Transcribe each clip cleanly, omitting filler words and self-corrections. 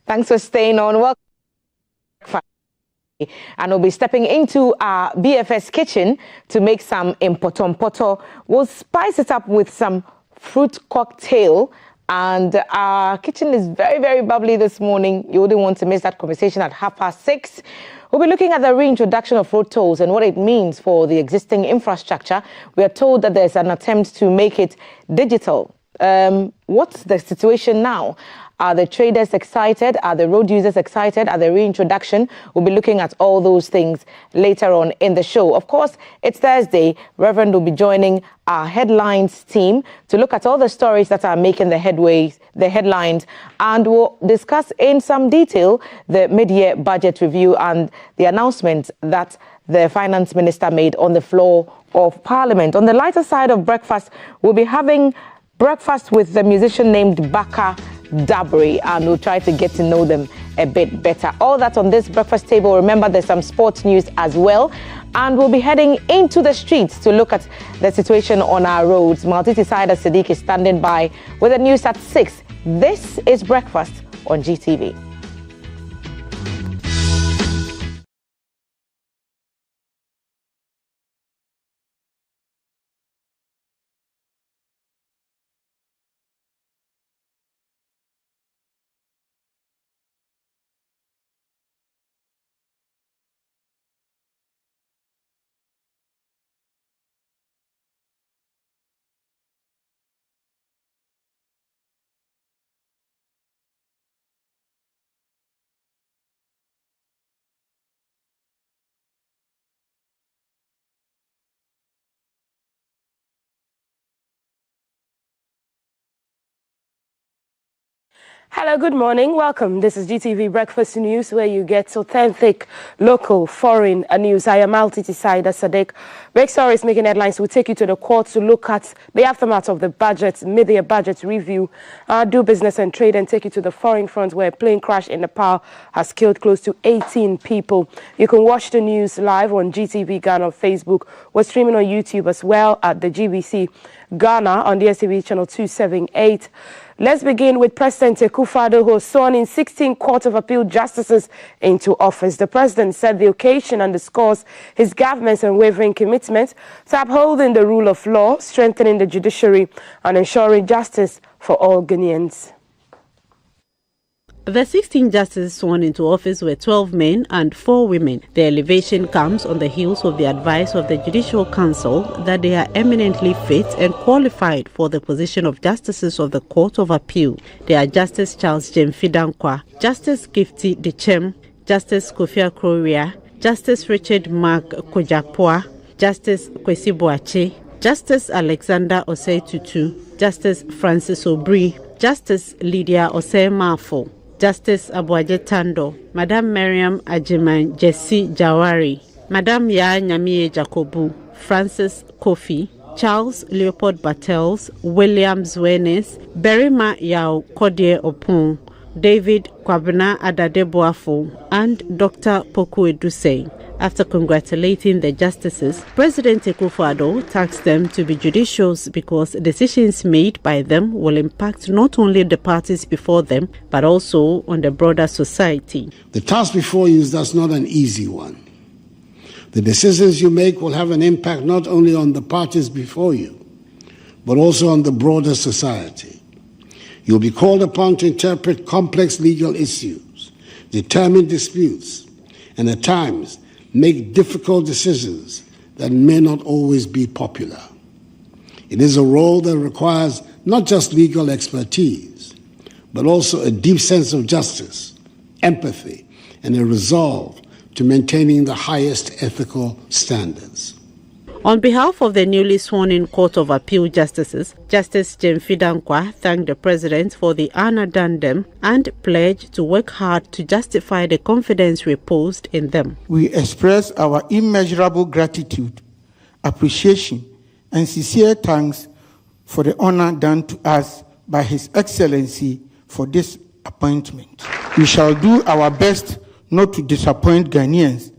Thanks for staying on. Welcome. And we'll be stepping into our BFS kitchen to make some impotompoto. We'll spice it up with some fruit cocktail. And our kitchen is very, very bubbly this morning. You wouldn't want to miss that conversation at 6:30. We'll be looking at the reintroduction of road tolls and what it means for the existing infrastructure. We are told that there's an attempt to make it digital. What's the situation now? Are the traders excited? Are the road users excited at the reintroduction? We'll be looking at all those things later on in the show. Of course, it's Thursday. Reverend will be joining our headlines team to look at all the stories that are making the headlines, and we'll discuss in some detail the mid-year budget review and the announcement that the finance minister made on the floor of Parliament. On the lighter side of breakfast, we'll be having breakfast with the musician named Baka Dabri, and we'll try to get to know them a bit better. All that on this breakfast table. Remember, there's some sports news as well, and we'll be heading into the streets to look at the situation on our roads. Maltiti Saida Sadiq is standing by with the news at 6. This is Breakfast on GTV. Hello, good morning. Welcome. This is GTV Breakfast News, where you get authentic, local, foreign news. I am Maltiti Saida Sadiq. Big stories making headlines. We'll take you to the court to look at the aftermath of the budget, mid-year budget review, do business and trade, and take you to the foreign front, where a plane crash in Nepal has killed close to 18 people. You can watch the news live on GTV Ghana on Facebook. We're streaming on YouTube as well at the GBC Ghana on the DSTV channel 278. Let's begin with President Akufo-Addo, who has sworn in 16 Court of Appeal justices into office. The president said the occasion underscores his government's unwavering commitment to upholding the rule of law, strengthening the judiciary, and ensuring justice for all Ghanaians. The 16 justices sworn into office were 12 men and 4 women. The elevation comes on the heels of the advice of the Judicial Council that they are eminently fit and qualified for the position of justices of the Court of Appeal. They are Justice Charles Gyamfi Danquah, Justice Gifty Dechem, Justice Kofi Akroria, Justice Richard Mark Kojakpoa, Justice Kwesi Boakye, Justice Alexander Osei Tutu, Justice Francis Obri, Justice Lydia Osei Mafo, Justice Abuaje Tando, Madame Miriam Ajiman Jesse Jawari, Madame Ya Nyamie Jacobu, Francis Kofi, Charles Leopold Battels, William Zwenes, Berima Yao Kodie Opon, David Kwabena Adadeboafo, and Dr. Poku Edusei. After congratulating the justices, President Akufo-Addo tasked them to be judicious because decisions made by them will impact not only the parties before them, but also on the broader society. The task before you is thus not an easy one. The decisions you make will have an impact not only on the parties before you, but also on the broader society. You'll be called upon to interpret complex legal issues, determine disputes, and at times make difficult decisions that may not always be popular. It is a role that requires not just legal expertise, but also a deep sense of justice, empathy, and a resolve to maintaining the highest ethical standards. On behalf of the newly sworn-in Court of Appeal justices, Justice Gyamfi Danquah thanked the President for the honor done them and pledged to work hard to justify the confidence reposed in them. We express our immeasurable gratitude, appreciation, and sincere thanks for the honor done to us by His Excellency for this appointment. We shall do our best not to disappoint Ghanaians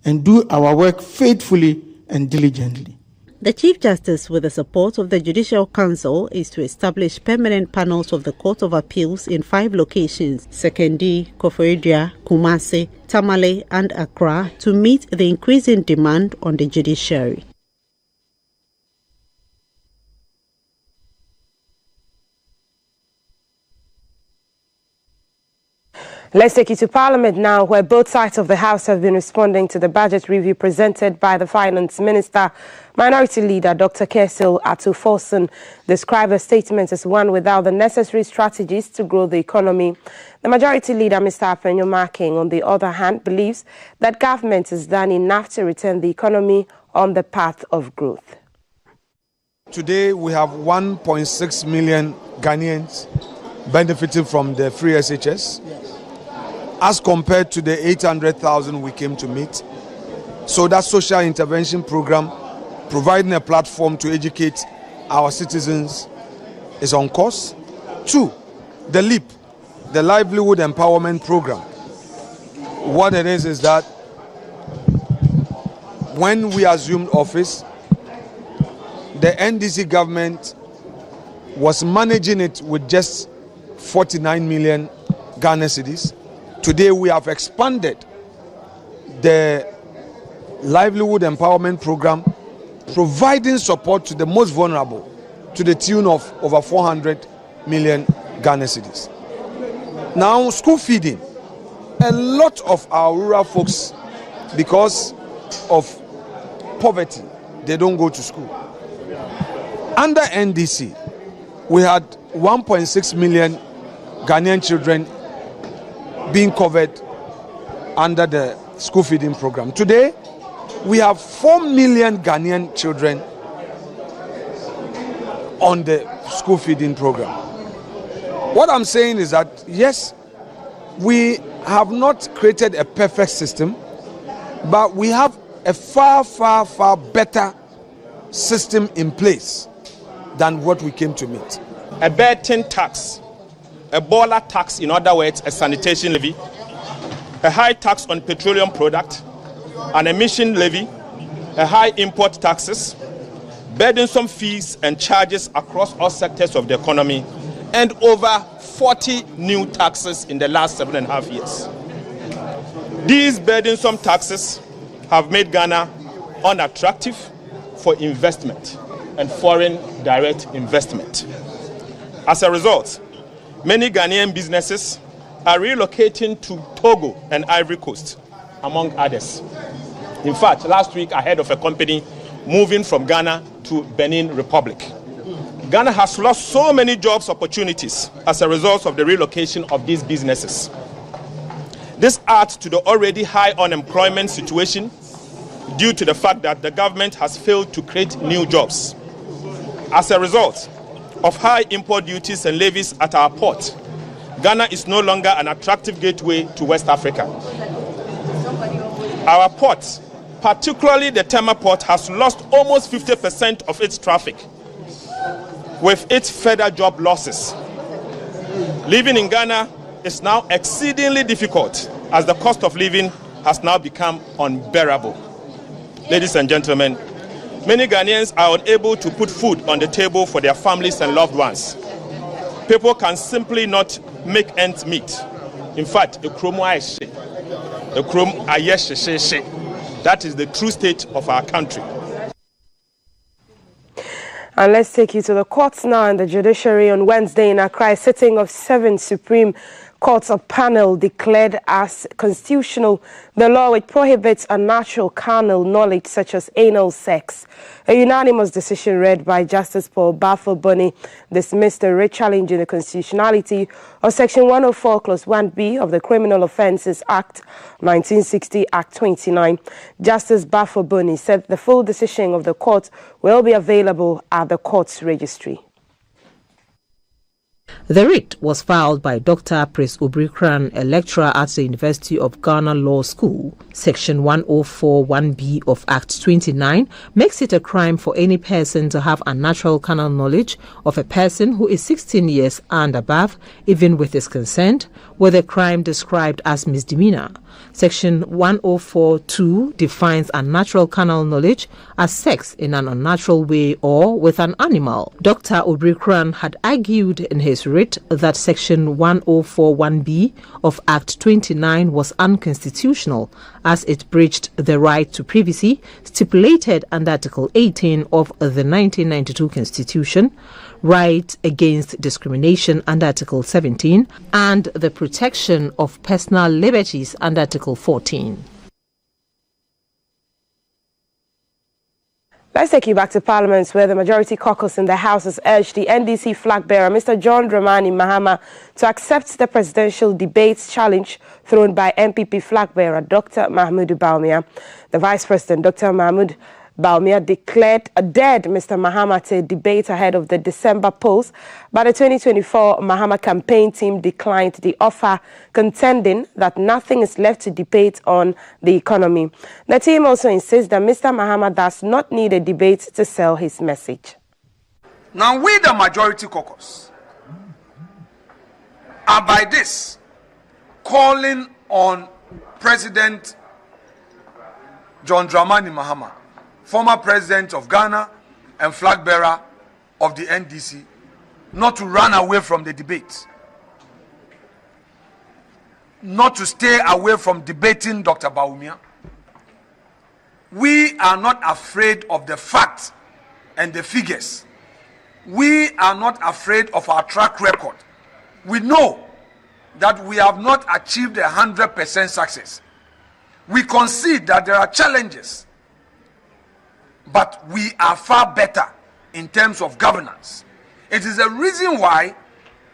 and do our work faithfully and diligently. The Chief Justice, with the support of the Judicial Council, is to establish permanent panels of the Court of Appeals in 5 locations, Sekondi, Koforidua, Kumasi, Tamale and Accra, to meet the increasing demand on the judiciary. Let's take you to Parliament now, where both sides of the House have been responding to the budget review presented by the Finance Minister. Minority Leader Dr. Kesil Atuforson described the statement as one without the necessary strategies to grow the economy. The Majority Leader, Mr. Apenyo Making, on the other hand, believes that government has done enough to return the economy on the path of growth. Today, we have 1.6 million Ghanaians benefiting from the free SHS. As compared to the 800,000 we came to meet. So that social intervention program, providing a platform to educate our citizens, is on course. 2, the LEAP, the Livelihood Empowerment Program. What it is that when we assumed office, the NDC government was managing it with just 49 million Ghana cedis. Today we have expanded the Livelihood Empowerment Program, providing support to the most vulnerable to the tune of over 400 million Ghana cedis. Now, school feeding. A lot of our rural folks, because of poverty, they don't go to school. Under NDC, we had 1.6 million Ghanaian children being covered under the school feeding program. Today, we have 4 million Ghanaian children on the school feeding program. What I'm saying is that, yes, we have not created a perfect system, but we have a far, far, far better system in place than what we came to meet. A bed-tin tax, a boiler tax, in other words, a sanitation levy, a high tax on petroleum product, an emission levy, a high import taxes, burdensome fees and charges across all sectors of the economy, and over 40 new taxes in the last 7.5 years. These burdensome taxes have made Ghana unattractive for investment and foreign direct investment. As a result, many Ghanaian businesses are relocating to Togo and Ivory Coast, among others. In fact, last week I heard of a company moving from Ghana to Benin Republic. Ghana has lost so many jobs opportunities as a result of the relocation of these businesses. This adds to the already high unemployment situation due to the fact that the government has failed to create new jobs. As a result of high import duties and levies at our port, Ghana is no longer an attractive gateway to West Africa. Our port, particularly the Tema port, has lost almost 50% of its traffic, with its further job losses. Living in Ghana is now exceedingly difficult as the cost of living has now become unbearable. Ladies and gentlemen, many Ghanaians are unable to put food on the table for their families and loved ones. People can simply not make ends meet. In fact, that is the true state of our country. And let's take you to the courts now. And the judiciary on Wednesday in Accra, a sitting of 7 Supreme Courts of panel declared as constitutional the law which prohibits unnatural carnal knowledge such as anal sex. A unanimous decision read by Justice Paul Bafo-Boni dismissed the re-challenging the constitutionality of Section 104 Clause 1B of the Criminal Offences Act 1960 Act 29. Justice Bafo-Boni said the full decision of the court will be available at the court's registry. The writ was filed by Dr. Prince Obrikran, a lecturer at the University of Ghana Law School. Section 104(1)(b) of Act 29 makes it a crime for any person to have unnatural carnal knowledge of a person who is 16 years and above, even with his consent, with a crime described as misdemeanor. Section 104(2) defines unnatural carnal knowledge as sex in an unnatural way or with an animal. Dr. Obrikran had argued in his writ that Section 104(1)(b) of Act 29 was unconstitutional as it breached the right to privacy stipulated under Article 18 of the 1992 Constitution, right against discrimination under Article 17, and the protection of personal liberties under Article 14. Let's take you back to Parliament, where the majority caucus in the House has urged the NDC flag bearer, Mr. John Dramani Mahama, to accept the presidential debates challenge thrown by MPP flag bearer Dr. Mahmoud Bawumia. The Vice President, Dr. Mahmoud Bawumia, declared dead Mr. Mahama to debate ahead of the December polls, but the 2024 Mahama campaign team declined the offer, contending that nothing is left to debate on the economy. The team also insists that Mr. Mahama does not need a debate to sell his message. Now we, the majority caucus, are by this calling on President John Dramani Mahama, former president of Ghana and flag bearer of the NDC, not to run away from the debate, not to stay away from debating Dr. Bawumia. We are not afraid of the facts and the figures. We are not afraid of our track record. We know that we have not achieved 100% success. We concede that there are challenges, but we are far better in terms of governance. It is a reason why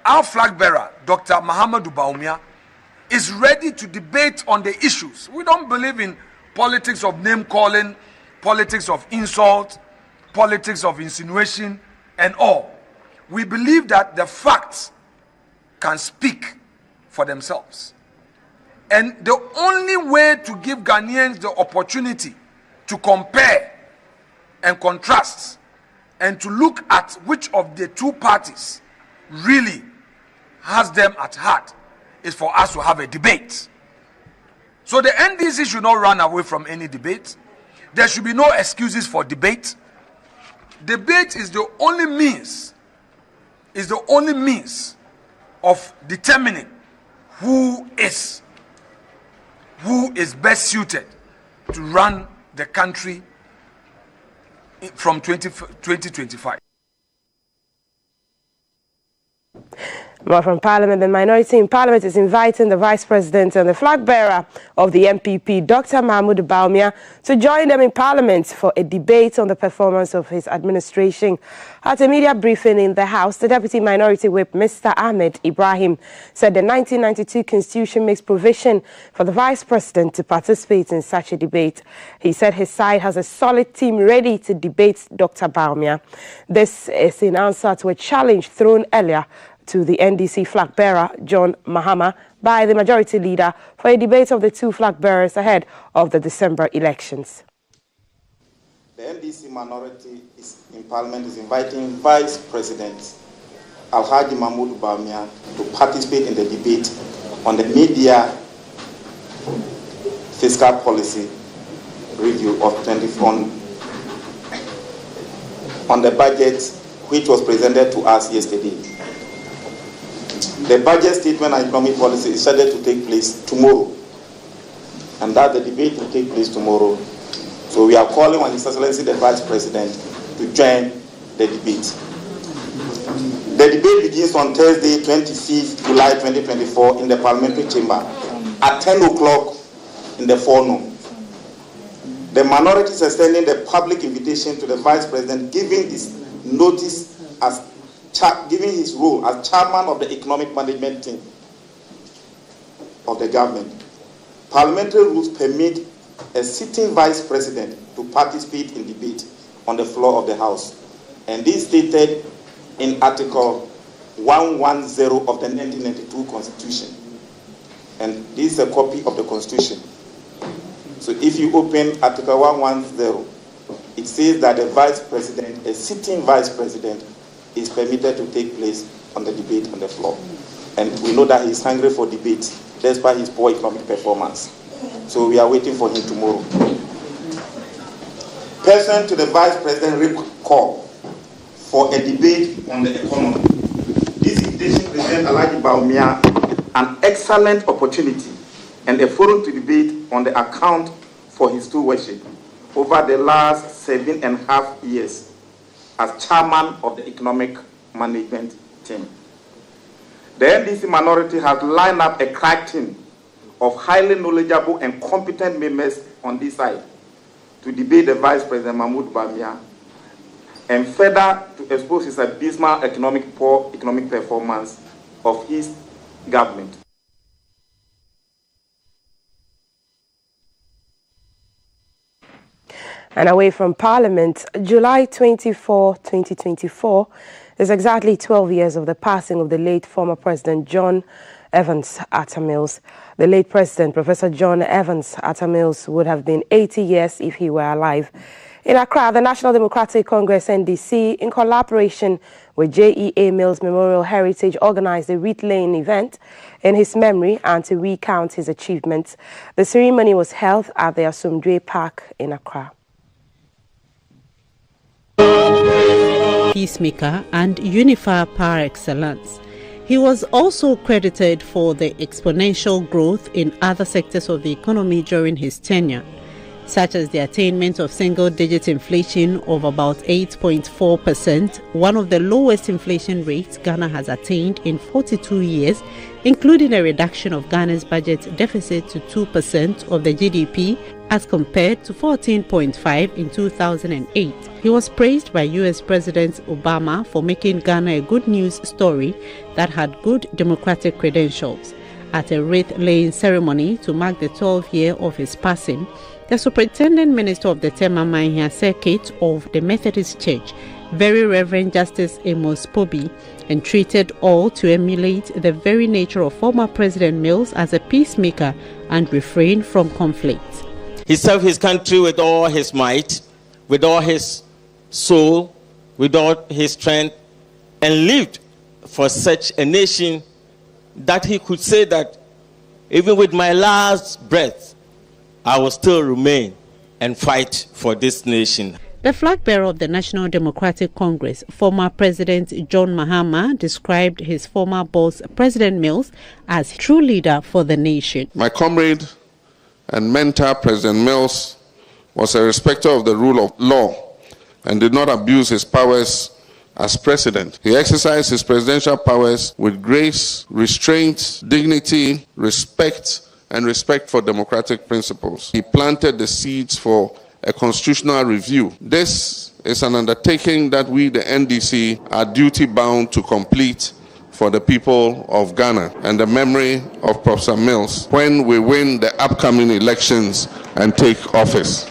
our flag bearer, Dr. Mahamudu Bawumia, is ready to debate on the issues. We don't believe in politics of name calling, politics of insult, politics of insinuation, and all. We believe that the facts can speak for themselves. And the only way to give Ghanaians the opportunity to compare and contrast and to look at which of the two parties really has them at heart is for us to have a debate. So the NDC should not run away from any debate. There should be no excuses for debate. Debate is the only means of determining who is best suited to run the country from 2025. More from Parliament, the minority in Parliament is inviting the Vice President and the flag bearer of the MPP, Dr. Mahmoud Bawumia, to join them in Parliament for a debate on the performance of his administration. At a media briefing in the House, the Deputy Minority Whip, Mr. Ahmed Ibrahim, said the 1992 Constitution makes provision for the Vice President to participate in such a debate. He said his side has a solid team ready to debate Dr. Bawumia. This is in answer to a challenge thrown earlier to the NDC flag bearer, John Mahama, by the majority leader for a debate of the two flag bearers ahead of the December elections. The NDC minority in Parliament is inviting Vice President Alhaji Mahmoud Bawumia to participate in the debate on the media fiscal policy review of 2021 on the budget which was presented to us yesterday. The budget statement and economic policy is scheduled to take place tomorrow, and that the debate will take place tomorrow. So we are calling on His Excellency the Vice President to join the debate. The debate begins on Thursday, 25th July 2024 in the Parliamentary Chamber at 10 o'clock in the forenoon. The minority is extending the public invitation to the Vice President, giving his notice as giving his role as chairman of the economic management team of the government. Parliamentary rules permit a sitting vice president to participate in debate on the floor of the House. And this stated in Article 110 of the 1992 Constitution. And this is a copy of the Constitution. So if you open Article 110, it says that the Vice President, a sitting Vice President, is permitted to take place on the debate on the floor. And we know that he's hungry for debate, despite his poor economic performance. So we are waiting for him tomorrow. Pursuant to the Vice President's call for a debate on the economy, this invitation presents Alhaji Bawumia an excellent opportunity and a forum to debate on the account for his stewardship over the last 7.5 years as chairman of the economic management team. The NDC minority has lined up a crack team of highly knowledgeable and competent members on this side to debate the Vice President Mahmoud Bawumia and further to expose his abysmal poor economic performance of his government. And away from Parliament, July 24, 2024 is exactly 12 years of the passing of the late former President John Evans Atta Mills. The late President, Professor John Evans Atta Mills, would have been 80 years if he were alive. In Accra, the National Democratic Congress, NDC, in collaboration with JEA Mills Memorial Heritage, organized a wreath-laying event in his memory and to recount his achievements. The ceremony was held at the Asomdwe Park in Accra. Peacemaker and unifier par excellence. He was also credited for the exponential growth in other sectors of the economy during his tenure, such as the attainment of single-digit inflation of about 8.4%, one of the lowest inflation rates Ghana has attained in 42 years, including a reduction of Ghana's budget deficit to 2% of the GDP as compared to 14.5% in 2008. He was praised by US President Obama for making Ghana a good news story that had good democratic credentials. At a wreath-laying ceremony to mark the 12th year of his passing, the Superintendent Minister of the Tema Manhia Circuit of the Methodist Church, Very Reverend Justice Amos Pobi, entreated all to emulate the very nature of former President Mills as a peacemaker and refrain from conflict. He served his country with all his might, with all his soul, with all his strength, and lived for such a nation that he could say that even with my last breath, I will still remain and fight for this nation. The flag bearer of the National Democratic Congress, former President John Mahama, described his former boss, President Mills, as true leader for the nation. My comrade and mentor, President Mills, was a respecter of the rule of law and did not abuse his powers as president. He exercised his presidential powers with grace, restraint, dignity, respect, and respect for democratic principles. He planted the seeds for a constitutional review. This is an undertaking that we, the NDC, are duty-bound to complete for the people of Ghana and the memory of Professor Mills when we win the upcoming elections and take office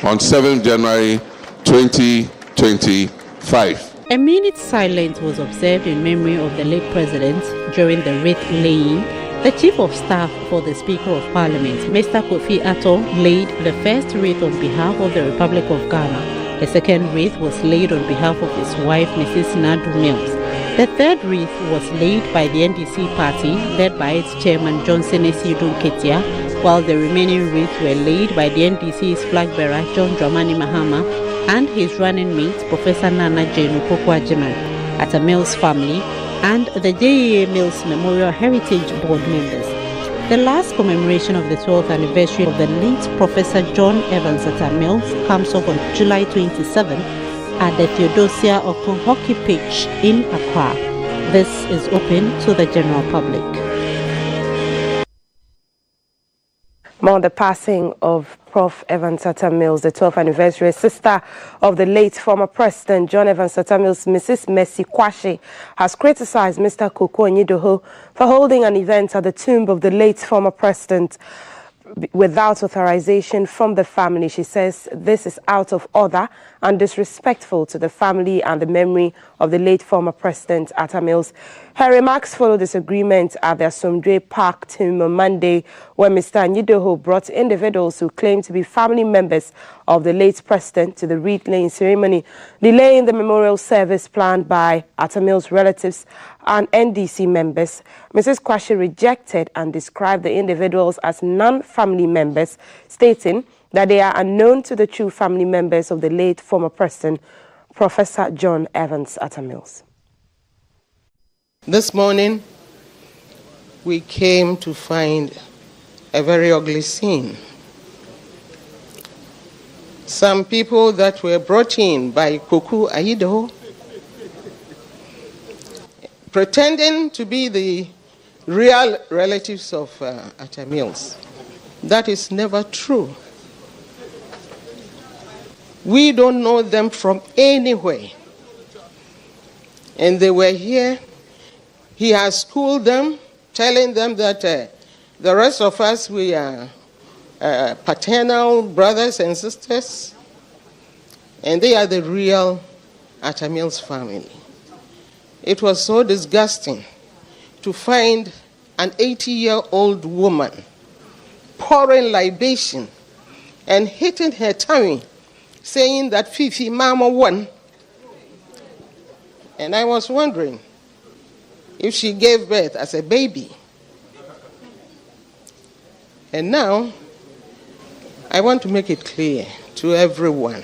on 7th January 2025. A minute's silence was observed in memory of the late president during the wreath-laying. The Chief of Staff for the Speaker of Parliament, Mr. Kofi Atto, laid the first wreath on behalf of the Republic of Ghana. The second wreath was laid on behalf of his wife, Mrs. Nadu Mills. The third wreath was laid by the NDC party, led by its chairman, Johnson Esidu Ketia, while the remaining wreaths were laid by the NDC's flag bearer, John Dramani Mahama, and his running mate, Professor Nana Jane Opoku-Agyeman, Atta Mills' family, and the JEA Mills Memorial Heritage Board members. The last commemoration of the 12th anniversary of the late Professor John Evans Atta Mills comes off on July 27 at the Theodosia Okun Hockey Pitch in Accra. This is open to the general public. More on the passing of Prof. Evans Atta Mills, the 12th anniversary. Sister of the late former President John Evans Atta Mills, Mrs. Mercy Kwashe, has criticized Mr. Koko Onyidoho for holding an event at the tomb of the late former President. without authorization from the family. She says this is out of order and disrespectful to the family and the memory of the late former President Atta Mills. Her remarks follow disagreement at the Asomdwe Park team on Monday, where Mr. Nyidoho brought individuals who claim to be family members of the late president to the wreath-laying ceremony, delaying the memorial service planned by Atta Mills' relatives and NDC members. Mrs. Kwashi rejected and described the individuals as non-family members, stating that they are unknown to the true family members of the late former president, Professor John Evans Atta Mills. This morning, we came to find a very ugly scene. Some people that were brought in by Koku Aido, pretending to be the real relatives of Atta Mills. That is never true. We don't know them from anywhere. And they were here. He has schooled them, telling them that the rest of us, we are paternal brothers and sisters, and they are the real Atta Mills family. It was so disgusting to find an 80-year-old woman pouring libation and hitting her tummy, saying that Fifi Mama won. And I was wondering if she gave birth as a baby. And now, I want to make it clear to everyone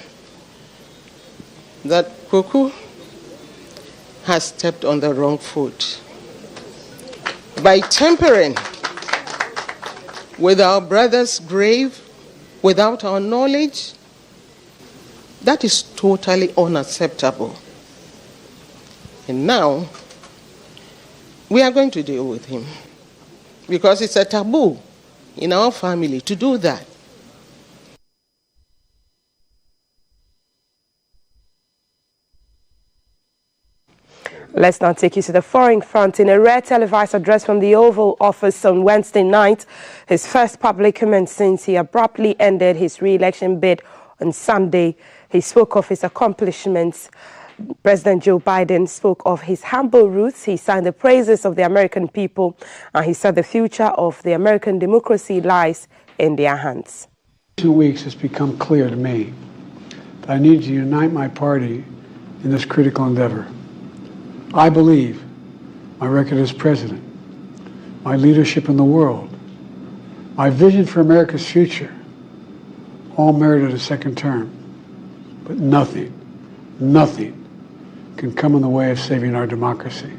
that Koku has stepped on the wrong foot by tampering with our brother's grave without our knowledge. That is totally unacceptable. And now, we are going to deal with him because it's a taboo in our family to do that. Let's now take you to the foreign front. In a rare televised address from the Oval Office on Wednesday night, his first public comment since he abruptly ended his re-election bid on Sunday, he spoke of his accomplishments. President Joe Biden spoke of his humble roots. He sang the praises of the American people, and he said the future of the American democracy lies in their hands. In 2 weeks, it's become clear to me that I need to unite my party in this critical endeavor. I believe my record as president, my leadership in the world, my vision for America's future, all merited a second term. But nothing can come in the way of saving our democracy.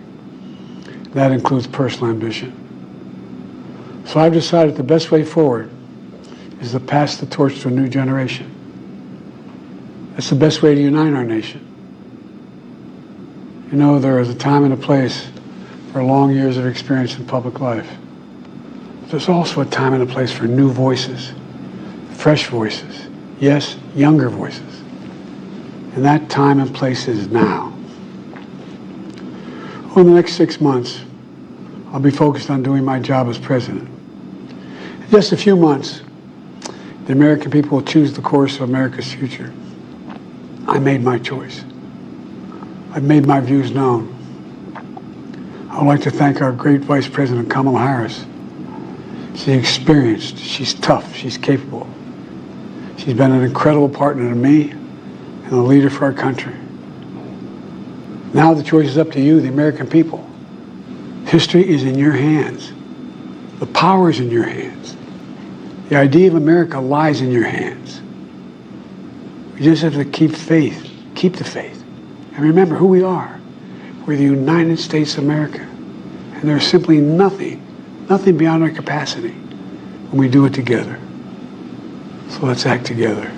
That includes personal ambition. So I've decided the best way forward is to pass the torch to a new generation. That's the best way to unite our nation. You know, there is a time and a place for long years of experience in public life. But there's also a time and a place for new voices, fresh voices, yes, younger voices. And that time and place is now. Over the next 6 months, I'll be focused on doing my job as president. In just a few months, the American people will choose the course of America's future. I made my choice. I've made my views known. I would like to thank our great Vice President Kamala Harris. She's experienced, she's tough, she's capable. She's been an incredible partner to me and a leader for our country. Now the choice is up to you, the American people. History is in your hands. The power is in your hands. The idea of America lies in your hands. We just have to keep faith, keep the faith. And remember who we are. We're the United States of America. And there's simply nothing beyond our capacity when we do it together. So let's act together.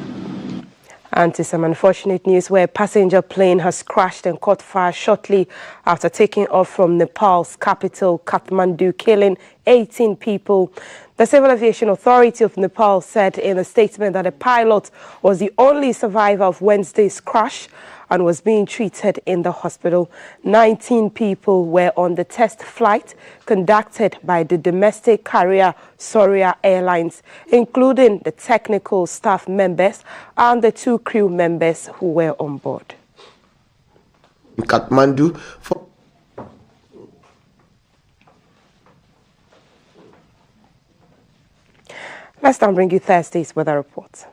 And to some unfortunate news where a passenger plane has crashed and caught fire shortly after taking off from Nepal's capital, Kathmandu, killing 18 people. The Civil Aviation Authority of Nepal said in a statement that the pilot was the only survivor of Wednesday's crash. and was being treated in the hospital. 19 people were on the test flight conducted by the domestic carrier Soria Airlines, including the technical staff members and the 2 crew members who were on board. Kathmandu for Let's now bring you Thursday's weather report.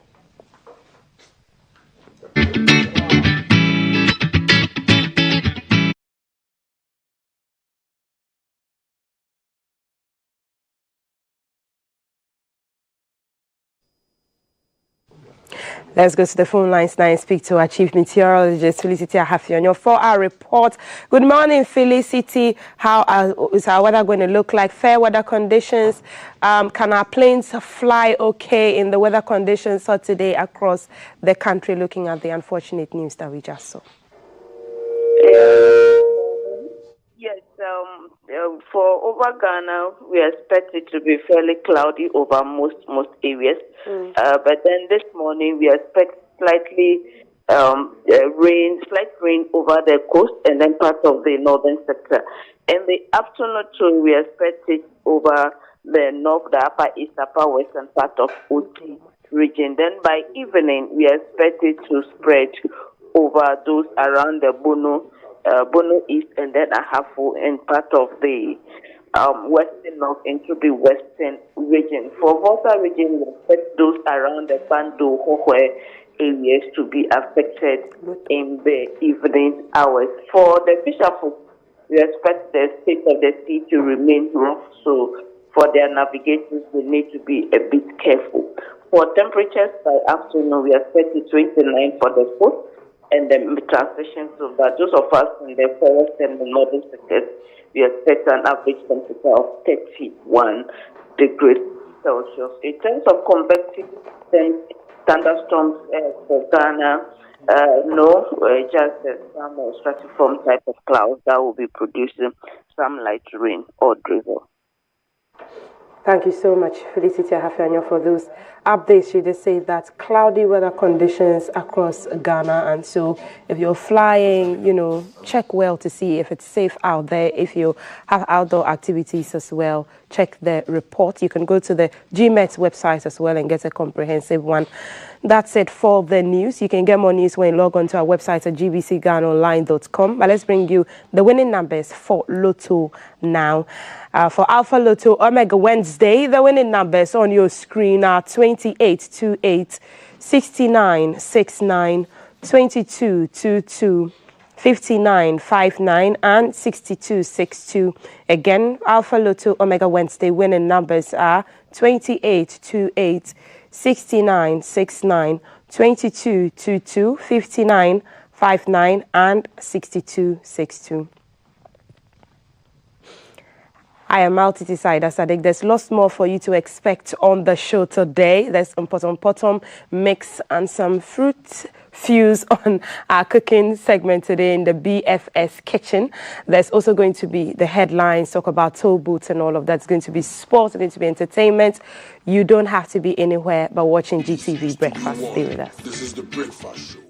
Let's go to the phone lines now and speak to our chief meteorologist, Felicity Ahafionyo, for our report. Good morning, Felicity. How is our weather going to look like? Fair weather conditions. Can our planes fly okay in the weather conditions for today across the country, looking at the unfortunate news that we just saw? Yes, for over Ghana, we expect it to be fairly cloudy over most areas. But then this morning, we expect slight rain over the coast and then part of the northern sector. In the afternoon, too, we expect it over the north, the upper east, upper western part of Oti region. Then by evening, we expect it to spread over those around the Bono East and then Ahafo and part of the western north into the western region. For Volta region, we expect those around the Bando Hohwe areas to be affected in the evening hours. For the fisherfolk, we expect the state of the sea to remain rough, so for their navigators, they need to be a bit careful. For temperatures by afternoon, we expect 29 for the coast and the transitions of that. Those of us in the forest and the northern sectors, we expect an average temperature of 31 degrees Celsius. In terms of convective thunderstorms for Ghana, just some stratiform type of clouds that will be producing some light rain or drizzle. Thank you so much, Felicity Ahafionyo, for those updates. She did say that cloudy weather conditions across Ghana, and so if you're flying, check well to see if it's safe out there. If you have outdoor activities as well, check the report. You can go to the GMET website as well and get a comprehensive one. That's it for the news. You can get more news when you log on to our website at gbcghanaonline.com. But let's bring you the winning numbers for Lotto now. For Alpha Lotto Omega Wednesday, the winning numbers on your screen are 28, 28, 69, 69, 22, 22, 59, 59, and 62, 62. Again, Alpha Lotto Omega Wednesday winning numbers are 28, 28, 69, 69, 22, 22, 59, 59, and 62, 62. I am Maltiti Saida Sadek. There's lots more for you to expect on the show today. There's some potom mix and some fruit fuse on our cooking segment today in the BFS kitchen. There's also going to be the headlines, talk about toll booths and all of that. It's going to be sports, it's going to be entertainment. You don't have to be anywhere but watching GTV Breakfast. Stay with us. This is the Breakfast Show.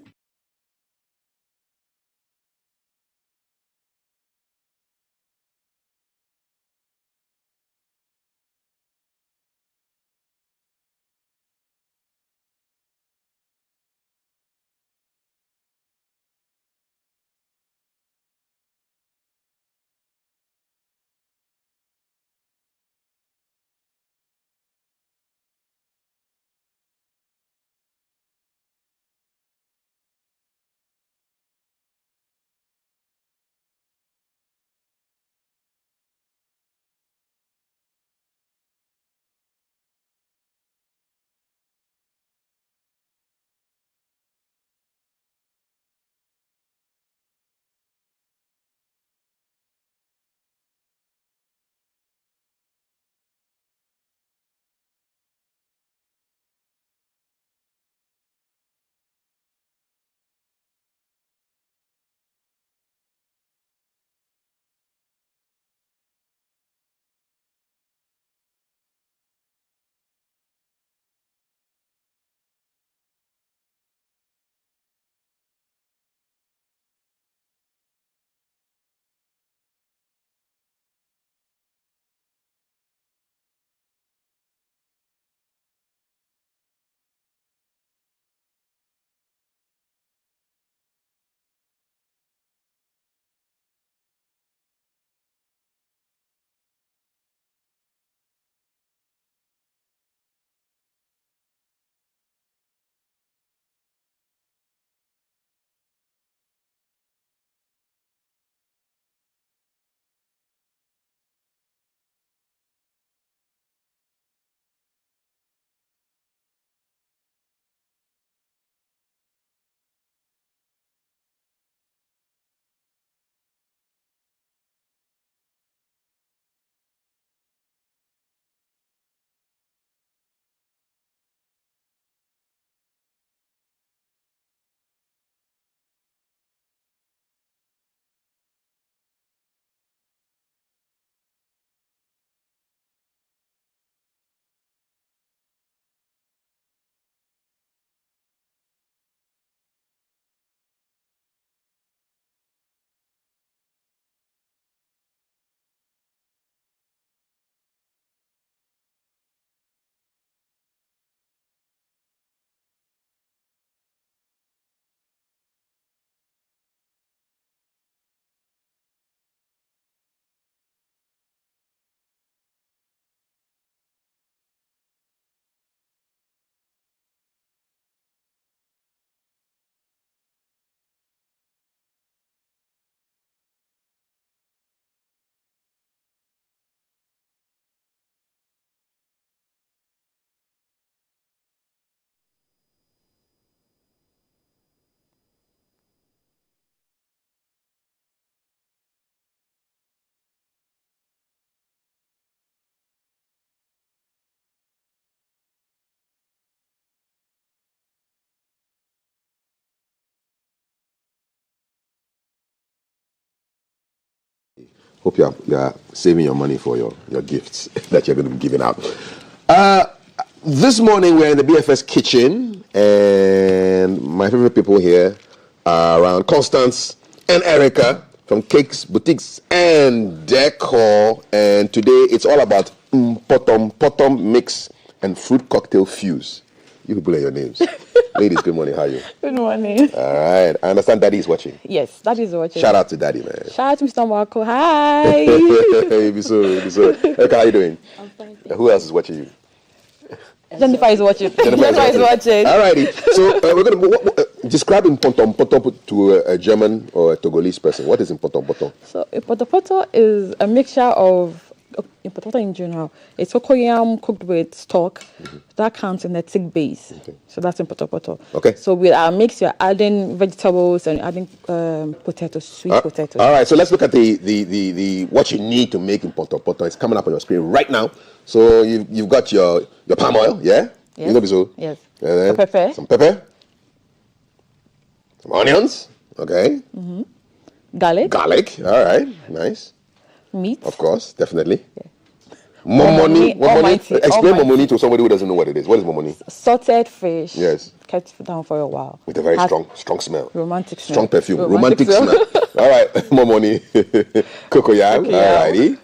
Hope you are saving your money for your gifts that you're going to be giving out. This morning we're in the BFS kitchen, and my favorite people here are around Constance and Erica from Cakes, Boutiques, and Decor. And today it's all about potom mix and fruit cocktail fuse. You people are your names. Ladies, good morning. How are you? Good morning. All right. I understand Daddy is watching. Yes, Daddy is watching. Shout out to Daddy, man. Shout out to Mr. Marco. Hi. Be so. Erica, how are you doing? I'm fine. Who else is watching you? Jennifer is watching. Jennifer is watching. All righty. So we're going to describe potom to a German or a Togolese person. What is potom? So potom is a mixture of potom in general. It's cocoyam cooked with stock. That counts in the thick base. Okay. So that's potom. Okay. So with our mix, you're adding vegetables and adding potatoes, sweet potatoes. All right. So let's look at the what you need to make in potom. It's coming up on your screen right now. So you've got your palm oil, yeah? Yes. Yes. Some pepper. Some onions, okay. Garlic, all right, nice. Meat. Of course, definitely. Yeah. Momoni. Explain momoni to somebody who doesn't know what it is. What is momoni? Salted fish. Yes. Kept down for a while. With a very strong smell. Romantic smell. Strong perfume. Romantic smell. All right, momoni. Cocoyam, all righty.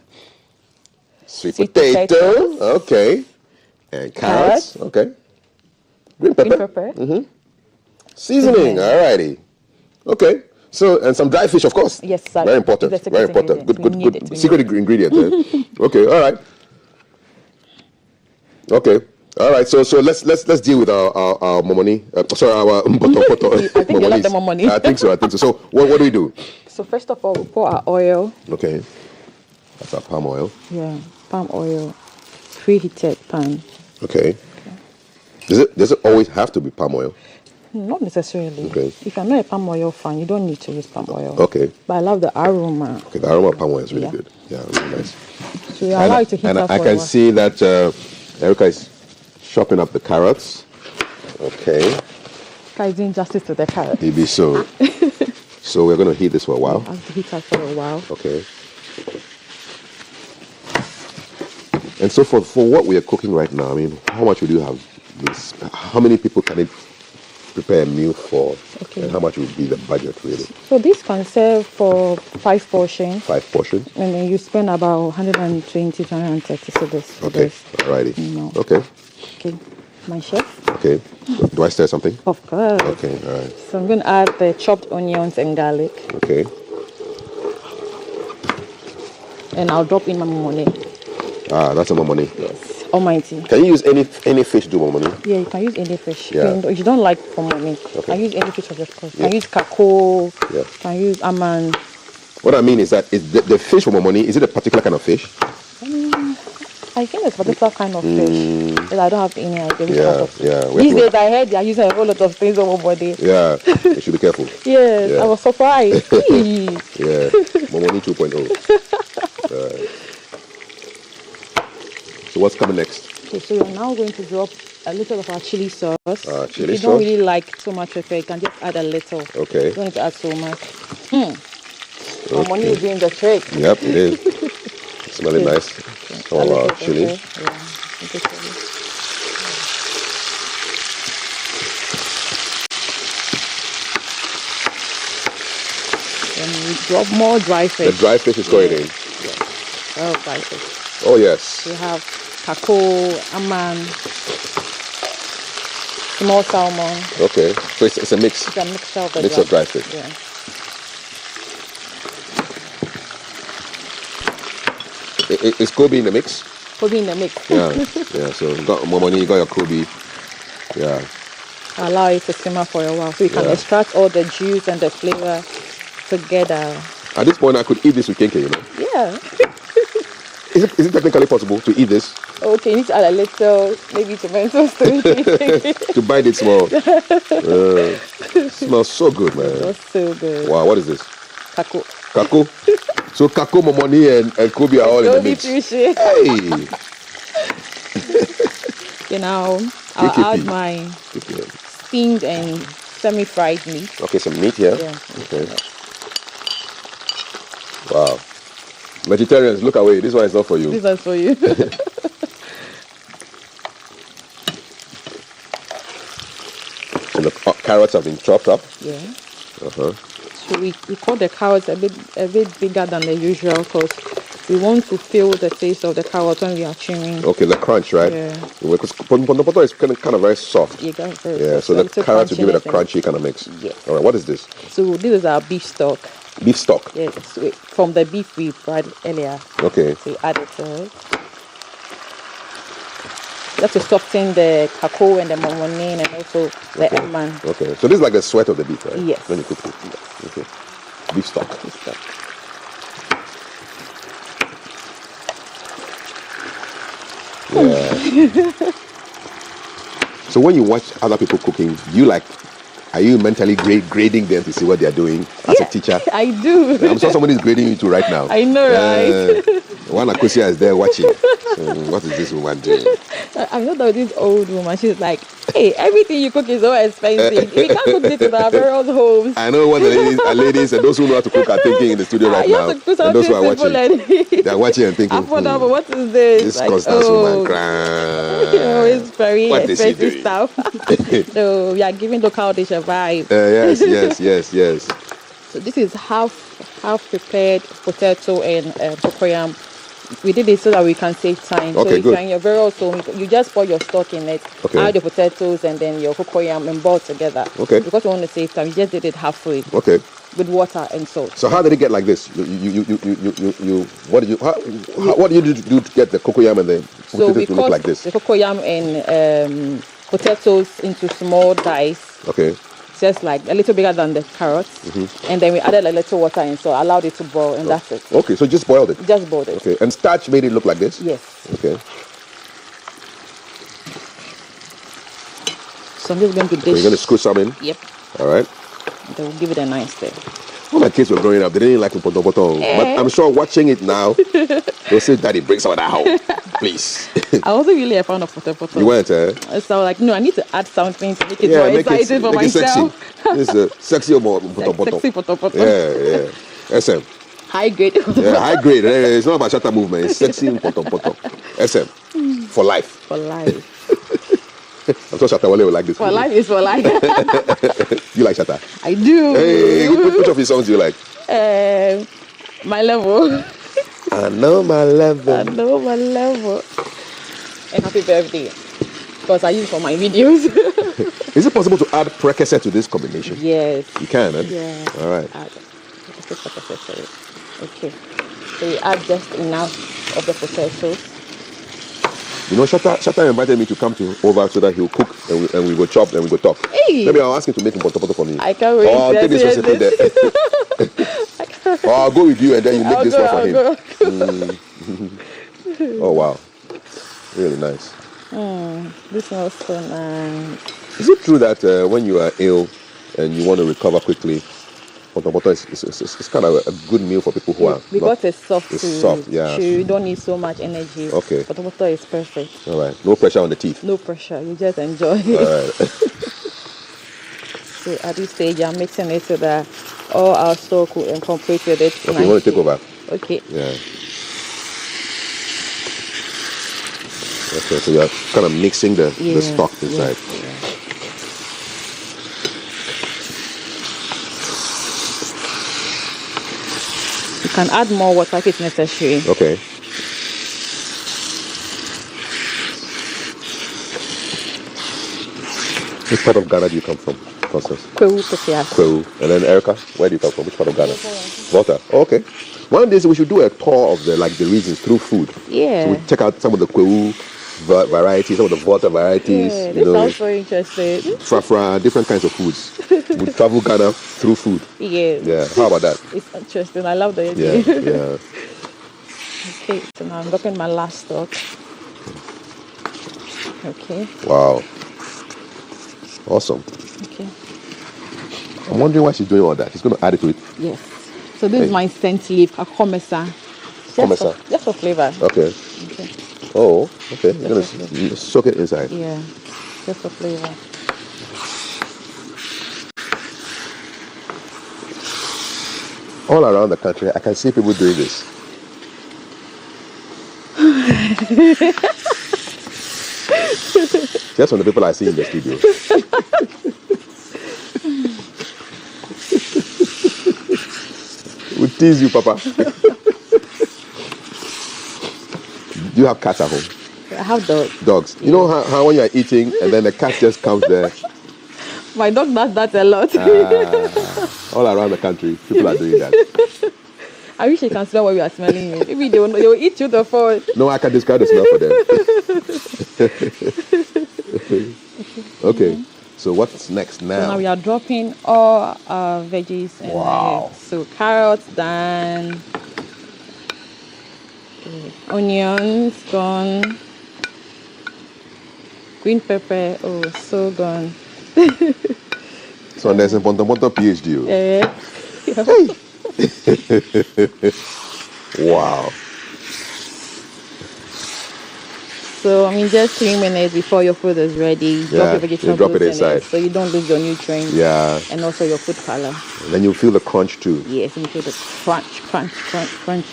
Sweet potato, okay. And carrots, okay. Green pepper. Seasoning, all righty. Okay. So, and some dry fish, of course. Yes, sir. Very important. Very important. Good. Secret ingredient. Okay. All right. Okay. All right. So let's deal with our momoni. Our poto. I think you like the momoni. I think so. So what do we do? So first of all, we pour our oil. Okay. That's our palm oil. Yeah, palm oil, preheated pan. Okay. Does it always have to be palm oil? Not necessarily. Okay. If you're not a palm oil fan, you don't need to use palm oil. Okay. But I love the aroma. Okay, the aroma of palm oil is really good. Yeah, really nice. So you allow it to heat up for a while. And I can see that Erica is chopping up the carrots. Okay. Guys, doing justice to the carrots. Maybe so. So we're going to heat this for a while. I have to heat up for a while. Okay. And so for what we are cooking right now, I mean, how much would you have this? How many people can it prepare a meal for? Okay. And how much would be the budget, really? So this can serve for 5 portions. 5 portions? And then you spend about 120 to 130 for this. Okay, alrighty. No. Okay. Okay, my chef. Okay. Do I stir something? Of course. Okay, alright. So I'm going to add the chopped onions and garlic. Okay. And I'll drop in my momoni. That's a momoni. Yes, almighty. Can you use any fish to do momoni? Yeah, you can use any fish. Yeah. If you don't like momoni, you can use any fish of your choice. You can use kako, you can use aman. What I mean is that the fish for momoni, is it a particular kind of fish? I think it's a particular kind of fish. But I don't have any idea which kind of fish. Yeah. These days I heard they are using a whole lot of things on my body. Yeah, you should be careful. Yes, I was surprised. Yeah, momoni 2.0. So what's coming next? Okay, so you're now going to drop a little of our chili sauce. Chili if you sauce? don't really like so much pepper, you can just add a little. Okay. You don't need to add so much. Momoni is doing the trick. Yep, it is. Smelling nice. Okay. All our chili. Yeah. Then we drop more dry fish. The dry fish is going in. Yes. Oh, dry fish. Oh, yes. We have kako, aman, small salmon. Okay. So it's a mix. It's a mixture of the mix of dry fish. Yeah. Is Kobe in the mix? Kobe in the mix. Yeah. So you got momoni, you got your Kobe. Yeah. Allow it to simmer for a while so you can extract all the juice and the flavor together. At this point, I could eat this with kenke, you know. Yeah. Is it technically possible to eat this? Okay, you need to add a little, maybe tomatoes to it. To bite it small. Smells so good, man. That's so good. Wow, what is this? Kako. Kako? So kako, momoni, and Kobe are all in the mix. Hey! Okay, now I'll add my steamed and semi-fried meat. Okay, some meat here. Yeah. Okay. Wow. Vegetarians, look away. This one is not for you. This one's for you. And the carrots have been chopped up. Yeah. Uh-huh. So we cut the carrots a bit bigger than the usual because we want to feel the taste of the carrot when we are chewing. Okay, the crunch, right? Yeah. Because potato is kind of very soft. Yeah, very Yeah, soft. so the carrots will give it a crunchiness crunchy kind of mix. Yes. All right, what is this? So this is our beef stock. Beef stock. Yes, from the beef we fried earlier. Okay. So we add it to it. Just to soften the kakao and the monmonin and also the emman. Okay, so this is like the sweat of the beef, right? Yes. When you cook it. Yes. Okay. Beef stock. Beef stock. Yeah. So when you watch other people cooking, are you mentally grading them to see what they are doing as a teacher? I do. I'm sure somebody is grading you too right now. I know, right? One Akosia is there watching. What is this woman doing? I know that this old woman, she's like, hey, everything you cook is so expensive. We can't cook this in our various homes. I know what the ladies and those who know how to cook are thinking in the studio right now. And those who are watching, they are watching and thinking, affordable, what is this? This costs us woman cry. It's very What is he expensive doing? stuff. So we are giving local dish a vibe. Yes. So this is half prepared potato and cocoyam. We did it so that we can save time. Okay, so if good. you're in your various home, you just pour your stock in it, Okay. add your potatoes and then your cocoyam and boil together. Okay. Because we want to save time, we just did it halfway Okay. with water and salt. So how did it get like this? What did you do to get the cocoyam and the So we potatoes to look cut like this? the cocoyam and potatoes into small dice. Okay. Just like a little bigger than the carrots, and then we added a little water and so allowed it to boil, and that's it. Okay, so just boiled it. Just boiled it. Okay, and starch made it look like this. Yes. Okay. So I'm just going to dish. So you're going to scoop some in. Yep. All right. Then we'll give it a nice stir. When my kids were growing up, they didn't like poto. But I'm sure watching it now, they'll say, "Daddy, bring some of that home, please." I wasn't really a fan of potato. You weren't, eh? So I was like, no, I need to add something to make it more exciting for myself. It's a sexy more poto. Sexy potato. Yeah. SM. High grade. Yeah, high grade. It's not about shatter movement. It's sexy poto. SM. For life. For life. I'm sure Shatta Wale will like this. For life is for life. You like Shatta? I do. Hey, which of his songs do you like? My Level. I know my level. I know my level. And happy birthday. Because I use it for my videos. Is it possible to add precursor to this combination? Yes. You can, eh? Yeah. All right. Okay. So we add just enough of the potatoes. You know, Shatta invited me to come over so that he'll cook and we will chop and we will talk. Hey. Maybe I'll ask him to make poto for me. I can't wait. Or I'll take this recipe there. Or I'll go with you and then you make this one for him. Oh, wow. Really nice. This smells so nice. Is it true that when you are ill and you want to recover quickly, poto is kind of a good meal for people who are because it's soft. It's soft, yeah. You don't need so much energy. Okay. Poto is perfect. All right. No pressure on the teeth. No pressure. You just enjoy it. All right. So at this stage, I'm mixing it so that all our stock will incorporate with it. Okay, you want to take over? Okay. Yeah. Okay, so you're kind of mixing the stock inside. Yeah. You can add more water if it's necessary. Okay. Which part of Ghana do you come from, Constance? Kwewu, Kofias. Kwewu. And then Erica, where do you come from? Which part of Ghana? Volta. Oh, okay. One of these we should do a tour of the regions through food. Yeah. So we check out some of the Kwewu varieties, some of the Volta varieties. Yeah, this sounds very interesting. Frafra, different kinds of foods. We travel Ghana through food. Yeah. Yeah. How about that? It's interesting. I love the Yeah. idea. Yeah. Okay, so now I'm dropping my last stock. Okay. Wow. Awesome. Okay. I'm wondering why she's doing all that. She's going to add it to it. Yes. So this is my scent leaf, a komesa. Komesa. Just for flavor. Okay. Okay. Oh, okay. You're going to soak it inside. Yeah. Just for flavor. All around the country, I can see people doing this. Just from the people I see in the studio. We tease you, Papa. Do you have cats at home? I have dogs. Dogs. You know how when you're eating and then the cat just comes there? My dog does that a lot. All around the country, people are doing that. I wish you can smell what we are smelling. Maybe they will eat you the food. No, I can describe the smell for them. Okay. So what's next now? So now we are dropping all our veggies. And wow. So carrots done. Onions gone. Green pepper, so gone. So there's a Pontomoto PhD. Wow. So just 3 minutes before your food is ready, drop your vegetables, drop it inside, so you don't lose your nutrients. Yeah. And also your food color. And then you feel the crunch too. Yes, you feel the crunch.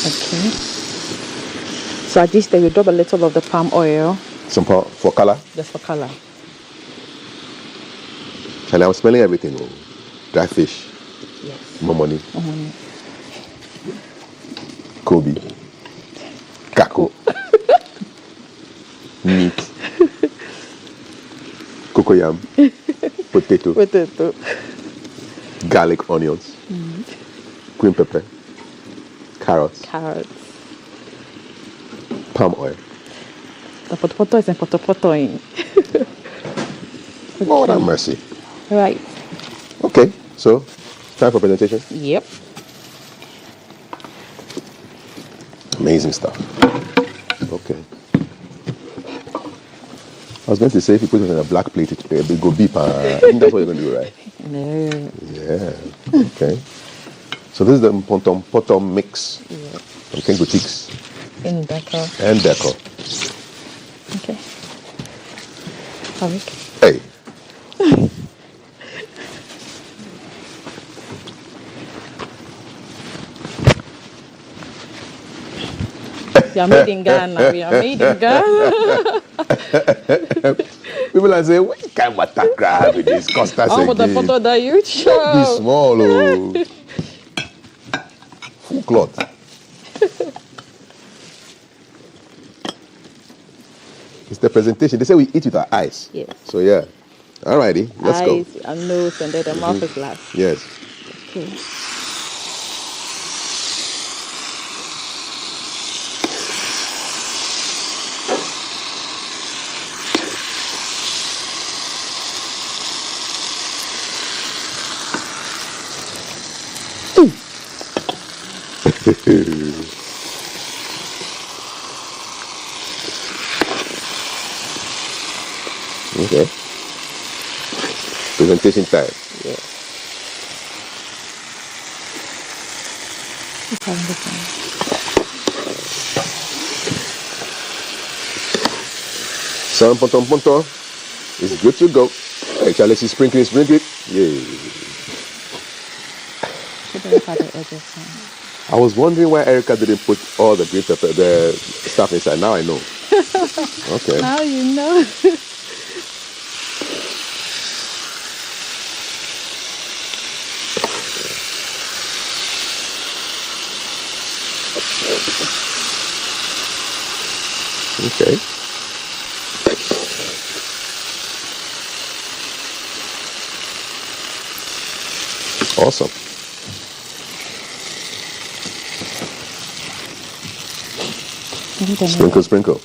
Okay. So at this stage, we drop a little of the palm oil. Some for color? Just for color. Charlie, I'm smelling everything. Dry fish. Yes. More money. More money. Kobe. Kako. Meat. Cocoyam. Potato. Garlic, onions. Green pepper. Carrots. Palm oil. The potato is in potato. Lord have mercy. Right. Okay, so time for presentation? Yep. Amazing stuff. Okay. I was going to say if you put it in a black plate, it will go beep. I think that's what you're going to do, right? No. Yeah. Okay. So this is the Pontomoto mix from King Boutiques. In Deco. And Deco. Okay. Fabric. Hey. We are made in Ghana. We are made in Ghana. People are saying, what kind of water crab with this Costa Oh, but the photo that you show. Be small, oh. Full cloth. It's the presentation. They say we eat with our eyes. Yes. So yeah. Alrighty, let's go. Eyes and nose, and then the mouth is last. Yes. Okay. Okay. Presentation time. Yeah. Some Pontomoto is good to go. Hey, Charlie, she's sprinkling. Yeah. I was wondering why Erica didn't put all the green pepper, the stuff inside. Now I know. Okay. Now you know. Okay. Awesome. Sprinkle.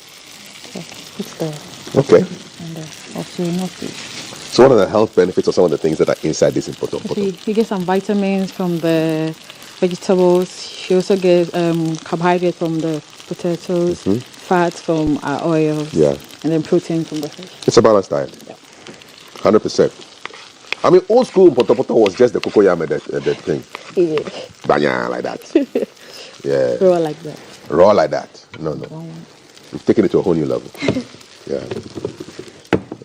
Okay. So what are the health benefits of some of the things that are inside this Pontomoto? You get some vitamins from the vegetables. You also get carbohydrates from the potatoes, fats from our oils, and then protein from the fish. It's a balanced diet. 100%. I mean, old school Pontomoto was just the cocoyam and the thing. Yeah. Banya, like that. Yeah. Raw like that. Raw like that. No. We've taken it to a whole new level. Yeah.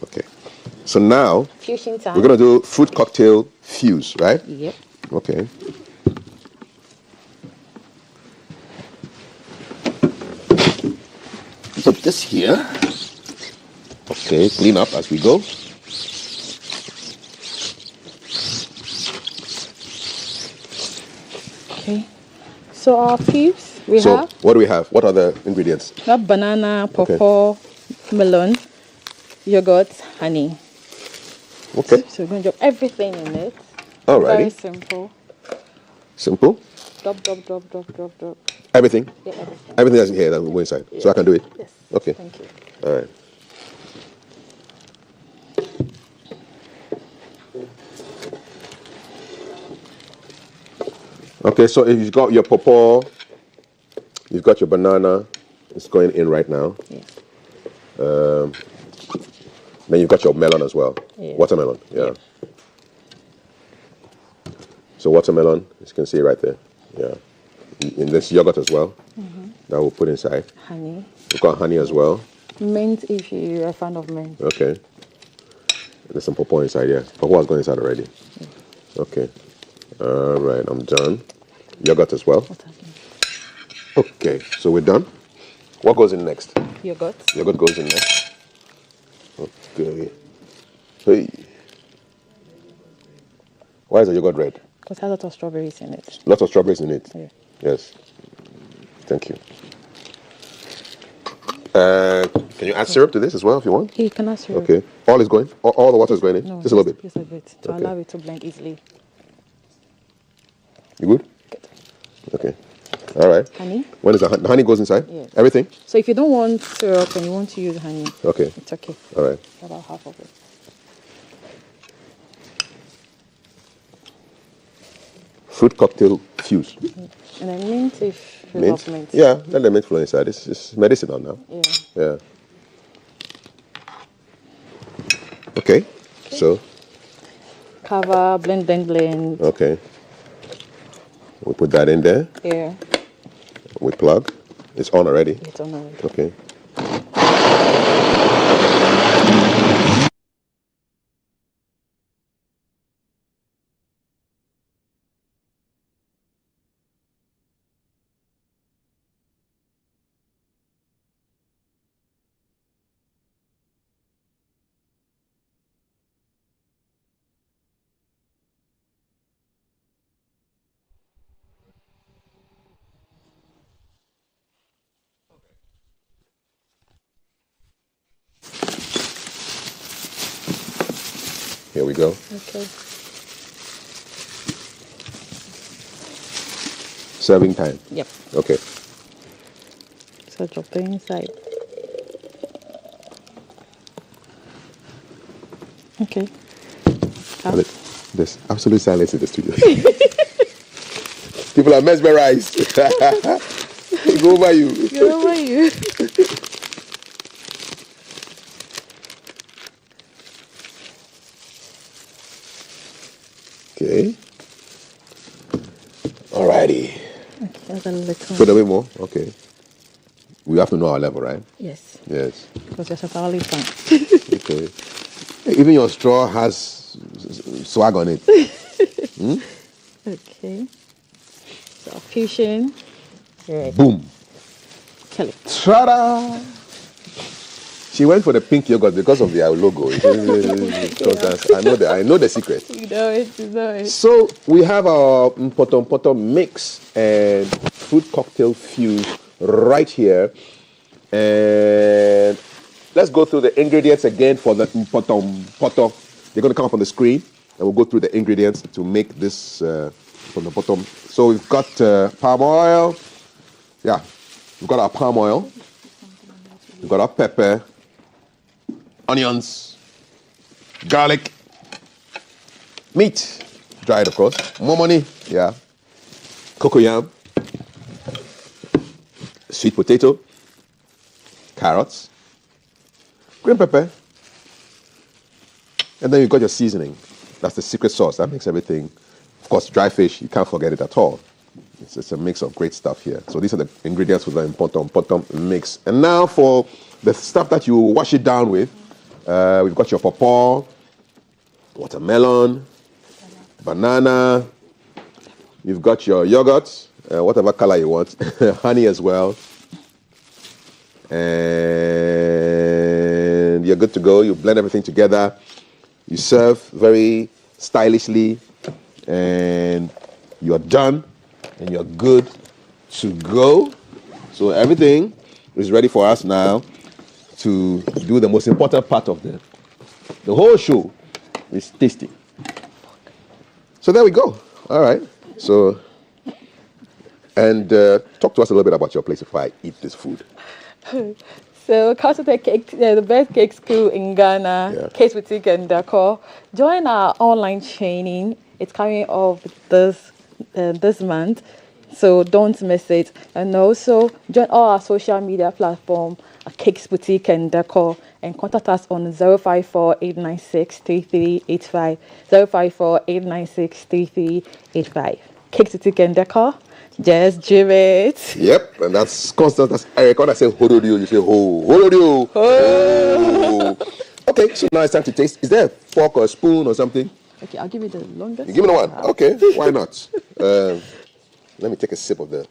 Okay. So now, fusion time. we're going to do fruit cocktail fuse, right? Yep. Okay. Put this here. Okay, clean up as we go. Okay. So our fuse, what do we have? What are the ingredients? We have banana, pawpaw, melon, yogurt, honey. Okay. So we're going to drop everything in it. Alrighty. Very simple. Simple. Drop. Everything? Yeah, everything. Everything that's in here that will go inside. Yeah. So I can do it? Yes. Okay. Thank you. All right. Okay, so if you've got your pawpaw, you've got your banana, it's going in right now. Yeah. Then you've got your melon as well. Yeah. Watermelon, yeah. So watermelon, as you can see right there. Yeah. And there's yogurt as well. That we'll put inside. Honey. We've got honey as well. Mint if you're a fan of mint. Okay. There's some pawpaw inside here. Pawpaw has gone inside already. Yeah. Okay. All right, I'm done. Yogurt as well. Okay, so we're done. What goes in next? Yogurt. Yogurt goes in next. Okay. Hey. Why is the yogurt red? Because it has a lot of strawberries in it. Lots of strawberries in it? Yeah. Yes. Thank you. Can you add syrup to this as well if you want? Yeah, you can add syrup. Okay. All is going? All the water is going in? No, just a little bit? Just a bit. To allow it to blend easily. You good? Good. Okay. All right. Honey? When is the honey goes inside? Yes. Everything? So if you don't want syrup and you want to use honey, okay. It's okay. All right. About half of it. Fruit cocktail fuse. And then mint if you Mint? love mint. Yeah, let the mint flow inside. It's medicinal now. Yeah. Yeah. Okay. So. Cover, blend. Okay. We put that in there. Yeah. We plug. It's on already. It's on already. Okay. Here we go. Okay. Serving time. Yep. Okay. So drop the inside. Okay. There's absolute silence in the studio. People are mesmerized. Go over you. Go over you. Okay. Alrighty. Okay, that's a little. Put a bit more. Okay. We have to know our level, right? Yes. Yes. Because you're totally fine. Okay. Even your straw has swag on it. Okay. So fusion. Right. Boom. Kill it. Ta-da! She went for the pink yogurt because of their logo. I know the secret. You know it. So we have our potom mix and fruit cocktail fuse right here. And let's go through the ingredients again for the potom. They're going to come up on the screen, and we'll go through the ingredients to make this potom. So we've got palm oil. Yeah, we've got our palm oil. We've got our pepper, onions, garlic, meat, dried of course, more money, yeah, cocoyam, sweet potato, carrots, green pepper, and then you've got your seasoning. That's the secret sauce. That makes everything. Of course, dry fish, you can't forget it at all. It's a mix of great stuff here. So these are the ingredients for the potom mix. And now for the stuff that you wash it down with, we've got your pawpaw, watermelon, banana. You've got your yogurt, whatever color you want, honey as well. And you're good to go. You blend everything together. You serve very stylishly, and you're done, and you're good to go. So everything is ready for us now to do the most important part of the whole show, is tasting. So there we go. All right. So, and talk to us a little bit about your place before I eat this food. So, Culture Cake, the best cake school in Ghana, Cakes Boutique and Decor. Join our online training. It's coming off this month, so don't miss it. And also join all our social media platforms, Cakes Boutique and Decor, and contact us on 054-896-3385, 054-896-3385. Cakes Boutique and Decor. Just do it. Yep, and that's constant. That's Eric. When I say horodio, you say ho, horodio. Ho. Okay, so now it's time to taste. Is there a fork or a spoon or something? Okay, I'll give you the longest. You give me the one. Okay, why not? Let me take a sip of the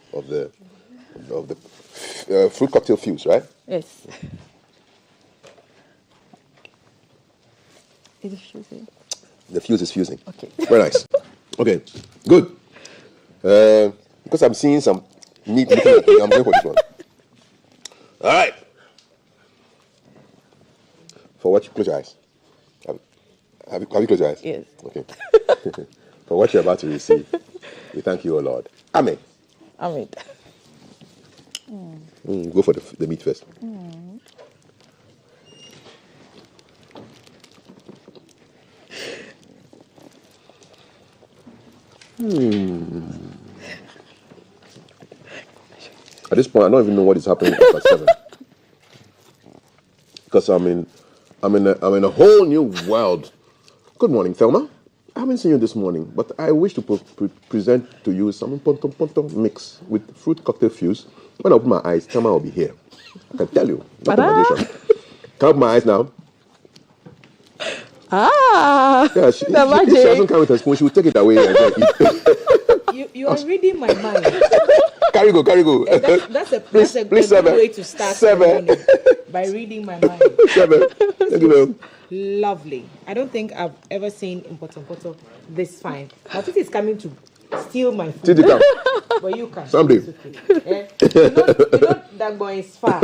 fruit cocktail fuse, right? Yes. Is it fusing? The fuse is fusing. Okay. Very nice. Okay, good. Because I'm seeing some neat looking, I'm going for this one. All right. For what, close your eyes. Have you closed your eyes? Yes. Okay. For what you're about to receive, we thank you, O Lord. Amen. Amen. Go for the meat first. At this point, I don't even know what is happening at 7, because I'm in a whole new world. Good morning, Thelma. I haven't seen you this morning, but I wish to present to you some ponton mix with fruit cocktail fuse. When I open my eyes, Thelma will be here. I can tell you. Not imagination. Can I open my eyes now? Yeah, she doesn't come with a spoon. She will take it away and eat. You are reading my mind. Carry go. That's a good way to start the morning, by reading my mind. 7. Thank you. Lovely. I don't think I've ever seen in Poto this fine. But it is coming to steal my food. But you can. Someday. Okay. You know that boy is far.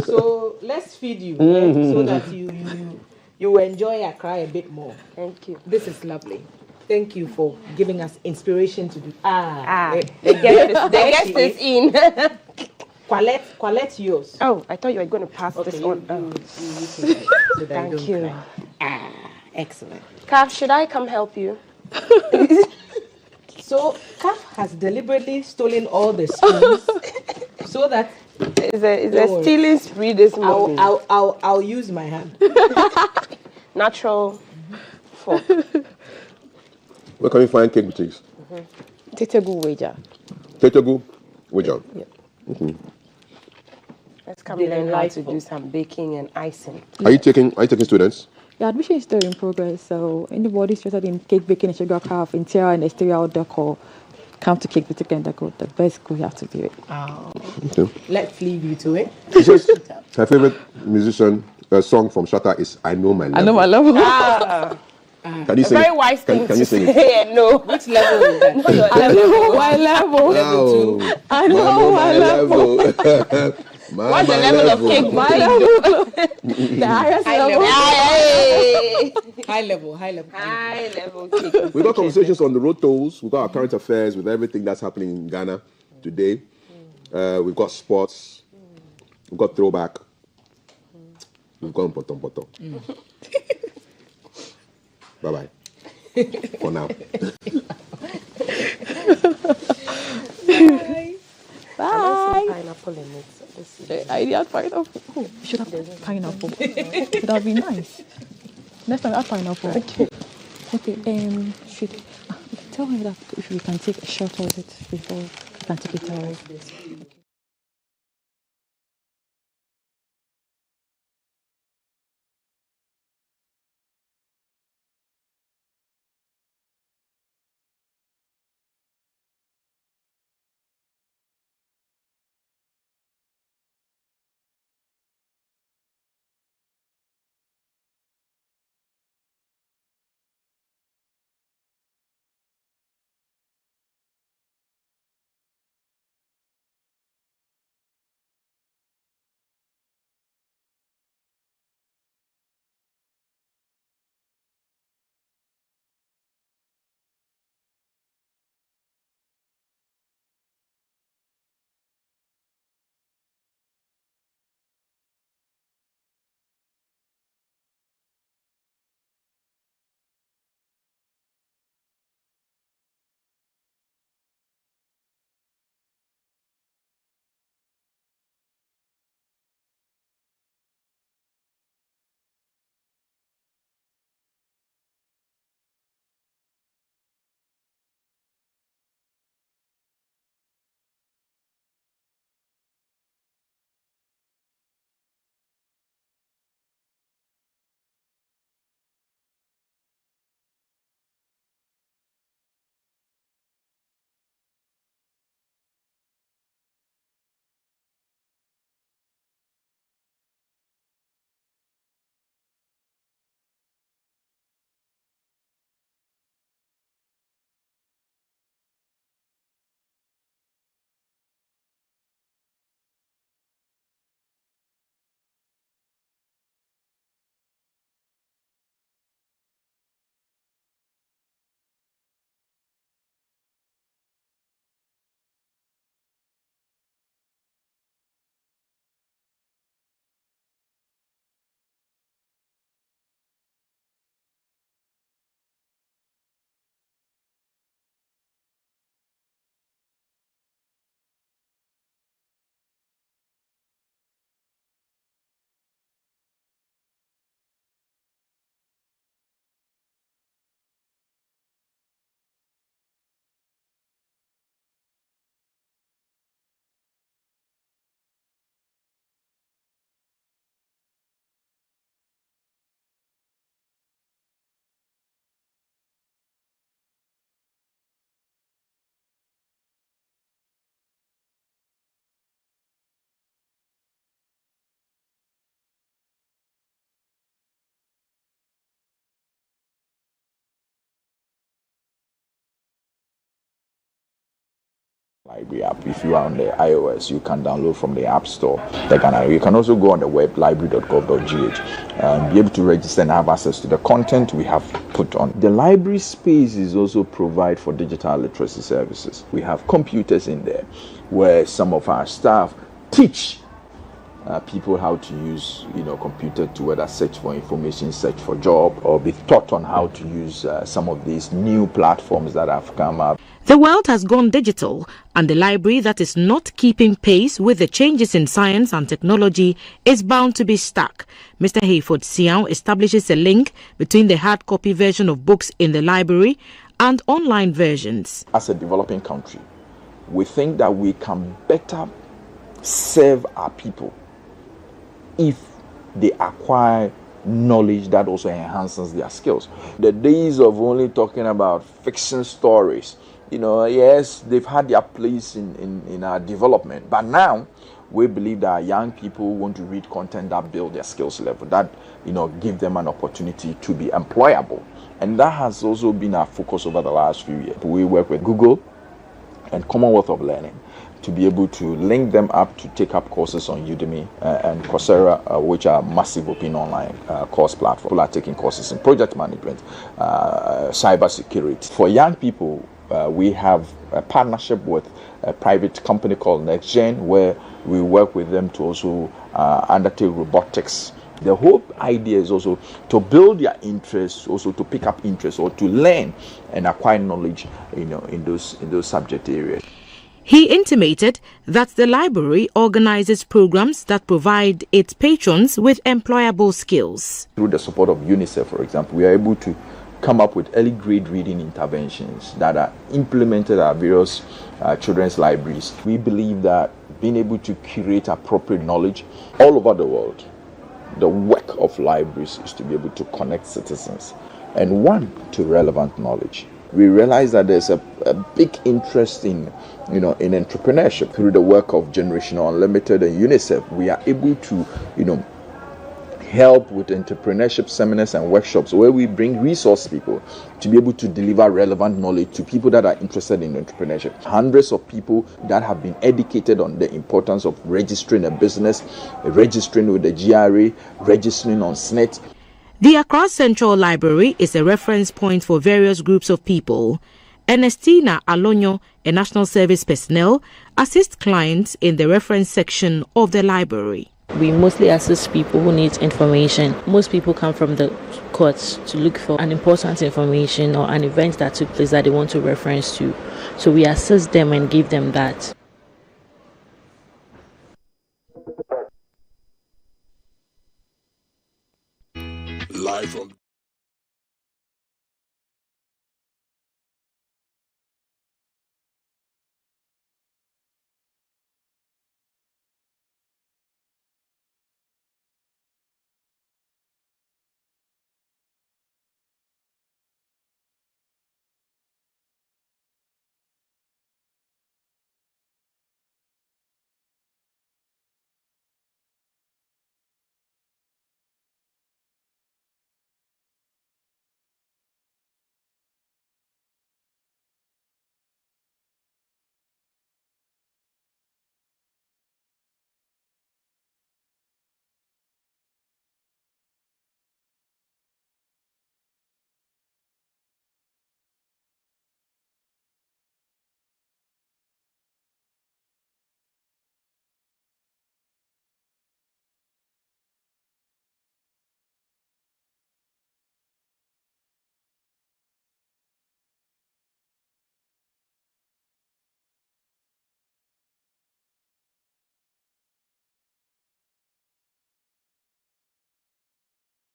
So let's feed you so that you will enjoy Accra a bit more. Thank you. This is lovely. Thank you for giving us inspiration to do. The guest is in. Qualette yours. Oh, I thought you were going to pass this on. Thank you. Excellent. Kav, should I come help you? So Kav has deliberately stolen all the spoons so that it's a stealing spree this morning. I'll use my hand. Natural fork. Where can we find cake boutiques? Tetebu Wager. Tetebu Wager. Yeah. Let's come learn how to do some baking and icing. Are you taking students? Yeah, admission is still in progress. So anybody interested in cake baking and sugar craft, interior and exterior decor, come to Cake Boutique and Decor. The best school you have to do it. Okay. Let's leave you to it. Her favorite musician song from Shatta is "I Know My Level." I know my level. Can you sing? Very wise thing Can you sing it? No. Which level is that? I know my level. Level 2. I know my level. What's the level of cake? My level. The highest level. High level cake. We've got conversations on the road tolls. We've got our current affairs with everything that's happening in Ghana today. We've got sports. We've got throwback. We've got potom. Bye-bye. For now. Bye. Pineapple in it. I had pineapple. Oh, you should have pineapple. That would be nice. Next time, add pineapple. Okay. Tell her that if we can take a shot of it before we can take it out. Library app. If you are on the iOS, you can download from the App Store. You can also go on the web, library.gov.gh, and be able to register and have access to the content we have put on. The library space is also provide for digital literacy services. We have computers in there where some of our staff teach people how to use, computer to whether search for information, search for job, or be taught on how to use some of these new platforms that have come up. The world has gone digital, and the library that is not keeping pace with the changes in science and technology is bound to be stuck. Mr. Hayford Siao establishes a link between the hard copy version of books in the library and online versions. As a developing country, we think that we can better serve our people if they acquire knowledge that also enhances their skills. The days of only talking about fiction stories, yes, they've had their place in our development, but now we believe that our young people want to read content that build their skills level, that give them an opportunity to be employable, and that has also been our focus over the last few years. We work with Google and Commonwealth of Learning to be able to link them up to take up courses on Udemy and Coursera, which are massive open online course platforms. People are taking courses in project management, cyber security. For young people, we have a partnership with a private company called NextGen, where we work with them to also undertake robotics. The whole idea is also to build their interests, also to pick up interest or to learn and acquire knowledge, in those subject areas. He intimated that the library organizes programs that provide its patrons with employable skills. Through the support of UNICEF, for example, we are able to come up with early grade reading interventions that are implemented at various children's libraries. We believe that being able to curate appropriate knowledge all over the world, the work of libraries is to be able to connect citizens and to relevant knowledge. We realize that there's a big interest in entrepreneurship. Through the work of Generation Unlimited and UNICEF, we are able to, help with entrepreneurship seminars and workshops where we bring resource people to be able to deliver relevant knowledge to people that are interested in entrepreneurship. Hundreds of people that have been educated on the importance of registering a business, registering with the GRA, registering on SNET. The Accra Central Library is a reference point for various groups of people. Ernestina Alonyo, a National Service personnel, assists clients in the reference section of the library. We mostly assist people who need information. Most people come from the courts to look for an important information or an event that took place that they want to reference to. So we assist them and give them that. Live from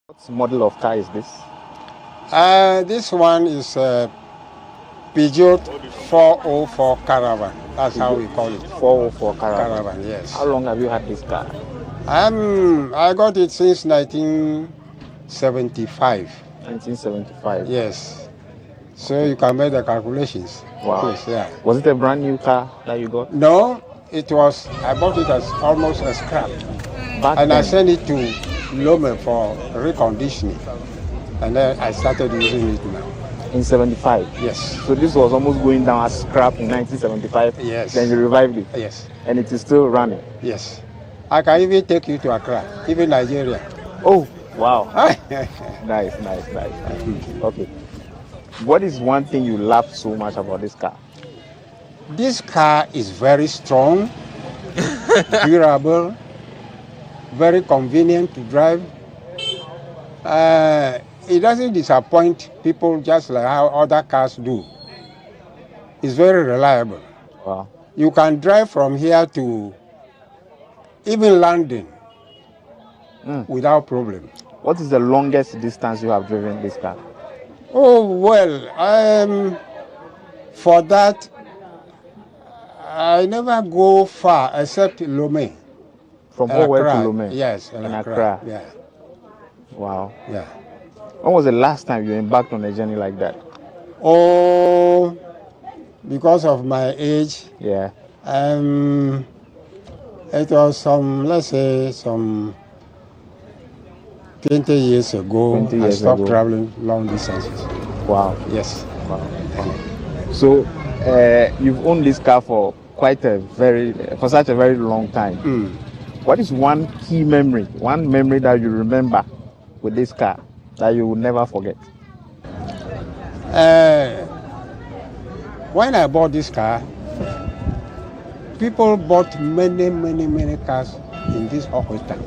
What model of car is this? This one is a Peugeot 404 Caravan. That's how we call it. 404 Caravan. Caravan, yes. How long have you had this car? I got it since 1975. 1975? Yes. So you can make the calculations. Wow. Yes, yeah. Was it a brand new car that you got? No, I bought it as almost a scrap. I sent it to Lome for reconditioning, and then I started using it now. In 75? Yes. So this was almost going down as scrap in 1975? Yes. Then you revived it? Yes. And it is still running? Yes. I can even take you to Accra, even Nigeria. Oh, wow. Nice. Okay. What is one thing you love so much about this car? This car is very strong, durable, very convenient to drive. It doesn't disappoint people just like how other cars do. It's very reliable. Wow. You can drive from here to even London without problem. What is the longest distance you have driven this car? Oh, well, for that, I never go far except Lomé. From Owerri to Lomé? Yes, in Accra. Yeah. Wow. Yeah. When was the last time you embarked on a journey like that? Oh, because of my age. Yeah. It was let's say 20 years ago. I stopped traveling long distances. Wow. Yes. Wow. So you've owned this car for such a very long time. What is one key memory, one memory that you remember with this car that you will never forget? When I bought this car, people bought many cars in this hospital.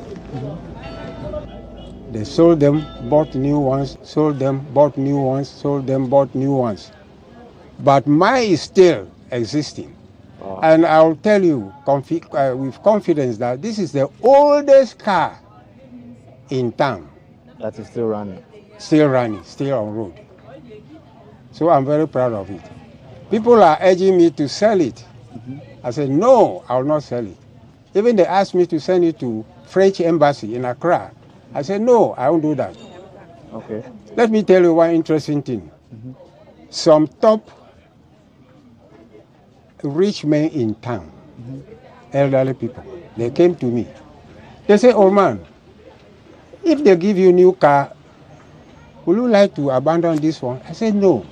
They sold them, bought new ones, sold them, bought new ones, sold them, bought new ones. But mine is still existing. Wow. And I'll tell you with confidence that this is the oldest car in town. That is still running. Still running, still on road. So I'm very proud of it. People are urging me to sell it. I said, no, I will not sell it. Even they asked me to send it to French embassy in Accra. I said, no, I won't do that. Okay. Let me tell you one interesting thing. Some top rich men in town, elderly people, they came to me. They say, old man, if they give you a new car, would you like to abandon this one? I said, no.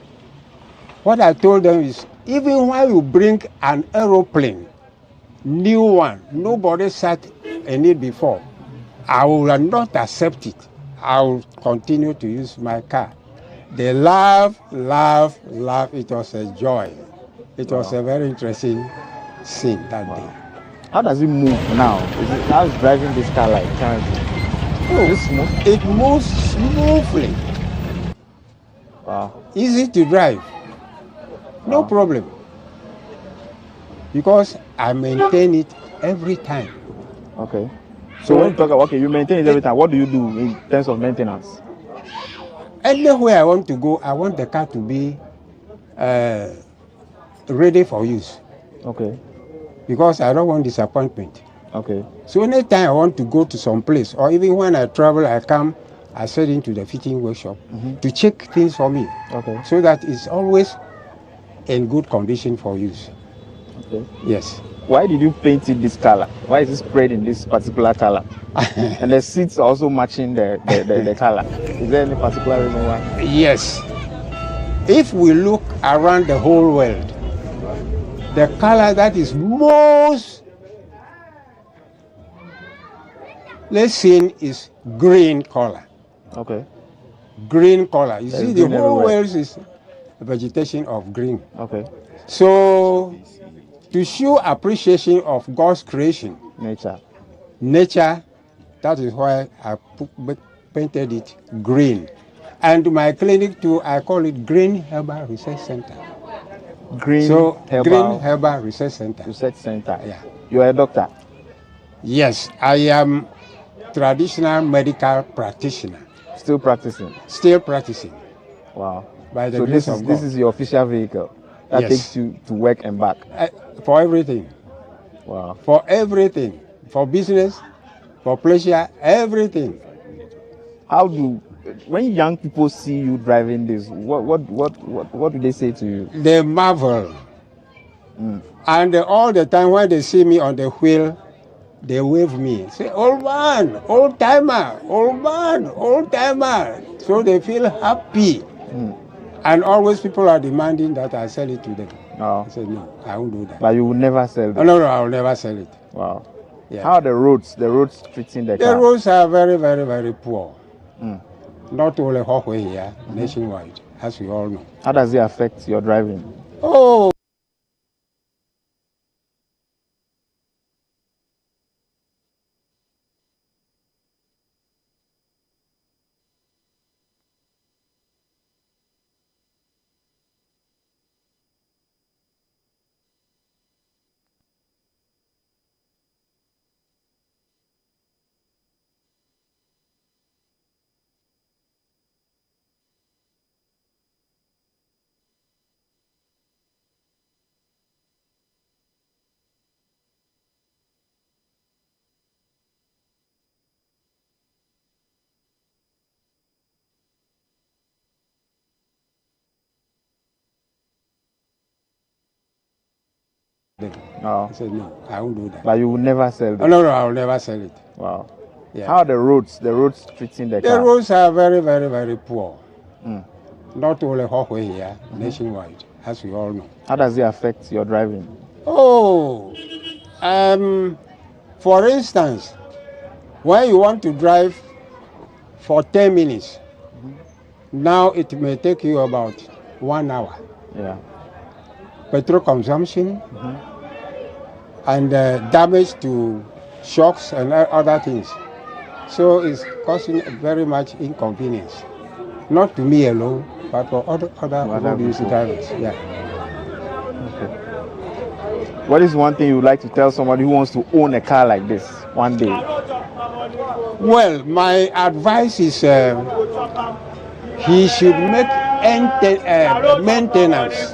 What I told them is, even when you bring an aeroplane, new one, nobody sat in it before, I will not accept it. I will continue to use my car. They laugh. It was a joy. It was a very interesting scene that day. How does it move now? How is driving this car like currently? It moves smoothly. Wow. Easy to drive. No problem. Because I maintain it every time. Okay. So when you talk about, you maintain it every time, what do you do in terms of maintenance? Anywhere I want to go, I want the car to be ready for use. Okay. Because I don't want disappointment. Okay. So anytime I want to go to some place, or even when I travel, I come, I set into the fitting workshop to check things for me. Okay. So that it's always in good condition for use. Okay. Yes. Why did you paint it this color? Why is it sprayed in this particular color? And the seats are also matching the color. Is there any particular reason why? Yes. If we look around the whole world, the color that is most seen is green color. Okay. Green color. You see, the whole everywhere. world is a vegetation of green. Okay. So, to show appreciation of God's creation, nature, that is why I painted it green. And my clinic too, I call it Green Herbal Research Center. Green Herbal Research Center. Research Center. Yeah. You are a doctor? Yes, I am traditional medical practitioner. Still practicing? Still practicing. Wow. By the so grace of God. This is your official vehicle that takes you to work and back? For everything. Wow. For everything. For business, for pleasure, everything. When young people see you driving this, what do they say to you? They marvel. And all the time when they see me on the wheel, they wave me. Say, old man, old timer, old man, old timer. So they feel happy. And always people are demanding that I sell it to them. No. I said, no, I won't do that. But you will never sell them? No, I will never sell it. Wow. Yeah. How are the roads treating the car? The roads are very, very, very poor. Mm. Not only Hawkeye here, nationwide, as we all know. How does it affect your driving? Oh! No. I said, no, I won't do that. But you will never sell them? No, I will never sell it. Wow. Yeah. How are the roads treating the car? The roads are very, very, very poor. Mm. Not only Hawkeye here, nationwide, as we all know. How does it affect your driving? Oh, for instance, when you want to drive for 10 minutes, now it may take you about 1 hour. Yeah. Petrol consumption and damage to shocks and other things. So it's causing very much inconvenience. Not to me alone, but for other drivers. Yeah. Okay. What is one thing you would like to tell somebody who wants to own a car like this one day? Well, my advice is he should make maintenance,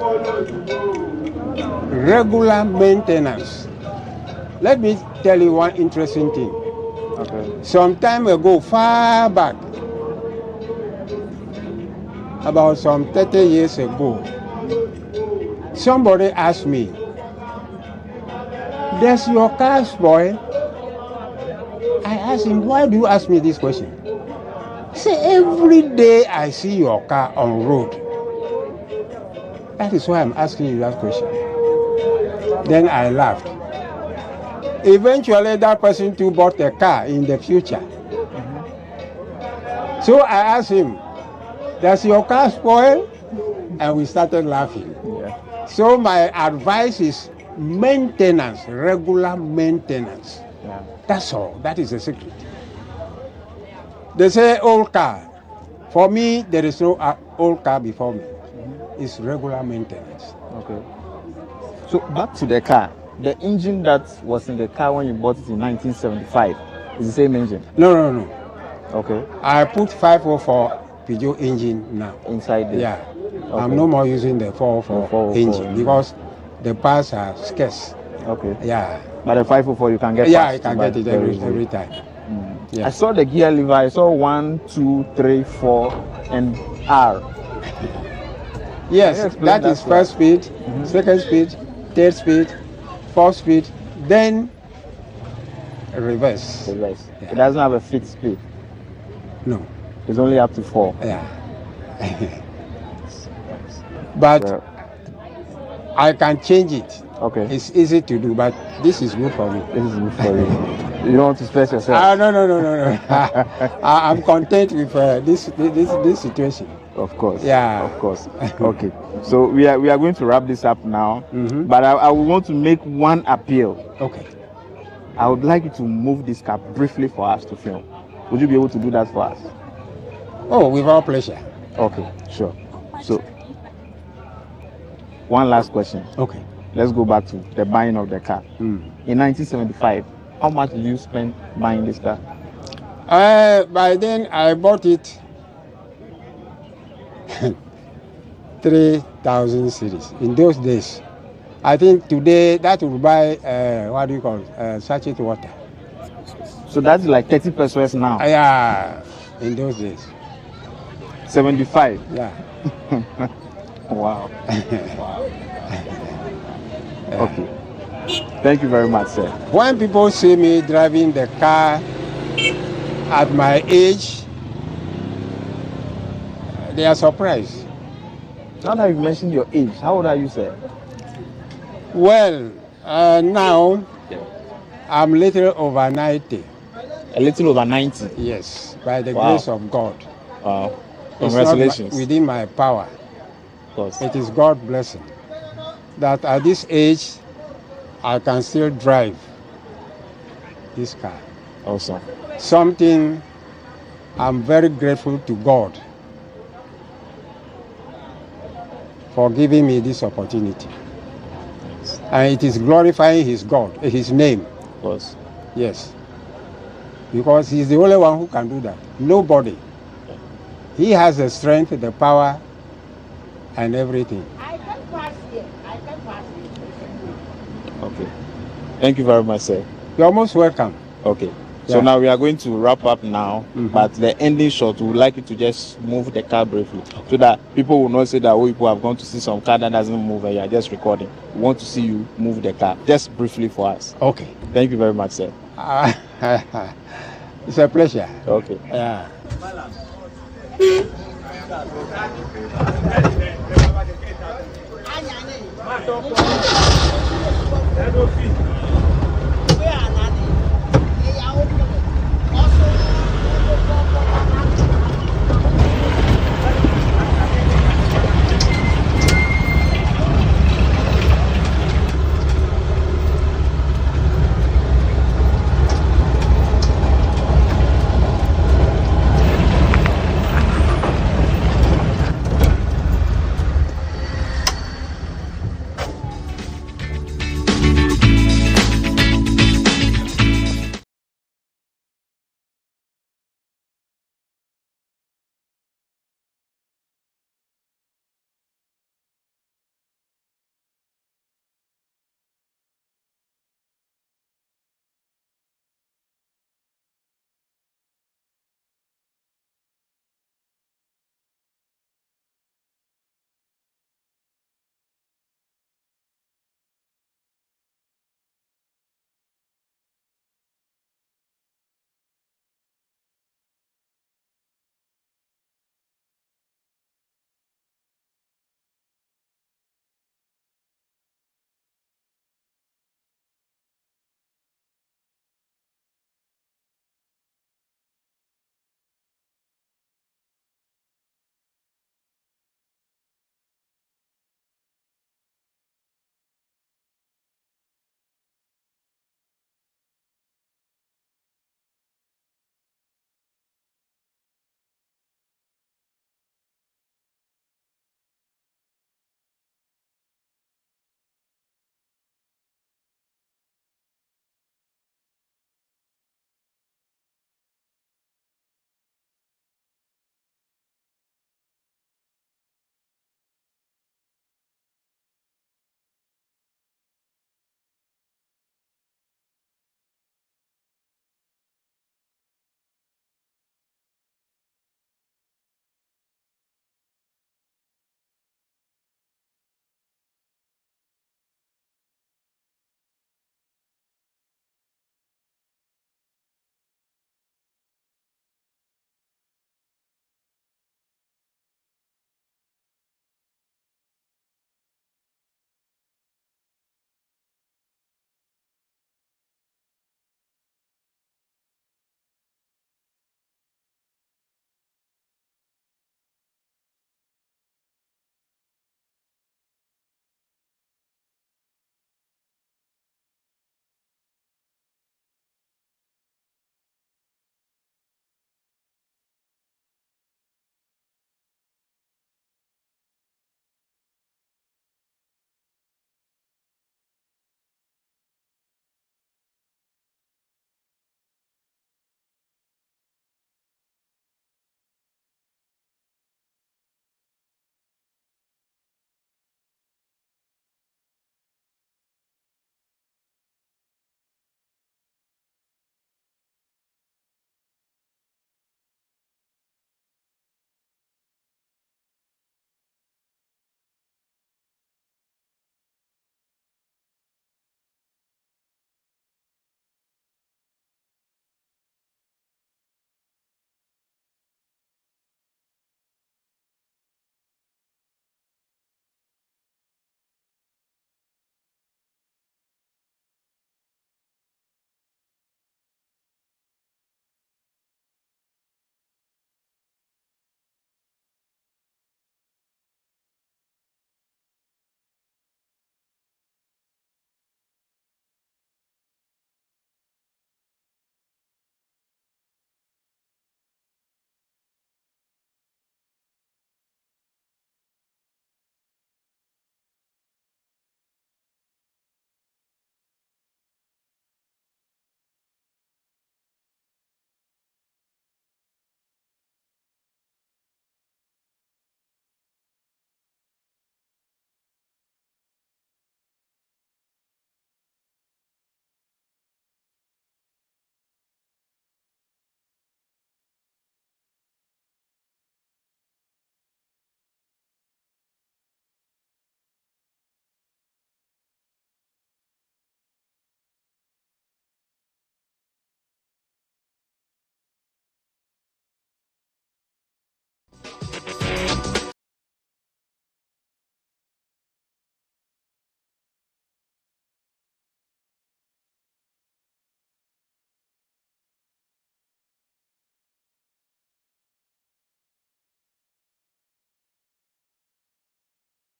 regular maintenance. Let me tell you one interesting thing. Okay. Some time ago, far back, about some 30 years ago, somebody asked me, does your car spoil? I asked him, why do you ask me this question? He said, every day I see your car on road. That is why I'm asking you that question. Then I laughed. Eventually, that person too bought a car in the future. So I asked him, does your car spoil? And we started laughing. Yeah. So my advice is maintenance, regular maintenance. Yeah. That's all. That is the secret. They say old car. For me, there is no old car before me. It's regular maintenance. Okay. So back to the car. The engine that was in the car when you bought it in 1975 is the same engine? No. Okay. I put 504 Peugeot engine now. Inside there? Yeah. Okay. I'm no more using the 404 engine because the parts are scarce. Okay. Yeah. But the 504 you can get Yeah, I can get it every time. Yeah. I saw the gear lever. I saw 1, 2, 3, 4, and R. Yes, that is first speed, second speed, third speed, fourth speed, then reverse. Reverse. Yeah. It doesn't have a fixed speed. No. It's only up to 4. Yeah. But I can change it. Okay. It's easy to do, but this is good for me. This is good for you. You don't want to stress yourself? No. I'm content with this situation. Of course. Yeah. Of course. Okay. So we are going to wrap this up now. But I would want to make one appeal. Okay. I would like you to move this car briefly for us to film. Would you be able to do that for us? Oh, with our pleasure. Okay, sure. So, one last question. Okay. Let's go back to the buying of the car. In 1975, how much did you spend buying this car? By then, I bought it 3,000 cedis. In those days, I think today that would buy what do you call it? Sachet water. So that's like 30 pesos now. Yeah, in those days. 75. Yeah. Wow. Wow. Okay. Thank you very much, sir. When people see me driving the car at my age, they are surprised. Now that you mentioned your age, how old are you, sir? Well, now I'm little over 90. A little over 90? Yes, by the Wow. grace of God. Wow. It's Congratulations. not within my power. Of course. It is God's blessing that at this age I can still drive this car. Awesome. Something I'm very grateful to God for giving me this opportunity. And it is glorifying His God, His name. Of course. Yes. Because He's the only one who can do that. Nobody. He has the strength, the power, and everything. Okay. Thank you very much, sir. You're most welcome. Okay. So Yeah. now we are going to wrap up now, but the ending shot, we would like you to just move the car briefly so that people will not say that people have gone to see some car that doesn't move and you are just recording. We want to see you move the car just briefly for us. Okay. Thank you very much, sir. It's a pleasure. Okay. Yeah.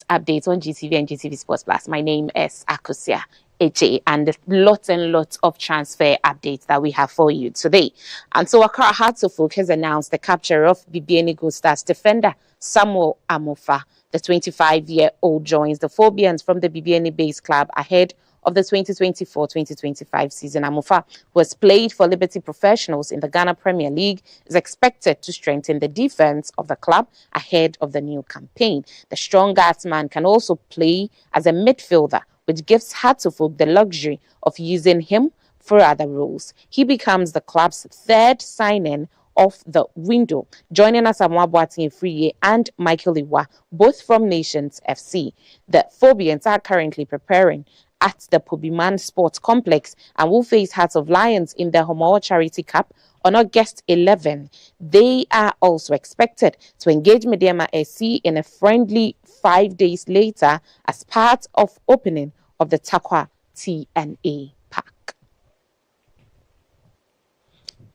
updates on GTV and GTV Sports Plus. My name is Akosia Eche, and lots and lots of transfer updates that we have for you today. And so Accra Hearts of Oak has announced the capture of BBN Gold Stars defender Samuel Amofa. The 25-year-old joins the Phobians from the BBN base club ahead of the 2024-2025 season. Amofa, who has played for Liberty Professionals in the Ghana Premier League, is expected to strengthen the defense of the club ahead of the new campaign. The strong guardsman can also play as a midfielder, which gives Hearts of Oak the luxury of using him for other roles. He becomes the club's third signing of the window, joining us Asamoah Boateng Friye and Michael Iwa, both from Nations FC. The Phobians are currently preparing at the Pobiman Sports Complex and will face Hearts of Lions in the Homoa Charity Cup on August 11. They are also expected to engage Mediama SC in a friendly 5 days later as part of opening of the Takwa TNA Park.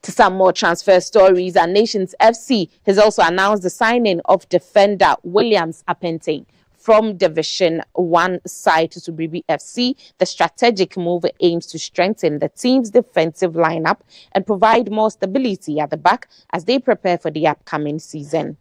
To some more transfer stories, and Nations FC has also announced the signing of defender Williams Apenteng from Division 1 side to Subribi FC. The strategic move aims to strengthen the team's defensive lineup and provide more stability at the back as they prepare for the upcoming season.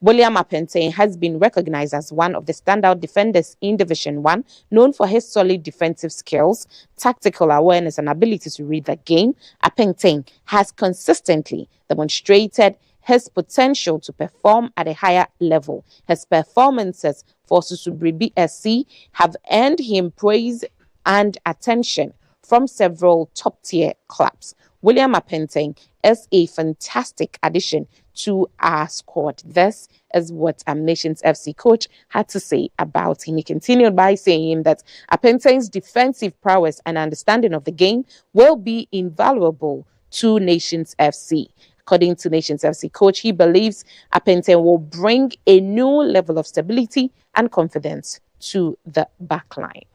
William Apenteng has been recognized as one of the standout defenders in Division 1, known for his solid defensive skills, tactical awareness, and ability to read the game. Apenteng has consistently demonstrated his potential to perform at a higher level. His performances for Subribi SC have earned him praise and attention from several top-tier clubs. William Apenteng is a fantastic addition to our squad. This is what Nations FC coach had to say about him. He continued by saying that Apenteng's defensive prowess and understanding of the game will be invaluable to Nations FC. According to Nations FC coach, he believes Apenteng will bring a new level of stability and confidence to the backline.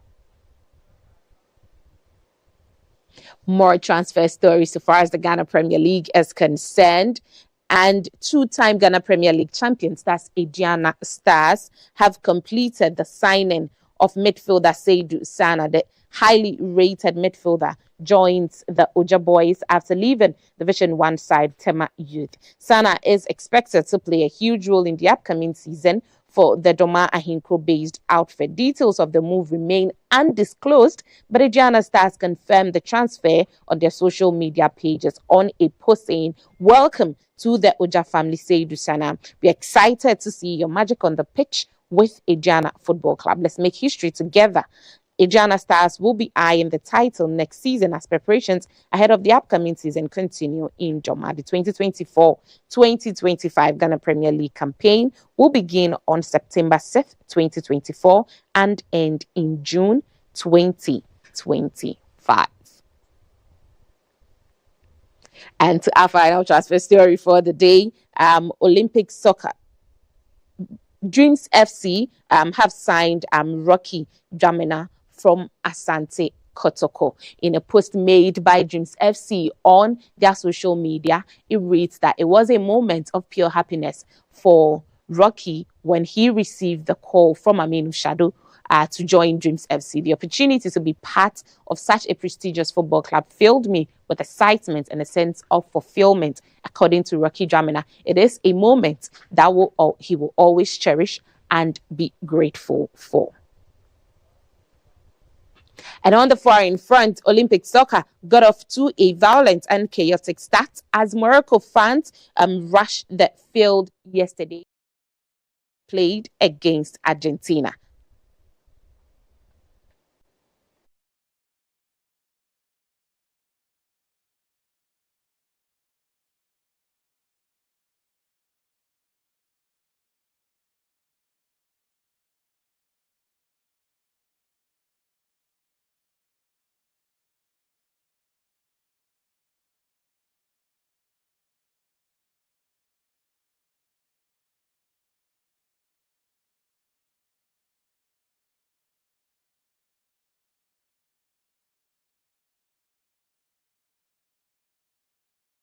More transfer stories so far as the Ghana Premier League is concerned. And two-time Ghana Premier League champions, that's Aduana Stars, have completed the signing of midfielder Seydou Sana. The highly rated midfielder joins the Oja Boys after leaving Division 1 side Tema Youth. Sana is expected to play a huge role in the upcoming season for the Doma Ahinko-based outfit. Details of the move remain undisclosed, but Aduana Stars confirmed the transfer on their social media pages on a post saying, "Welcome to the Oja family, Seydou Sana. We're excited to see your magic on the pitch with Aduana Football Club. Let's make history together." Aduana Stars will be eyeing the title next season as preparations ahead of the upcoming season continue in Doma. The 2024-2025 Ghana Premier League campaign will begin on September 6th, 2024 and end in June 2025. And to our final transfer story for the day, Olympic Soccer. Dreams FC have signed Rocky Dramina from Asante Kotoko. In a post made by Dreams FC on their social media, it reads that it was a moment of pure happiness for Rocky when he received the call from Aminu Shado to join Dreams FC. The opportunity to be part of such a prestigious football club filled me with excitement and a sense of fulfillment, according to Rocky Dramina. It is a moment that he will always cherish and be grateful for. And on the foreign front, Olympic Soccer got off to a violent and chaotic start as Morocco fans rushed the field yesterday, played against Argentina.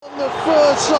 The first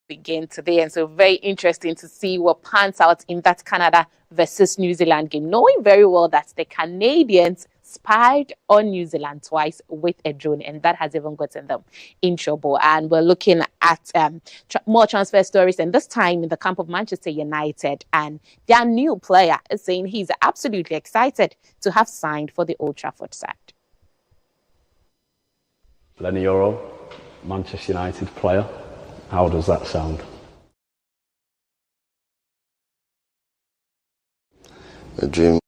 begin today, and so very interesting to see what pans out in that Canada versus New Zealand game, knowing very well that the Canadians spied on New Zealand twice with a drone, and that has even gotten them in trouble. And we're looking at more transfer stories, and this time in the camp of Manchester United, and their new player is saying he's absolutely excited to have signed for the Old Trafford side. Leny Yoro, Manchester United player. How does that sound? A dream.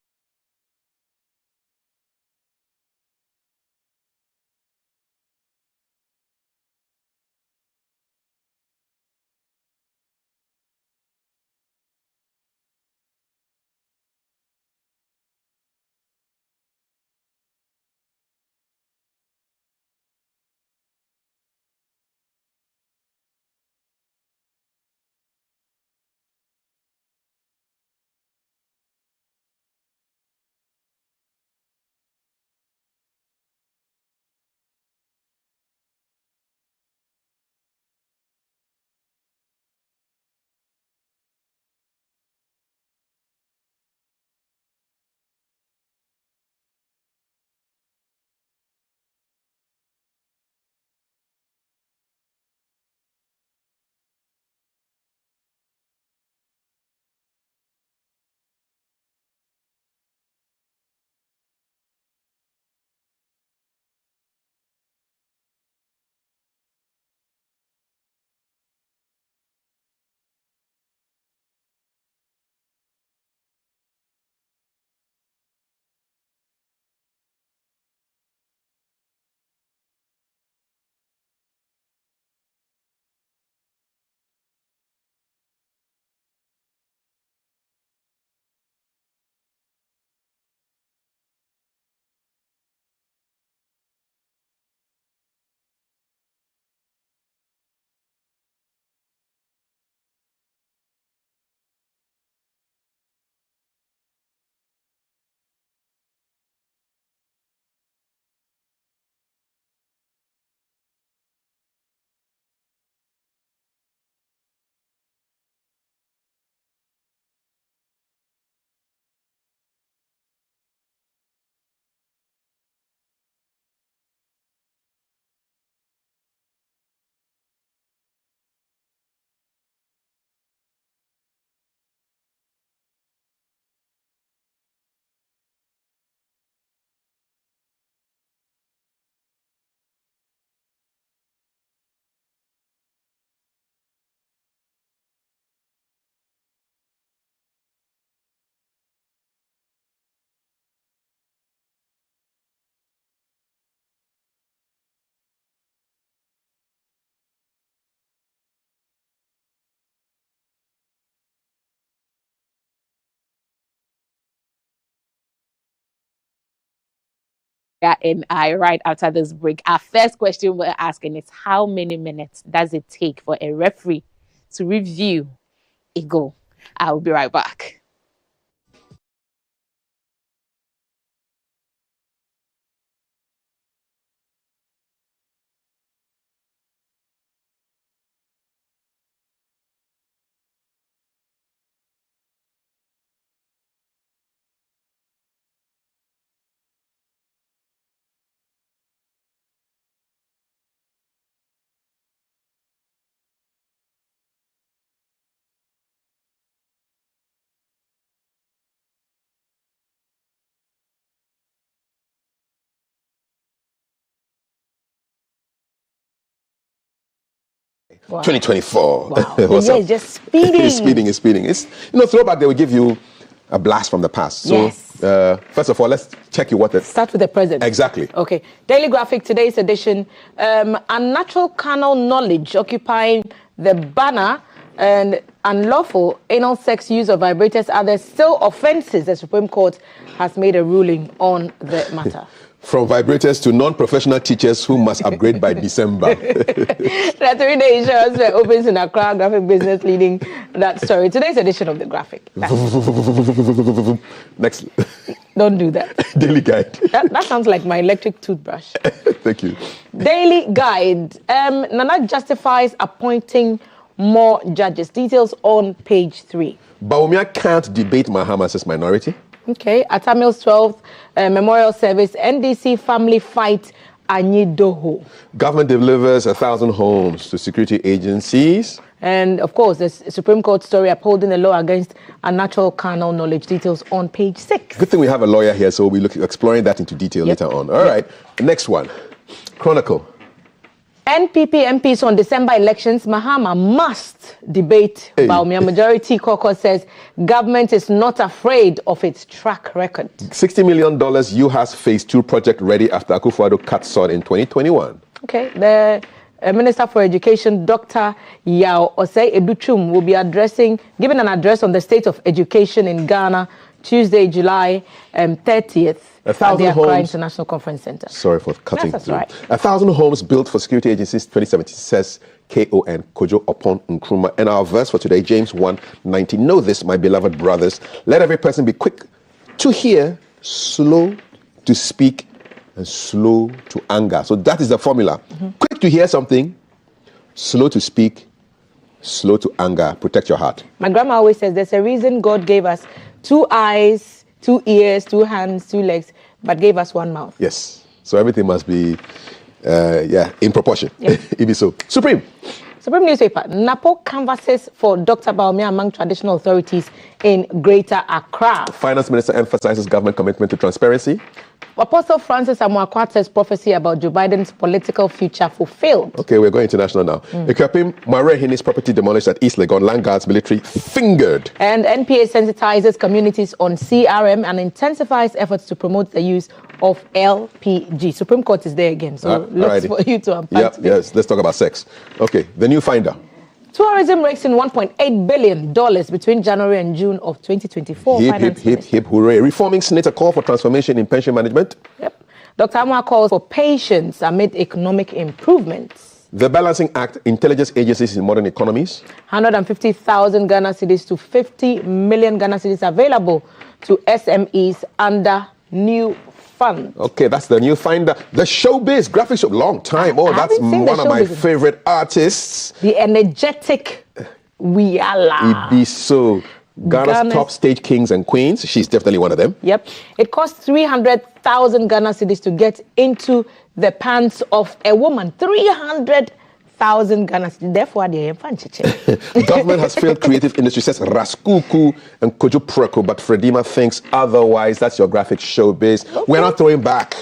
MI right after this break. Our first question we're asking is, how many minutes does it take for a referee to review a goal? I'll be right back. Wow. 2024. Wow. The year is just speeding. It's speeding. It's, throwback, they will give you a blast from the past. So, yes. First of all, let's check you what the... Start with the present. Exactly. Okay. Daily Graphic, today's edition. Unnatural carnal knowledge occupying the banner and unlawful anal sex use of vibrators are there still offences. The Supreme Court has made a ruling on the matter. From vibrators to non-professional teachers who must upgrade by December. The 3-day insurance fair opens in Accra. Graphic Business leading that story. Today's edition of the Graphic. Next. Don't do that. Daily Guide. That sounds like my electric toothbrush. Thank you. Daily Guide. Nana justifies appointing more judges. Details on page 3. Bawumia can't debate Mahama's minority. Okay, at Tamil's 12th memorial service, NDC family fight Anyidoho. Government delivers 1,000 homes to security agencies. And of course, the Supreme Court story upholding the law against unnatural carnal knowledge. Details on page 6. Good thing we have a lawyer here, so we'll be exploring that into detail later on. All right, next one. Chronicle. NPP MPs on December elections, Mahama must debate Bawumia. Majority caucus says government is not afraid of its track record. $60 million UHAS Phase 2 project ready after Akufo-Addo cut sword in 2021. Okay, the Minister for Education, Dr. Yao Osei Educhum, will be giving an address on the state of education in Ghana Tuesday, July 30th. 1,000 at the Accra homes. International Conference Center. Sorry for cutting That's through. right. 1,000 homes built for security agencies 2017, says KON Kojo Upon Nkrumah. And our verse for today, James 1:19. Know this, my beloved brothers. Let every person be quick to hear, slow to speak, and slow to anger. So that is the formula. Quick to hear something, slow to speak, slow to anger. Protect your heart. My grandma always says there's a reason God gave us 2 eyes, 2 ears, 2 hands, 2 legs, but gave us 1 mouth. Yes. So everything must be, in proportion. Yeah. It be so. Supreme newspaper. Napo canvasses for Dr. Bawumia among traditional authorities in Greater Accra. Finance Minister emphasizes government commitment to transparency. Apostle Francis Amoakwata's prophecy about Joe Biden's political future fulfilled. Okay, we're going international now. Equipping Marehini's property demolished at East Legon. Land Guards military fingered. And NPA sensitizes communities on CRM and intensifies efforts to promote the use of LPG. Supreme Court is there again, so looks for you to unpack today. Yes, let's talk about sex. Okay, the new finder. Tourism rakes in $1.8 billion between January and June of 2024. Hip, hooray. Reforming Senator call for transformation in pension management. Yep. Dr. Amwa calls for patience amid economic improvements. The Balancing Act, intelligence agencies in modern economies. 150,000 Ghana cedis to 50 million Ghana cedis available to SMEs under new fund. Okay, that's the new finder. The Showbiz graphic show. Long time. Oh, that's one of my favorite artists. The energetic Wiala. It be so. Ghana's top stage kings and queens. She's definitely one of them. Yep. It costs 300,000 Ghana cedis to get into the pants of a woman. 300,000 Ghana cedis. Therefore, they're Government has failed creative industry, says Raskuku and Kojo Preko, but Fredima thinks otherwise. That's your graphic Showbiz. Okay. We're not throwing back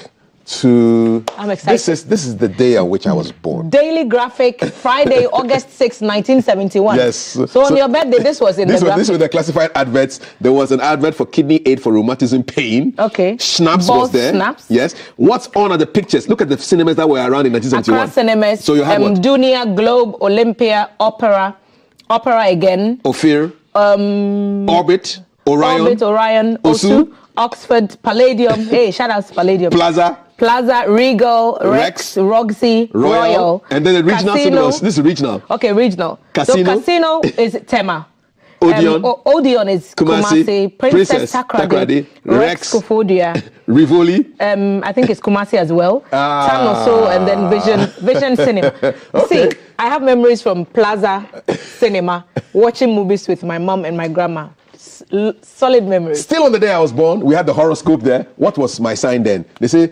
to... I'm excited. This is the day on which I was born. Daily Graphic, Friday, August 6, 1971. Yes. So on your birthday, this was in the graphic. This was the classified adverts. There was an advert for kidney aid for rheumatism pain. Okay. Schnapps was there. Snaps. Yes. What's on are the pictures? Look at the cinemas that were around in 1971. Accra cinemas. So you have what? Dunia, Globe, Olympia, Opera again. Ophir. Orbit, Orion. Osu, Oxford, Palladium. Hey, shout out to Palladium. Plaza, Regal, Rex, Roxy, Royal. And then the regional cinemas. This is regional. Okay, regional. Casino. So Casino is Tema. Odeon. Odeon is Kumasi. Princess Takrady. Rex Kofodia. Rivoli. I think it's Kumasi as well. Tanoso, and then Vision Cinema. Okay. See, I have memories from Plaza Cinema, watching movies with my mom and my grandma. Solid memories. Still on the day I was born, we had the horoscope there. What was my sign then? They say,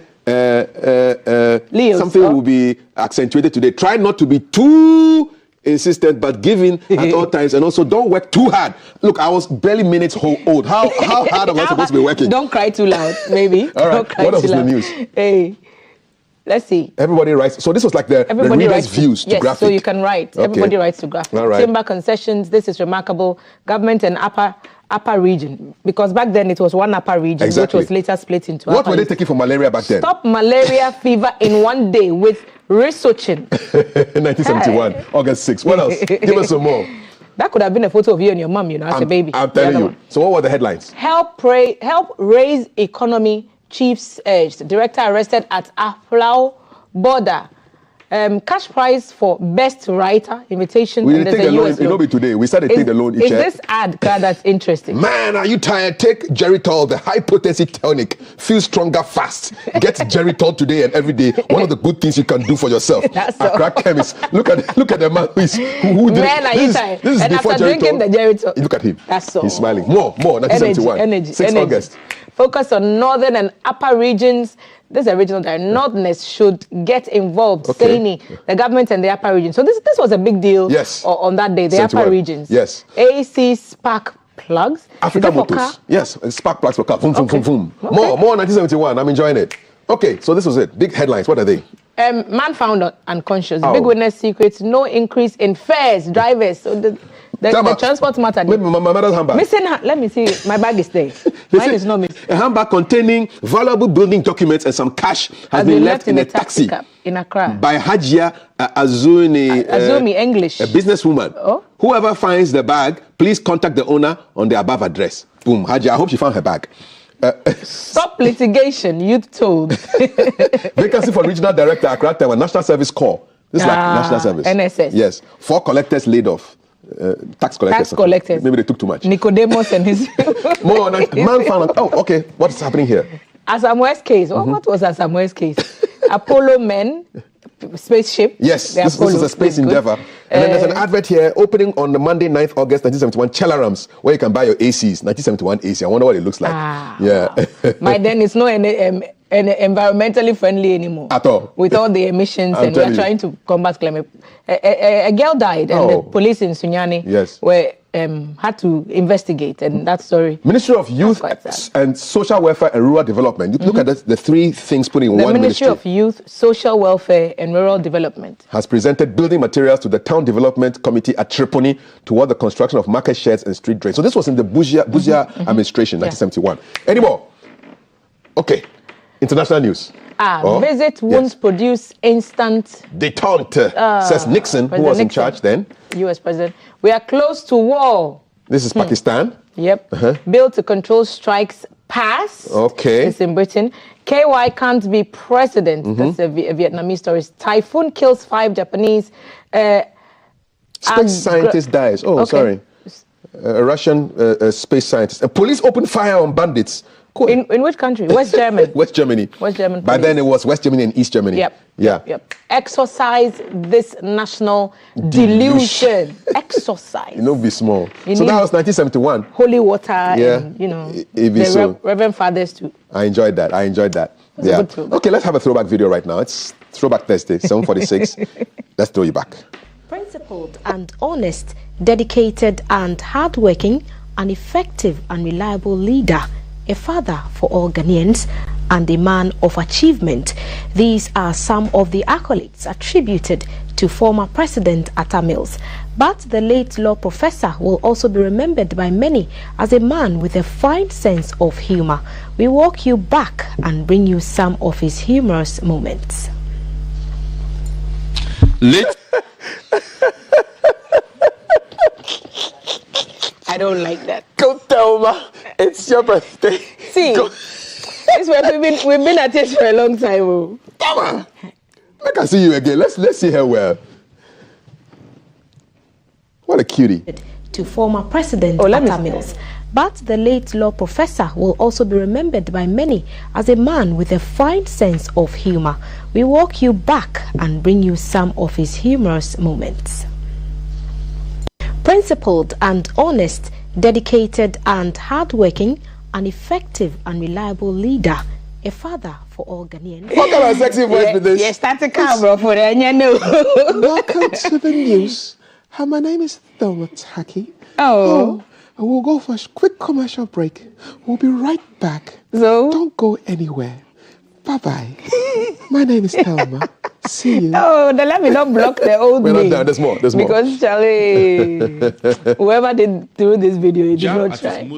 Leo, something will be accentuated today. Try not to be too insistent, but giving at all times, and also don't work too hard. Look, I was barely minutes old. How hard am I supposed to be working? Don't cry too loud, maybe. All right. What else is the news? Hey, let's see. Everybody writes. So this was like the reader's views to graphic. So you can write. Okay. Everybody writes to graphic. All right. Timber concessions. This is remarkable. Government and upper region, because back then it was one upper region, which was later split into What were they taking for malaria back then? Stop malaria fever in one day with Risochin. 1971, August 6. What else? Give us some more. That could have been a photo of you and your mom, as a baby. I'm telling you. So what were the headlines? Help raise economy, chiefs urged. Director arrested at Aflao border. Cash prize for best writer invitation. We didn't take the loan. It will be today. We started taking the loan. Is this ad that's interesting? Man, are you tired? Take Geritol, the high potency tonic. Feel stronger fast. Get Geritol today and every day. One of the good things you can do for yourself. That's Accra Chemist. Look at the man who did. Man, are you tired? This is and before after drinking the Geritol. Look at him. That's so. He's smiling. More. 1971. Energy. 6 August. Focus on northern and upper regions. This is a regional that Northerners should get involved, saying the government and the upper region. So this was a big deal on that day, the 71. Upper regions. Yes. AC Spark Plugs. Africa Motors. Yes, Spark Plugs for car. Boom. More 1971. I'm enjoying it. Okay, so this was it. Big headlines. What are they? Man found unconscious. Big witness secrets. No increase in fares. Drivers. So the transport matter. Maybe my mother's handbag. Missing. Let me see. My bag is there. Mine is not missing. A handbag containing valuable building documents and some cash has been left in a taxi in Accra by Hajia Azumi English, a businesswoman. Oh? Whoever finds the bag, please contact the owner on the above address. Boom, Hajia. I hope she found her bag. Stop litigation, youth told. Vacancy for regional director, Accra Tower, National Service Corps. This is like National Service. NSS. Yes. 4 collectors laid off. Tax collectors. Maybe they took too much. Nicodemus and his... More man found... Oh, okay. What's happening here? Asamoah's case. What was Asamoah's case? Apollo men, spaceship. Yes, this is a space endeavor. And then there's an advert here opening on the Monday, 9th August 1971, Chelarams, where you can buy your ACs. 1971 AC. I wonder what it looks like. Yeah. By then, it's not environmentally friendly anymore. At all. With all the emissions, and we're trying to combat climate. A girl died, and the police in Sunyani had to investigate, and that story. Ministry of Youth and Social Welfare and Rural Development. Look at the 3 things put in one ministry. The Ministry of Youth, Social Welfare and Rural Development has presented building materials to the Town Development Committee at Tripoli toward the construction of market sheds and street drains. So this was in the Buzia administration, 1971. Any more? Okay. International news. Visit won't produce instant detente, says Nixon, who was in charge then. U.S. president. We are close to war. This is Pakistan. Yep. Bill to control strikes pass. Okay. It's in Britain. KY can't be president. That's a Vietnamese story. Typhoon kills 5 Japanese. Space scientist dies. Oh, sorry. A Russian space scientist. Police opened fire on bandits. In which country? West Germany. West Germany. West Germany. By then it was West Germany and East Germany. Yep. Exorcise this national delusion. Exorcise. You know, be small. So that was 1971. Holy water and, the Reverend Fathers too. I enjoyed that. Yeah. Okay, let's have a throwback video right now. It's Throwback Thursday, 7:46. Let's throw you back. Principled and honest, dedicated and hardworking, an effective and reliable leader, a father for all Ghanaians, and a man of achievement. These are some of the accolades attributed to former President Atta Mills. But the late law professor will also be remembered by many as a man with a fine sense of humor. We walk you back and bring you some of his humorous moments. I don't like that. Go Thelma, it's your birthday. See, we've been at it for a long time. Thelma, I can see you again. Let's see her well. What a cutie. To former President Atta Mills. But the late law professor will also be remembered by many as a man with a fine sense of humor. We walk you back and bring you some of his humorous moments. Principled and honest, dedicated and hardworking, an effective and reliable leader, a father for all Ghanaians. What kind of sexy voice with this? Yes, start to camera for that, you know. Welcome to the news. Hi, my name is Thelma Taki. Oh. We'll go for a quick commercial break. We'll be right back. So? Don't go anywhere. Bye-bye. My name is Thelma. See you. Oh, then let me not block the old We're name. not done. There's more. Because, Charlie, whoever did do this video, he did not try.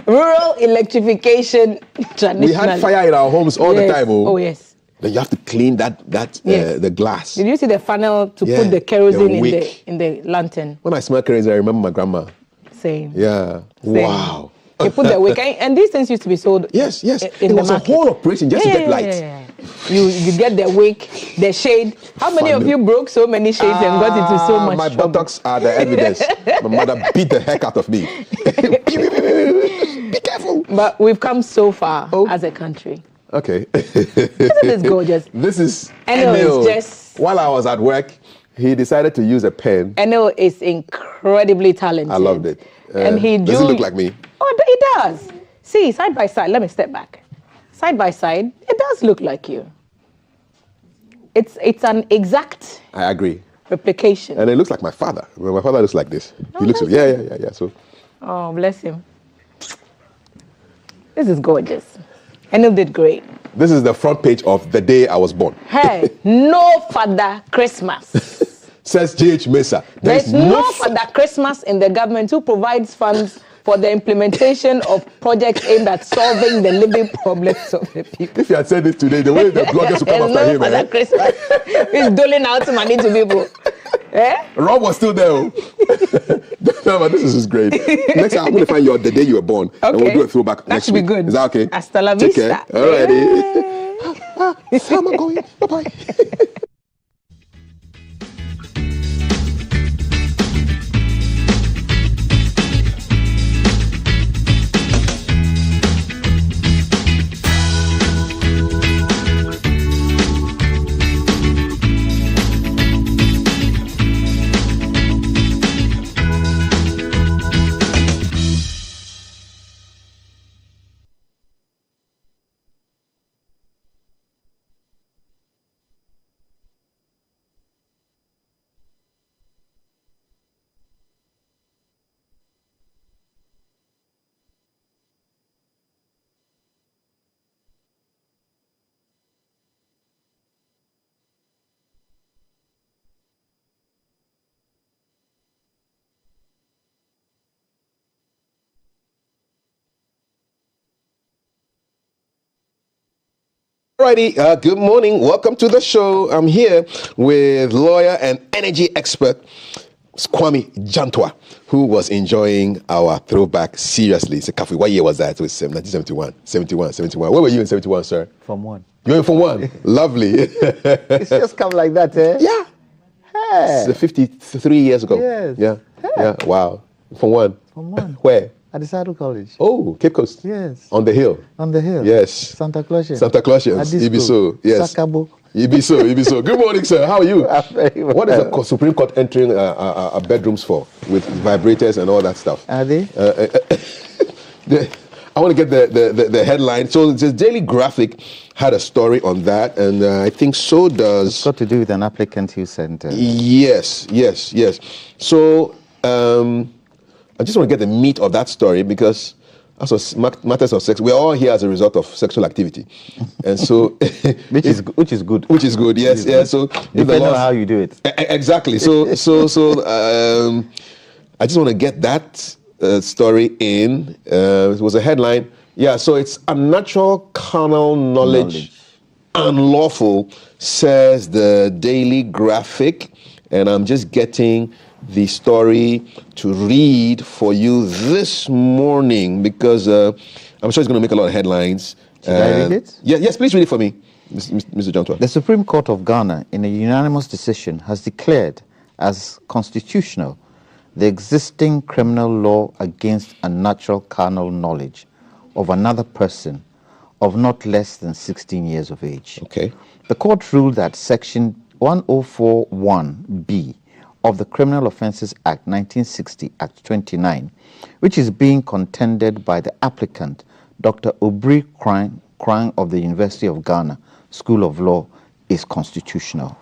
Rural electrification traditionally. We had fire in our homes all the time. Oh, yes. Then you have to clean the glass. Did you see the funnel to put the kerosene in the lantern? When I smell kerosene, I remember my grandma. Same. Yeah. Same. Wow. You put the wick, and these things used to be sold. Yes. In it was a whole operation just to get lights. You get the wick, the shade. How many of you broke so many shades and got into so much my trouble? buttocks are the evidence. My mother beat the heck out of me. Be careful. But we've come so far as a country. Okay. Isn't this gorgeous? This is Enel is just... While I was at work, he decided to use a pen. Enel is incredibly talented. I loved it. And he does it look like me? Oh, it does. See, side by side. Let me step back. Side by side, it does look like you. It's an exact I agree. replication. And it looks like my father. My father looks like this. He looks yeah. So. Oh, bless him. This is gorgeous. Enel did great. This is the front page of the day I was born. Hey, no Father Christmas. Says J.H. Mesa. There's no Father Christmas in the government who provides funds for the implementation of projects aimed at solving the living problems of the people. If you had said it today, the way the bloggers would come after him. Father Christmas. He's doling out money to people. Rob was still there. No, but this is great. Next time, I'm going to find the day you were born. Okay. And we'll do a throwback next week. Be good. Is that okay? Hasta la vista. Take care. Alrighty. How am I going? Bye-bye. Alrighty, good morning. Welcome to the show. I'm here with lawyer and energy expert Kwame Jantwa, who was enjoying our throwback seriously. So, Kafi, what year was that? It was 1971, 71. Where were you in 71, sir? From 1. You were from 1? Lovely. It's just come like that, eh? Yeah. Hey. So 53 years ago. Yes. Yeah. Hey. Yeah. Wow. From 1? From 1. Where? At the Saddle College. Oh, Cape Coast. Yes. On the hill. On the hill. Yes. Santa Clausians. Ibiso. Yes. Sakabo. Ibiso. Good morning, sir. How are you? Very well. What is the Supreme Court entering bedrooms for with vibrators and all that stuff? Are they? I want to get the headline. So the Daily Graphic had a story on that, and I think so does. It's got to do with an applicant who sent. Yes. So I just want to get the meat of that story because as matters of sex, we're all here as a result of sexual activity, and so which is good. Yes. So depending on how you do it. Exactly. So I just want to get that story in. It was a headline. Yeah. So it's unnatural carnal knowledge. Unlawful, says the Daily Graphic, and I'm just getting the story to read for you this morning because I'm sure it's going to make a lot of headlines. Should I read it? Yes, please read it for me, Mr. Johnson. The Supreme Court of Ghana, in a unanimous decision, has declared as constitutional the existing criminal law against unnatural carnal knowledge of another person of not less than 16 years of age. Okay. The court ruled that Section 1041B of the Criminal Offences Act 1960, Act 29, which is being contended by the applicant, Dr. Obri Krang of the University of Ghana School of Law, is constitutional.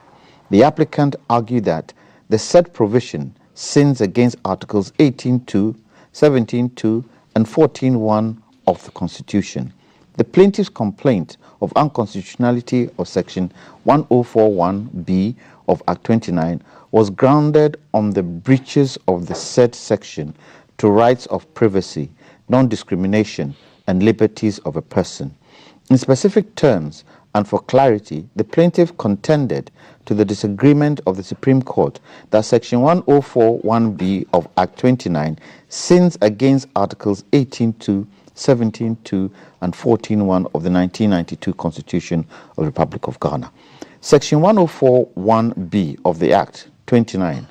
The applicant argued that the said provision sins against Articles 18.2, 17.2, and 14.1 of the Constitution. The plaintiff's complaint of unconstitutionality of Section 1041B of Act 29 was grounded on the breaches of the said section to rights of privacy, non-discrimination, and liberties of a person. In specific terms, and for clarity, the plaintiff contended to the disagreement of the Supreme Court that Section 104(1)b of Act 29 sins against Articles 18.2, 17.2, and 14.1 of the 1992 Constitution of the Republic of Ghana. Section 104(1)b of the Act 29,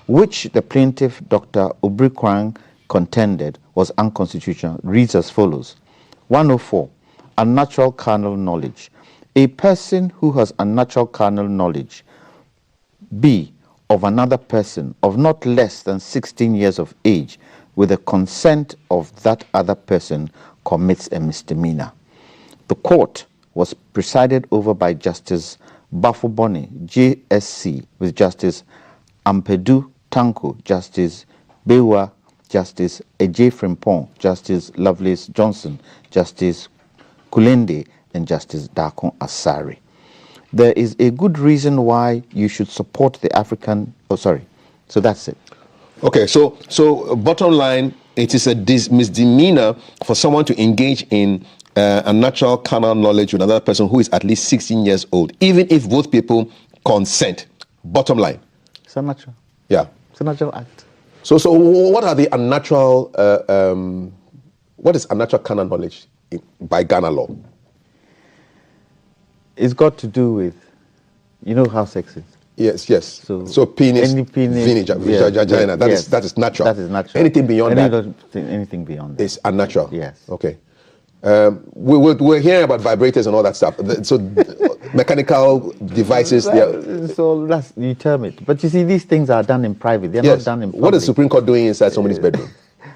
which the plaintiff, Dr. Obri Krang, contended was unconstitutional, reads as follows. 104. Unnatural carnal knowledge. A person who has unnatural carnal knowledge, B, of another person of not less than 16 years of age, with the consent of that other person, commits a misdemeanor. The court was presided over by Justice Bafoboni, JSC, with Justice Ampedu Tanko, Justice Bewa, Justice Eje Frimpong, Justice Lovelace Johnson, Justice Kulende, and Justice Dakon Asari. There is a good reason why you should support the African... Oh, sorry. So that's it. Okay, so bottom line, it is a misdemeanor for someone to engage in unnatural carnal knowledge with another person who is at least 16 years old, even if both people consent. Bottom line. It's unnatural. Yeah. It's a natural act. So what are the unnatural... what is unnatural carnal knowledge by Ghana law? It's got to do with, you know how sex is. Yes. So penis, vagina, that is natural. That is natural. Anything beyond anything beyond that is unnatural. Yes. Okay. We're hearing about vibrators and all that stuff. So mechanical devices. So that's, you term it. But you see, these things are done in private. They're not done in public. What is the Supreme Court doing inside somebody's bedroom?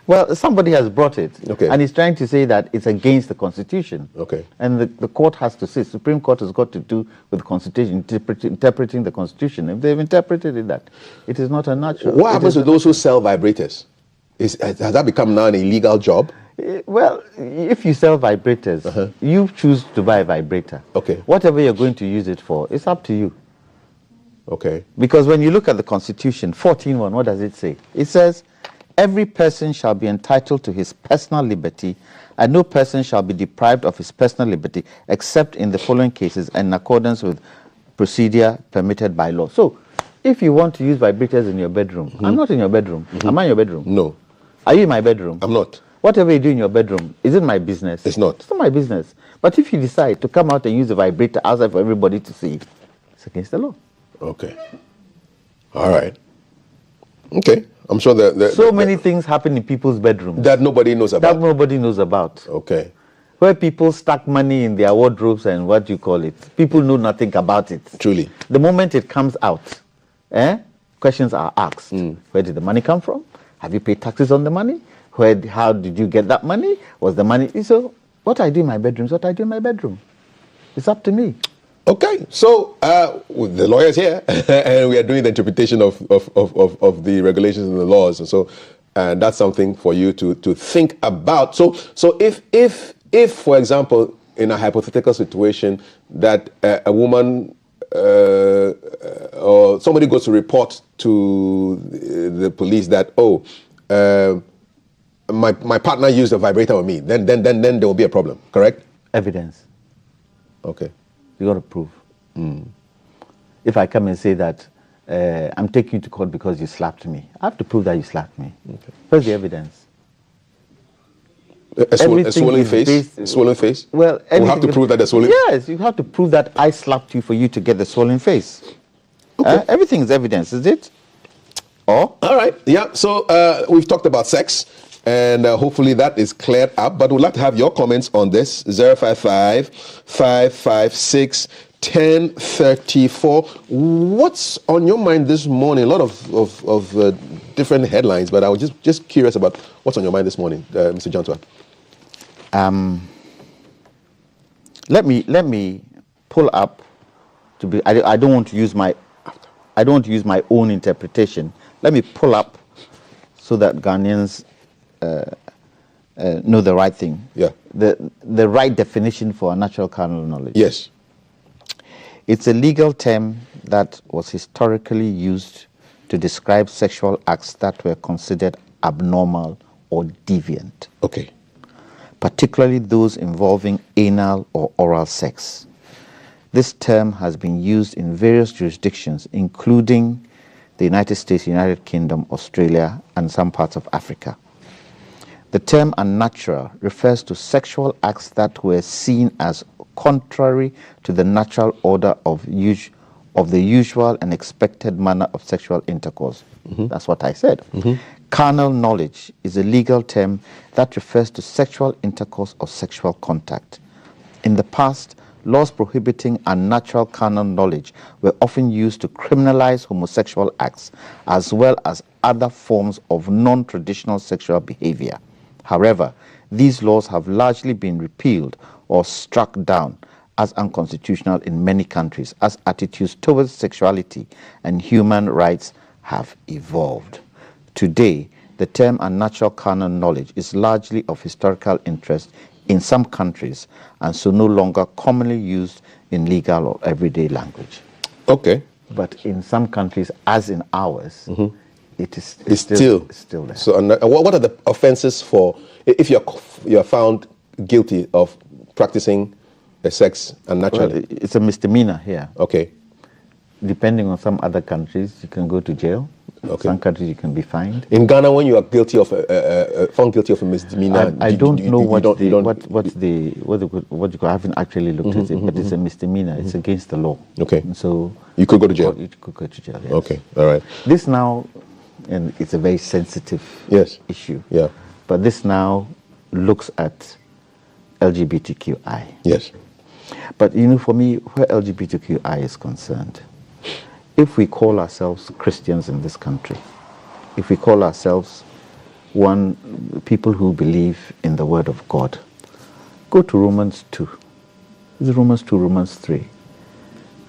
Well, somebody has brought it. Okay. And he's trying to say that it's against the Constitution. Okay. And the court has to say, Supreme Court has got to do with the Constitution, interpreting the Constitution. If they've interpreted it that, it is not unnatural. What happens to those who sell vibrators? Has that become now an illegal job? Well, if you sell vibrators, you choose to buy a vibrator. Okay. Whatever you're going to use it for, it's up to you. Okay. Because when you look at the Constitution, 14.1, what does it say? It says, every person shall be entitled to his personal liberty, and no person shall be deprived of his personal liberty, except in the following cases and in accordance with procedure permitted by law. So, if you want to use vibrators in your bedroom, I'm not in your bedroom. Am I in your bedroom? No. Are you in my bedroom? I'm not. Whatever you do in your bedroom, is it my business? It's not. It's not my business. But if you decide to come out and use a vibrator outside for everybody to see, it's against the law. Okay. All right. Okay. I'm sure that so many things happen in people's bedrooms that nobody knows about. That nobody knows about. Okay. Where people stack money in their wardrobes and what do you call it? People know nothing about it. Truly. The moment it comes out, questions are asked. Where did the money come from? Have you paid taxes on the money? How did you get that money? Was the money... So what I do in my bedroom is what I do in my bedroom. It's up to me. Okay, so the lawyers here, and we are doing the interpretation of the regulations and the laws, and so that's something for you to think about. So if for example, in a hypothetical situation that a woman or somebody goes to report to the police that my partner used a vibrator on me, then there will be a problem, correct? Evidence. Okay. You got to prove. If I come and say that I'm taking you to court because you slapped me, I have to prove that you slapped me. Okay. Where's the evidence? A swollen face? Swollen face? Well, you have to prove that the swollen... Yes, you have to prove that I slapped you for you to get the swollen face. Okay. Everything is evidence, is it? All right. Yeah. So we've talked about sex, and hopefully that is cleared up. But we'd like to have your comments on this. 055-556-1034. What's on your mind this morning? A lot of different headlines, but I was just curious about what's on your mind this morning, Mr. Jantua. Let me pull up to be. I don't want to use my own interpretation. Let me pull up so that Ghanaians know the right thing. Yeah. The right definition for unnatural carnal knowledge. Yes. It's a legal term that was historically used to describe sexual acts that were considered abnormal or deviant. Okay. Particularly those involving anal or oral sex. This term has been used in various jurisdictions, including the United States, United Kingdom, Australia, and some parts of Africa. The term unnatural refers to sexual acts that were seen as contrary to the natural order of the usual and expected manner of sexual intercourse. That's what I said. Carnal knowledge is a legal term that refers to sexual intercourse or sexual contact. In the past, laws prohibiting unnatural carnal knowledge were often used to criminalize homosexual acts as well as other forms of non-traditional sexual behavior. However, these laws have largely been repealed or struck down as unconstitutional in many countries as attitudes towards sexuality and human rights have evolved. Today, the term unnatural carnal knowledge is largely of historical interest in some countries and so no longer commonly used in legal or everyday language. Okay. But in some countries, as in ours, it's still there. So, what are the offenses for if you're found guilty of practicing sex unnaturally? Well, it's a misdemeanor here. Okay. Depending on some other countries, you can go to jail. Okay. Some countries you can be fined. In Ghana, when you are guilty of found guilty of a misdemeanor, I don't know what you call. I haven't actually looked at it, but it's a misdemeanor. It's against the law. Okay. And so you could go to jail. You could go to jail. Yes. Okay. All right. This now, and it's a very sensitive issue. Yeah. But this now looks at LGBTQI. Yes. But for me, where LGBTQI is concerned, if we call ourselves Christians in this country, if we call ourselves people who believe in the Word of God, go to Romans 2. This is Romans 2, Romans 3.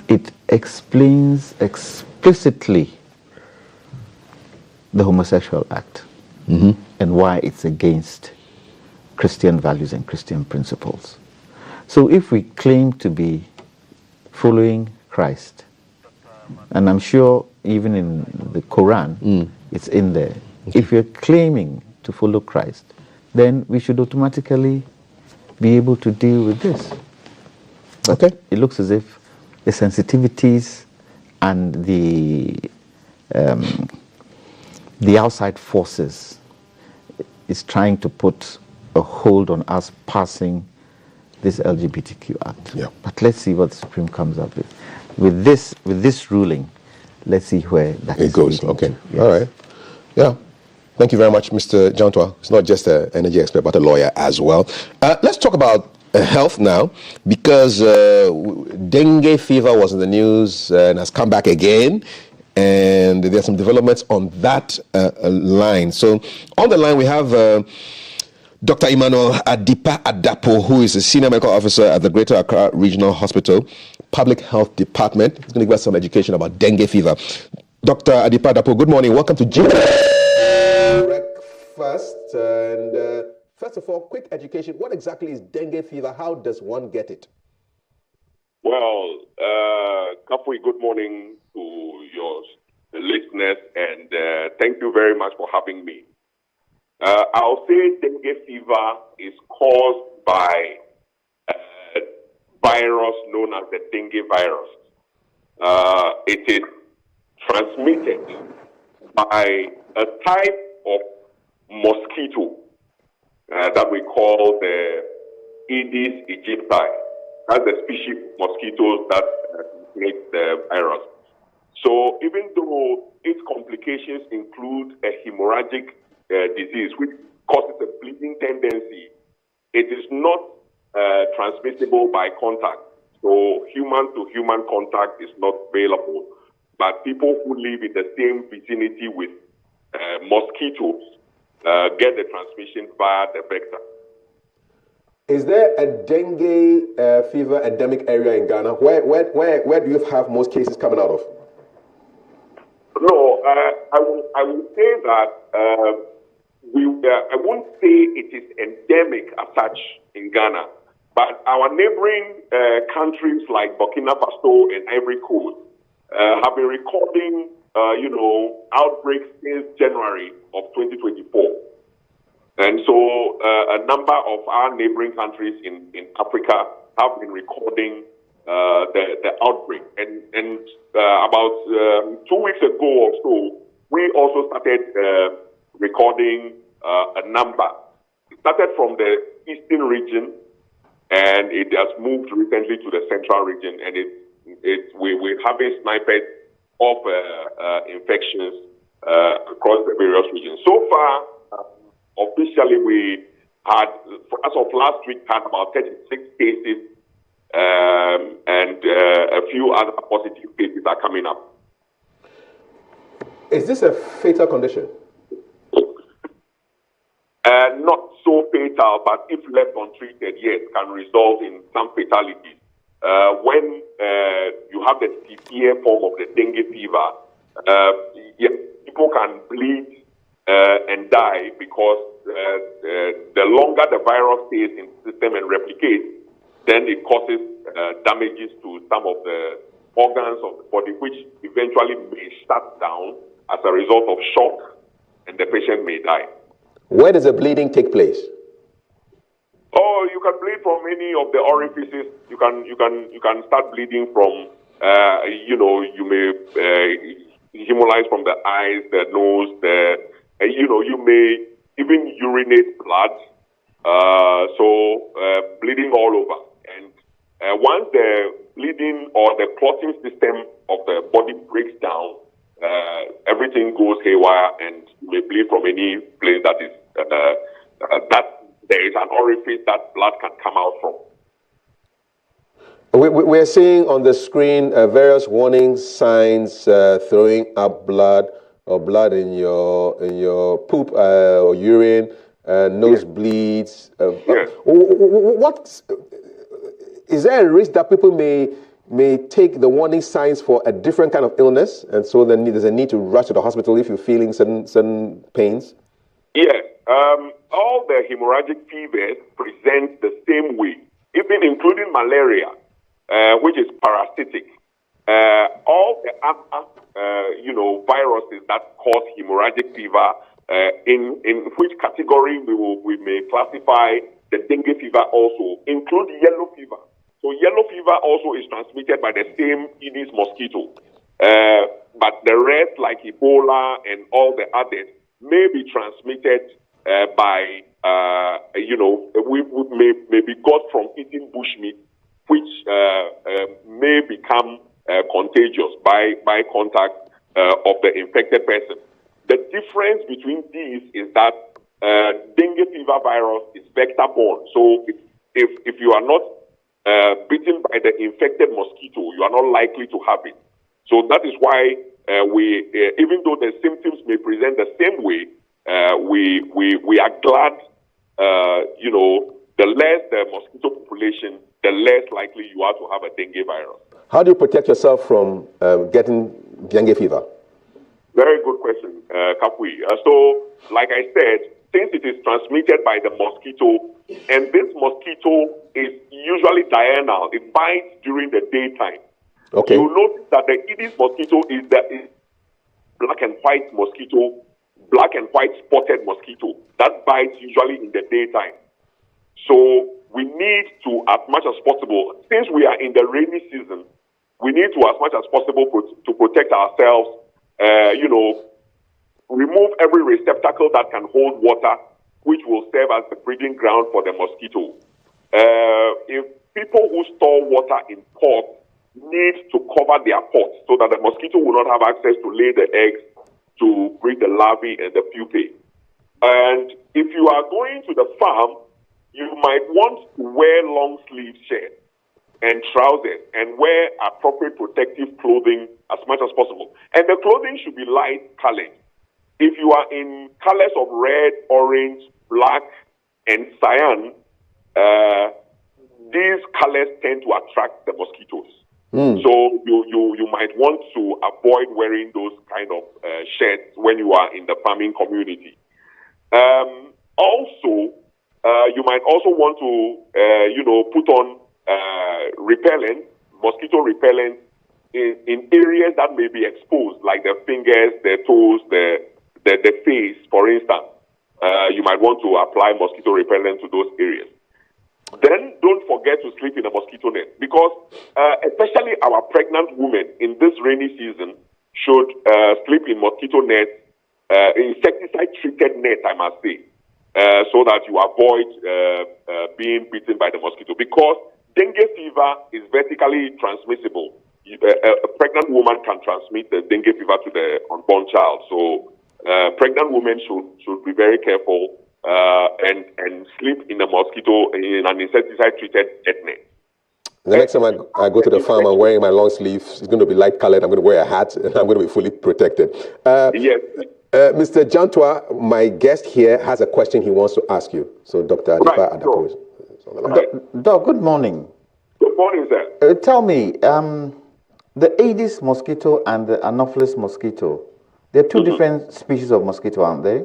It explains explicitly the homosexual act and why it's against Christian values and Christian principles. So if we claim to be following Christ, and I'm sure even in the Quran, it's in there. If you're claiming to follow Christ, then we should automatically be able to deal with this. But it looks as if the sensitivities and the outside forces is trying to put a hold on us passing this LGBTQ Act. Yeah. But let's see what the Supreme comes up with. With this ruling, let's see where that goes. Okay. Yes. All right. Yeah. Thank you very much, Mr. Jantwa. He's not just an energy expert, but a lawyer as well. Let's talk about health now, because dengue fever was in the news and has come back again. And there are some developments on that line. So on the line, we have Dr. Emmanuel Adipa Adapo, who is a senior medical officer at the Greater Accra Regional Hospital Public Health Department. He's going to give us some education about dengue fever. Dr. Adipa Adapo, good morning. Welcome to Breakfast. And first of all, quick education. What exactly is dengue fever? How does one get it? Well, Kapui, good morning to your listeners, and thank you very much for having me. I'll say dengue fever is caused by a virus known as the dengue virus. It is transmitted by a type of mosquito that we call the Aedes aegypti. That's the species of mosquitoes that transmit the virus. So even though its complications include a hemorrhagic disease, which causes a bleeding tendency, it is not transmissible by contact. So human-to-human contact is not available. But people who live in the same vicinity with mosquitoes get the transmission via the vector. Is there a dengue fever endemic area in Ghana? Where do you have most cases coming out of? No, I will say that I won't say it is endemic as such in Ghana, but our neighboring countries like Burkina Faso and Ivory Coast have been recording, outbreaks since January of 2024. And so a number of our neighboring countries in Africa have been recording the outbreak. And about 2 weeks ago or so, we also started recording a number. It started from the eastern region, and it has moved recently to the central region, and we're having snipers of infections across the various regions. So far, officially, we had, as of last week, had about 36 cases, and a few other positive cases are coming up. Is this a fatal condition? Not so fatal, but if left untreated, yes, can result in some fatalities. When you have the severe form of the dengue fever, yes, people can bleed and die because the longer the virus stays in the system and replicates, then it causes damages to some of the organs of the body, which eventually may shut down as a result of shock, and the patient may die. Where does the bleeding take place? Oh, you can bleed from any of the orifices. You can start bleeding from, you may hemolyze from the eyes, the nose, you may even urinate blood. So bleeding all over. And once the bleeding or the clotting system of the body breaks down, everything goes haywire, and you may bleed from any place that is that there is an orifice that blood can come out from. We're seeing on the screen various warning signs, throwing up blood or blood in your poop or urine, nose bleeds. What is there a risk that people may take the warning signs for a different kind of illness, and so then there's a need to rush to the hospital if you're feeling certain pains? Yes. All the hemorrhagic fevers present the same way, even including malaria, which is parasitic. All the other, viruses that cause hemorrhagic fever, in which category we may classify the dengue fever also, include yellow fever. So yellow fever also is transmitted by the same Aedes mosquito. But the rest, like Ebola and all the others, may be transmitted by, may be got from eating bushmeat, which may become contagious by contact of the infected person. The difference between these is that dengue fever virus is vector-borne. So if you are not bitten by the infected mosquito, you are not likely to have it. So that is why even though the symptoms may present the same way, we are glad, the less the mosquito population, the less likely you are to have a dengue virus. How do you protect yourself from getting dengue fever? Very good question, Kapui. So, like I said, since it is transmitted by the mosquito, and this mosquito is usually diurnal, it bites during the daytime. Okay. You notice that the Aedes mosquito is black and white mosquito, black and white spotted mosquito that bites usually in the daytime. So we need to, as much as possible, since we are in the rainy season, we need to, as much as possible, to protect ourselves, remove every receptacle that can hold water, which will serve as the breeding ground for the mosquito. If people who store water in pots need to cover their pots so that the mosquito will not have access to lay the eggs to breed the larvae and the pupae. And if you are going to the farm, you might want to wear long-sleeve shirts and trousers and wear appropriate protective clothing as much as possible. And the clothing should be light-colored. If you are in colors of red, orange, black, and cyan, these colors tend to attract the mosquitoes. So you might want to avoid wearing those kind of shirts when you are in the farming community. Also, you might also want to, put on repellent, mosquito repellent in areas that may be exposed, like the fingers, the toes, the face, for instance. You might want to apply mosquito repellent to those areas. Then don't forget to sleep in a mosquito net, because especially our pregnant women in this rainy season should sleep in mosquito nets, insecticide-treated net, I must say, so that you avoid being bitten by the mosquito. Because dengue fever is vertically transmissible. A pregnant woman can transmit the dengue fever to the unborn child. So pregnant women should be very careful and sleep in in an insecticide-treated net. The next time I go to the farm, I'm wearing my long sleeves. It's going to be light colored. I'm going to wear a hat, and I'm going to be fully protected. Yes. Mr. Jantua, my guest here, has a question he wants to ask you. So, Dr. Adipa Adapose. Doc, good morning. Good morning, sir. Tell me, the Aedes mosquito and the Anopheles mosquito, they're two different species of mosquito, aren't they?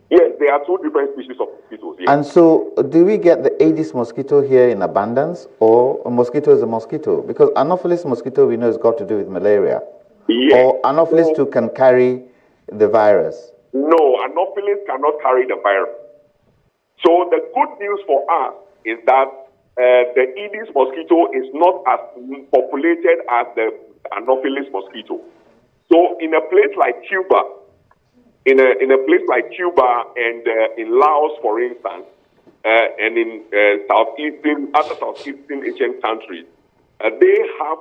Yes, there are two different species of mosquitoes. Yes. And so, do we get the Aedes mosquito here in abundance, or a mosquito is a mosquito? Because Anopheles mosquito, we know, has got to do with malaria. Yes. Or Anopheles too can carry the virus? No, Anopheles cannot carry the virus. So the good news for us is that the Aedes mosquito is not as populated as the Anopheles mosquito. So in a place like Cuba, in a place like Cuba and in Laos, for instance, and in other Southeastern Asian countries, they have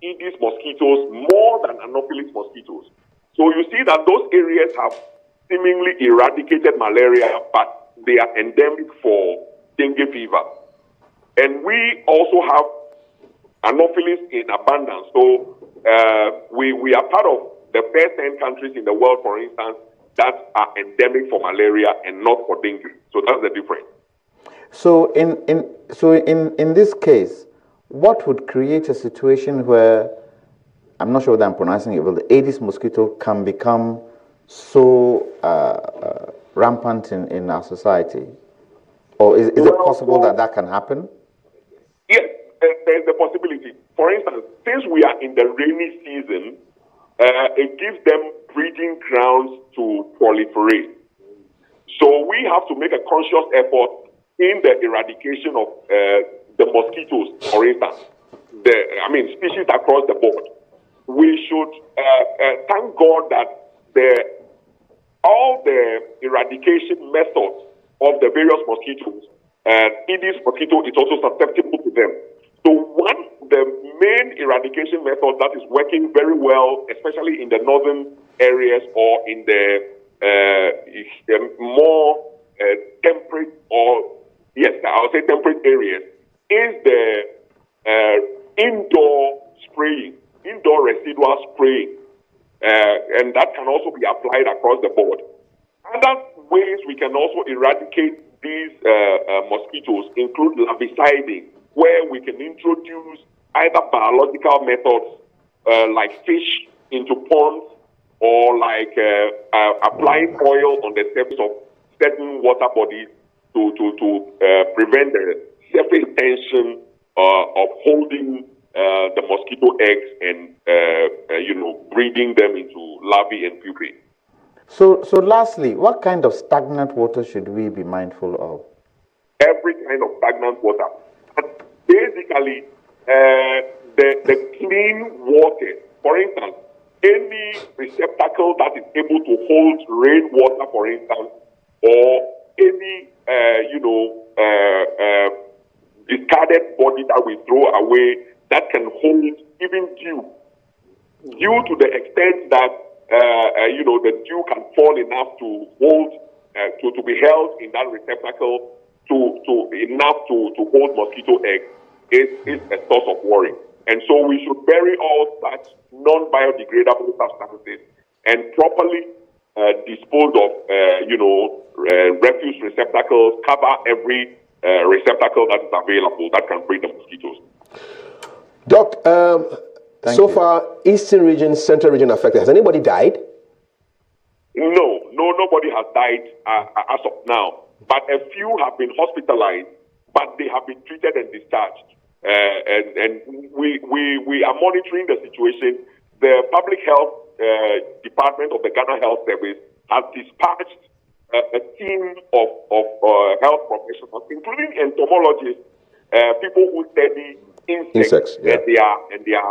Aedes mosquitoes more than Anopheles mosquitoes. So you see that those areas have seemingly eradicated malaria, but they are endemic for dengue fever. And we also have Anopheles in abundance. So we are part of the first 10 countries in the world, for instance, that are endemic for malaria and not for dengue. So that's the difference. So in this case, what would create a situation where, I'm not sure whether I'm pronouncing it well, the Aedes mosquito can become so rampant in our society? Or is it possible that can happen? Yes, there's the possibility. For instance, since we are in the rainy season, it gives them breeding grounds to proliferate. So we have to make a conscious effort in the eradication of the mosquitoes, for instance, species across the board. We should thank God that all the eradication methods of the various mosquitoes, Aedes mosquito is also susceptible to them. So the main eradication method that is working very well, especially in the northern areas or in the more temperate temperate areas, is the indoor residual spraying. And that can also be applied across the board. Other ways we can also eradicate these mosquitoes include larviciding, where we can introduce either biological methods like fish into ponds, or like applying oil on the surface of certain water bodies to prevent the surface tension of holding the mosquito eggs and breeding them into larvae and pupae. So lastly, what kind of stagnant water should we be mindful of? Every kind of stagnant water. But basically, the clean water, for instance, any receptacle that is able to hold rainwater, for instance, or any discarded body that we throw away that can hold even dew to the extent that the dew can fall enough to hold to be held in that receptacle to hold mosquito eggs is a source of worry. And so we should bury all such non-biodegradable substances and properly dispose of refuse receptacles, cover every receptacle that is available that can breed the mosquitoes. Doc, so far, Eastern region, Central region affected. Has anybody died? No, nobody has died as of now. But a few have been hospitalized, but they have been treated and discharged. And we are monitoring the situation. The Public Health Department of the Ghana Health Service has dispatched a team of health professionals, including entomologists, people who study insects and their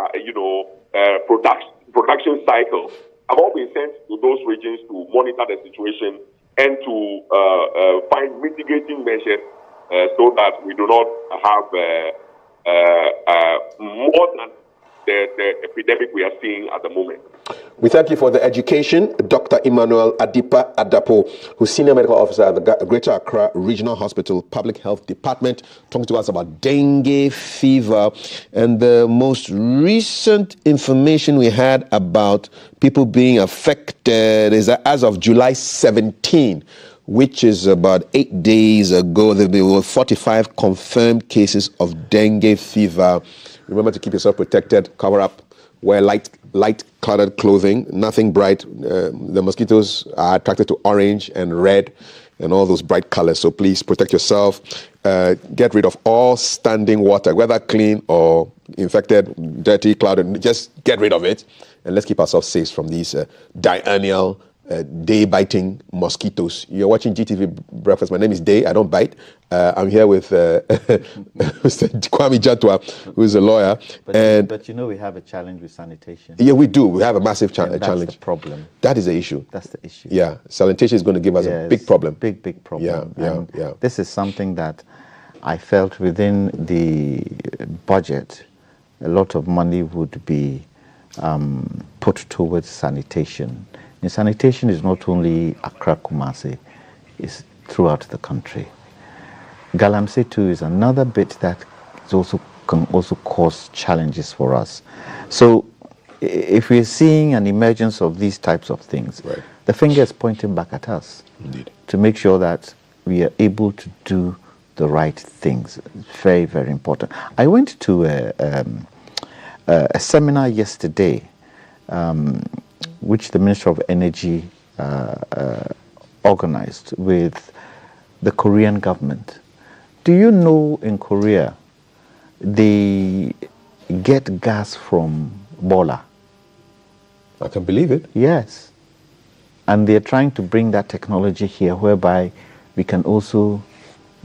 production cycles, have all been sent to those regions to monitor the situation and to find mitigating measures so that we do not have more than the epidemic we are seeing at the moment. We thank you for the education, Dr. Emmanuel Adipa Adapo, who's Senior Medical Officer at the Greater Accra Regional Hospital Public Health Department, talking to us about dengue fever. And the most recent information we had about people being affected is that as of July 17, which is about 8 days ago, there were 45 confirmed cases of dengue fever. Remember to keep yourself protected, cover up, wear light-colored clothing, nothing bright. The mosquitoes are attracted to orange and red and all those bright colors. So please protect yourself. Get rid of all standing water, whether clean or infected, dirty, clouded. Just get rid of it. And let's keep ourselves safe from these diurnal, day-biting mosquitoes. You're watching GTV Breakfast. My name is Day. I don't bite. I'm here with Mr. Kwame Jatwa, who is a lawyer. But you know we have a challenge with sanitation. Yeah, we do. We have a massive challenge. That's the problem. That is the issue. That's the issue. Yeah, sanitation is going to give us a big problem. Big problem. Yeah. This is something that I felt within the budget, a lot of money would be put towards sanitation. And sanitation is not only Accra, Kumasi, it's throughout the country. Galamsey too is another bit that can also cause challenges for us. So if we're seeing an emergence of these types of things, the finger is pointing back at us. Indeed. To make sure that we are able to do the right things. It's very, very important. I went to a seminar yesterday, which the Minister of Energy organized with the Korean government. Do you know in Korea, they get gas from boiler? I can believe it. Yes. And they're trying to bring that technology here whereby we can also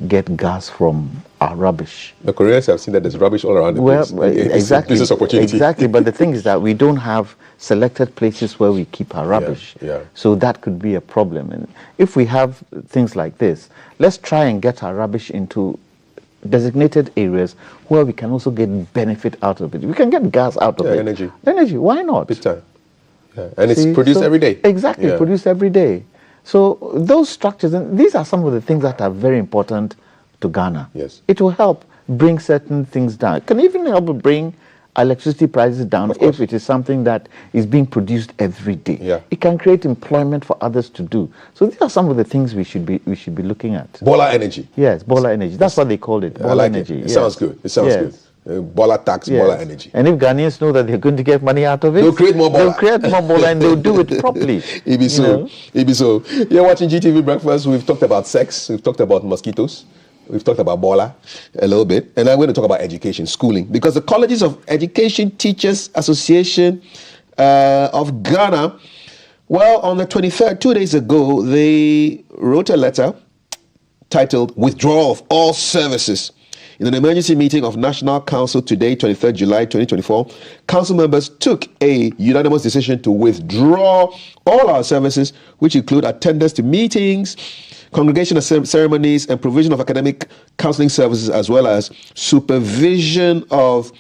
get gas from our rubbish. The Koreans have seen that there's rubbish all around the place. Exactly. Business opportunity. Exactly. But the thing is that we don't have selected places where we keep our rubbish. Yeah. So that could be a problem. And if we have things like this, let's try and get our rubbish into designated areas where we can also get benefit out of it. We can get gas out of it. Energy. Energy, why not? Big time. Yeah. And it's produced every day. Exactly, produced every day. So those structures, and these are some of the things that are very important to Ghana. Yes. It will help bring certain things down. It can even help bring electricity prices down if it is something that is being produced every day. Yeah. It can create employment for others to do. So these are some of the things we should be looking at. Boiler energy. Yes, boiler energy. That's what they called it. Boiler energy. It sounds good. It sounds good. Boiler tax, boiler energy. And if Ghanaians know that they're going to get money out of it, they'll create more boiler. They'll create more boiler and they'll do it properly. It be so. It be so. You're watching GTV Breakfast. We've talked about sex. We've talked about mosquitoes. We've talked about boiler a little bit. And I'm going to talk about education, schooling. Because the Colleges of Education Teachers Association of Ghana, well, on the 23rd, 2 days ago, they wrote a letter titled Withdrawal of All Services. In an emergency meeting of National Council today, 23rd July 2024, council members took a unanimous decision to withdraw all our services, which include attendance to meetings, congregational ceremonies, and provision of academic counseling services, as well as supervision of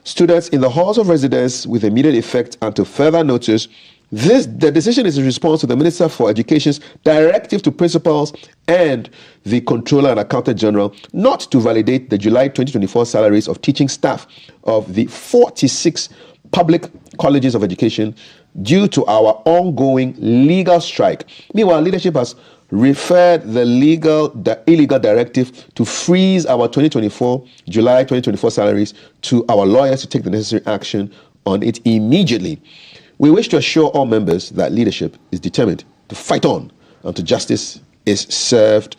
students in the halls of residence with immediate effect until further notice. The decision is in response to the Minister for Education's directive to principals and the Controller and Accountant General not to validate the July 2024 salaries of teaching staff of the 46 public colleges of education due to our ongoing legal strike. Meanwhile, leadership has referred the illegal directive to freeze our July 2024 salaries to our lawyers to take the necessary action on it immediately. We wish to assure all members that leadership is determined to fight on until justice is served.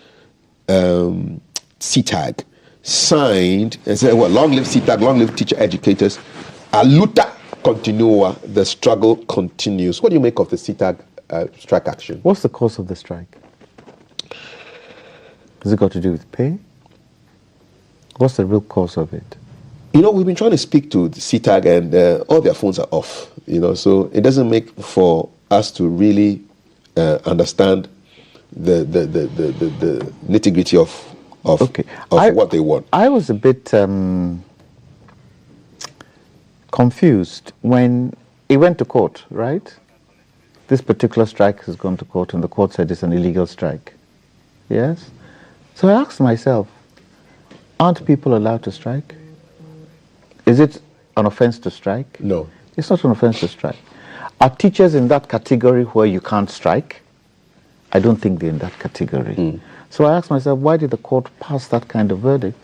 CTAG, signed, and said, well, long live CTAG, long live teacher educators. A luta continua, the struggle continues. What do you make of the CTAG strike action? What's the cause of the strike? Has it got to do with pay? What's the real cause of it? You know, we've been trying to speak to the CTAG and all their phones are off, you know, so it doesn't make for us to really understand the nitty-gritty of what they want. I was a bit confused when it went to court, right? This particular strike has gone to court and the court said it's an illegal strike. Yes? So I asked myself, aren't people allowed to strike? Is it an offense to strike? No. It's not an offense to strike. Are teachers in that category where you can't strike? I don't think they're in that category. So I asked myself, why did the court pass that kind of verdict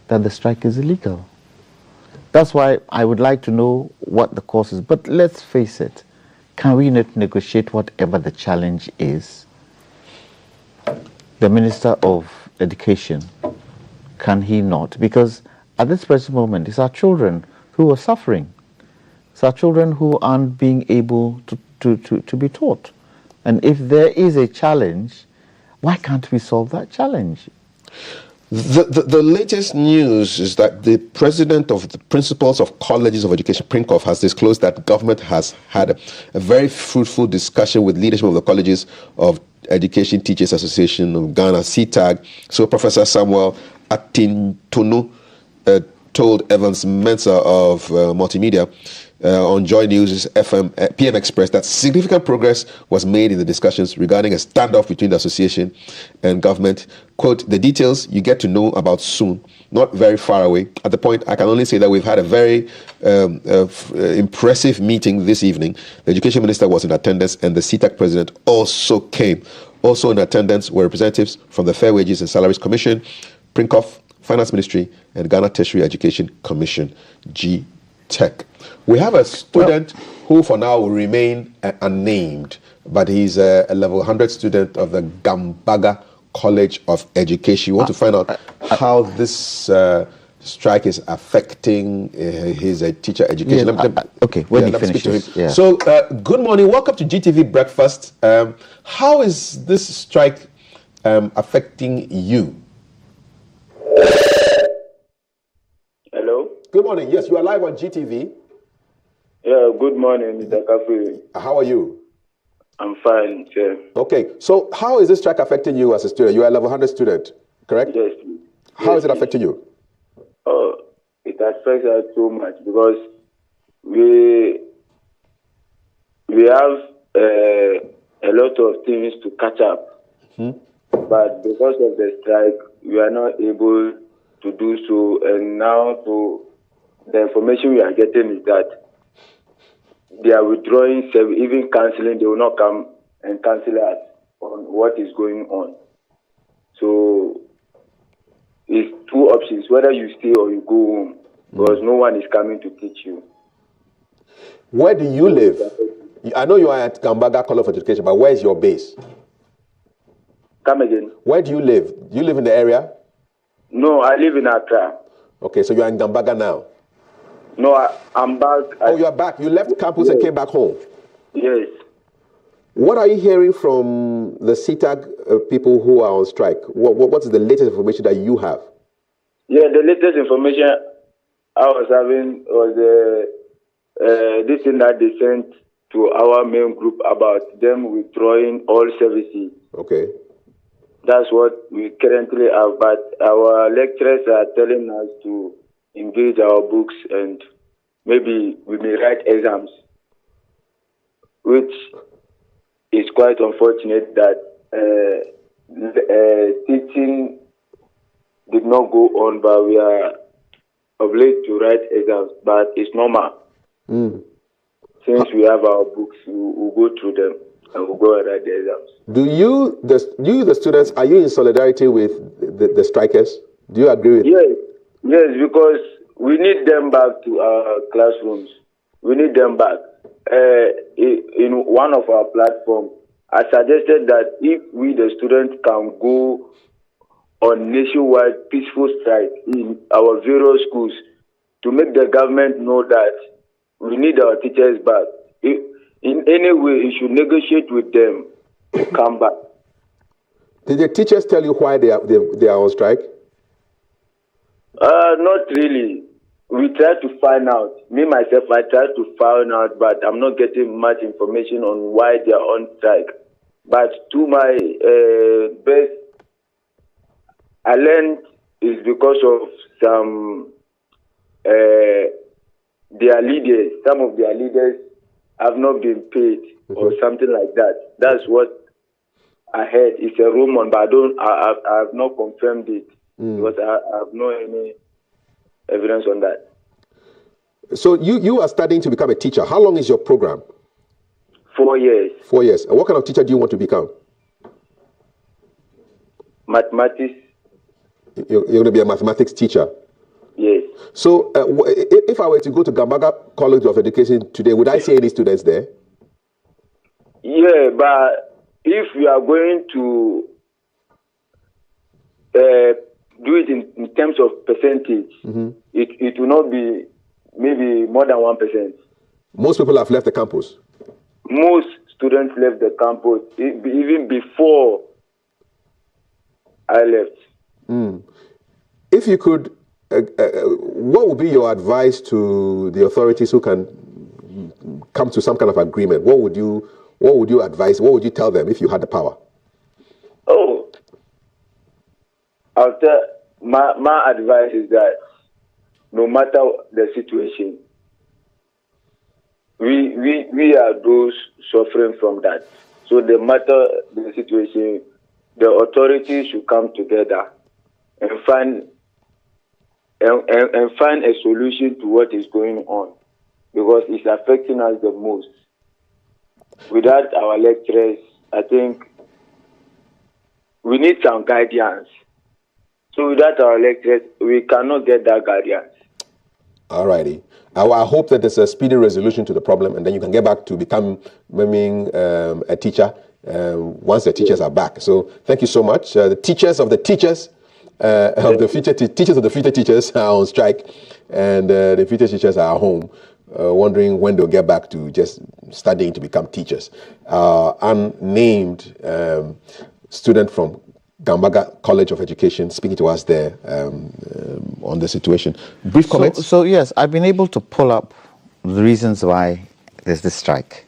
that the strike is illegal? That's why I would like to know what the cause is. But let's face it, can we not negotiate whatever the challenge is? The Minister of Education, can he not? Because at this present moment, it's our children who are suffering. It's our children who aren't being able to be taught. And if there is a challenge, why can't we solve that challenge? The latest news is that the president of the Principals of Colleges of Education, PRINCOF, has disclosed that government has had a very fruitful discussion with leadership of the Colleges of Education Teachers Association of Ghana, CTAG. So Professor Samuel Atintunu told Evans Mensah of Multimedia on Joy News' PM Express that significant progress was made in the discussions regarding a standoff between the association and government. Quote, the details you get to know about soon, not very far away. At the point, I can only say that we've had a very impressive meeting this evening. The education minister was in attendance and the CTAG president also came. Also in attendance were representatives from the Fair Wages and Salaries Commission, PRINCOF, Finance Ministry, and Ghana Tertiary Education Commission, GTEC. We have a student who for now will remain unnamed, but he's a level 100 student of the Gambaga College of Education. We want to find out how this strike is affecting his teacher education. Okay, when he finishes. Yeah. So, good morning. Welcome to GTV Breakfast. How is this strike affecting you? Hello? Good morning. Yes, you are live on GTV. Yeah, good morning, Mr. Kafui. How are you? I'm fine, sir. Okay, so how is this strike affecting you as a student? You are a level 100 student, correct? Yes. How is it affecting you? It affects us so much because we have a lot of things to catch up. But because of the strike, we are not able to do so. And now the information we are getting is that they are withdrawing, even cancelling. They will not come and cancel us on what is going on. So it's two options, whether you stay or you go home, because no one is coming to teach you. Where do you live? I know you are at Gambaga College of Education, but where is your base? Come again. Where do you live? Do you live in the area? No, I live in Accra. Okay, so you are in Gambaga now? No, I'm back. Oh, you are back. You left campus and came back home? Yes. What are you hearing from the CTAG people who are on strike? What is the latest information that you have? Yeah, the latest information I was having was this thing that they sent to our main group about them withdrawing all services. Okay. That's what we currently have, but our lecturers are telling us to engage our books and maybe we may write exams, which is quite unfortunate that teaching did not go on, but we are obliged to write exams, but it's normal. Since we have our books, we'll go through them and we'll go and write the exams. Do you, the students, are you in solidarity with the strikers? Do you agree with? Yes, because we need them back to our classrooms. We need them back. In one of our platforms, I suggested that if we, the students, can go on nationwide peaceful strike in our various schools to make the government know that we need our teachers back. In any way, you should negotiate with them to come back. Did the teachers tell you why they are on strike? Not really. We try to find out. Me, myself, I try to find out, but I'm not getting much information on why they are on strike. But to my best, I learned is because of some their leaders. Some of their leaders have not been paid or something like that. That's what I heard. It's a rumor, but I have not confirmed it because I have no any evidence on that. So you are studying to become a teacher. How long is your program? 4 years. 4 years. And what kind of teacher do you want to become? Mathematics. You're going to be a mathematics teacher? Yes. So if I were to go to Gambaga College of Education today, would I see any students there? Yeah, but if you are going to do it in terms of percentage, it will not be maybe more than 1%. Most people have left the campus. Most students left the campus even before I left. If you could, what would be your advice to the authorities who can come to some kind of agreement? What would you advise? What would you tell them if you had the power? Oh, I'll tell my advice is that no matter the situation, we are those suffering from that. So no matter the situation, the authorities should come together and find a solution to what is going on, because it's affecting us the most. Without our lecturers, I think we need some guidance. So without our lecturers, we cannot get that guidance. All righty. I hope that there's a speedy resolution to the problem, and then you can get back to becoming a teacher once the teachers are back. So thank you so much. The teachers of the teachers of the future teachers of the future teachers are on strike, and the future teachers are at home, wondering when they'll get back to just studying to become teachers. Unnamed student from Gambaga College of Education speaking to us there on the situation. Brief comments? So yes, I've been able to pull up the reasons why there's this strike.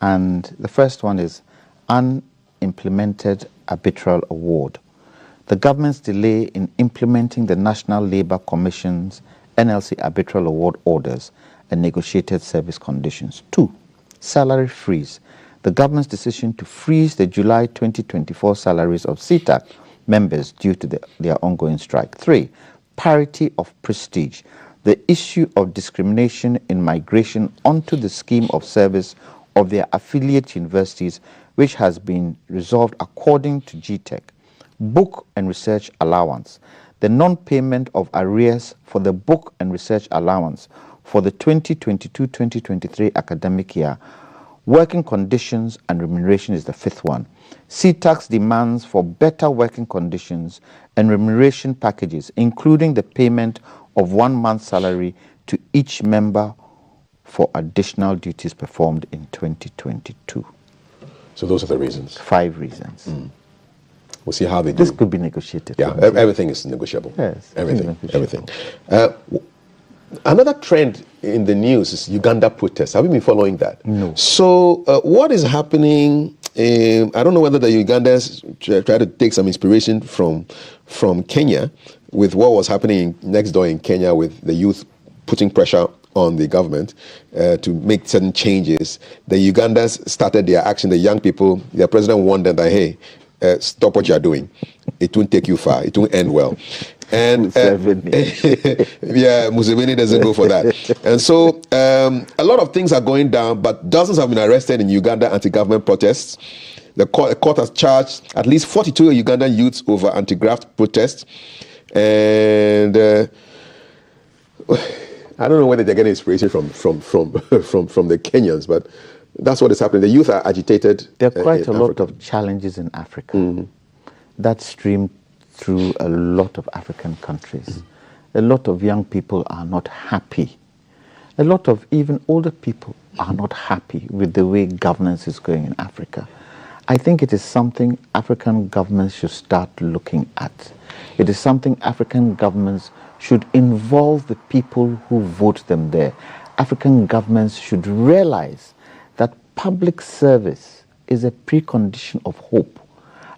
And the first one is unimplemented arbitral award. The government's delay in implementing the National Labour Commission's NLC arbitral award orders and negotiated service conditions. 2, salary freeze. The government's decision to freeze the July 2024 salaries of CTAC members due to their ongoing strike. 3, parity of prestige. The issue of discrimination in migration onto the scheme of service of their affiliate universities, which has been resolved according to GTEC. Book and research allowance. The non-payment of arrears for the book and research allowance for the 2022-2023 academic year. Working conditions and remuneration is the 5th one. CTAC's demands for better working conditions and remuneration packages, including the payment of 1 month's salary to each member for additional duties performed in 2022. So those are the reasons. 5 reasons. We'll see how they do. This could be negotiated. Yeah, everything is negotiable. Yes. Everything. Another trend in the news is Uganda protests. Have you been following that? No. So what is happening? I don't know whether the Ugandans try to take some inspiration from Kenya with what was happening next door in Kenya with the youth putting pressure on the government to make certain changes. The Ugandans started their action. The young people, their president warned them that, hey, stop what you're doing. It won't take you far. It won't end well. And Museveni doesn't go for that. And so a lot of things are going down, but dozens have been arrested in Uganda anti-government protests. The court has charged at least 42 Ugandan youths over anti-graft protests. And I don't know whether they're getting inspiration from the Kenyans, but that's what is happening. The youth are agitated. There are quite a lot of challenges in Africa that stream through a lot of African countries. A lot of young people are not happy. A lot of even older people are not happy with the way governance is going in Africa. I think it is something African governments should start looking at. It is something African governments should involve the people who vote them there. African governments should realize that public service is a precondition of hope.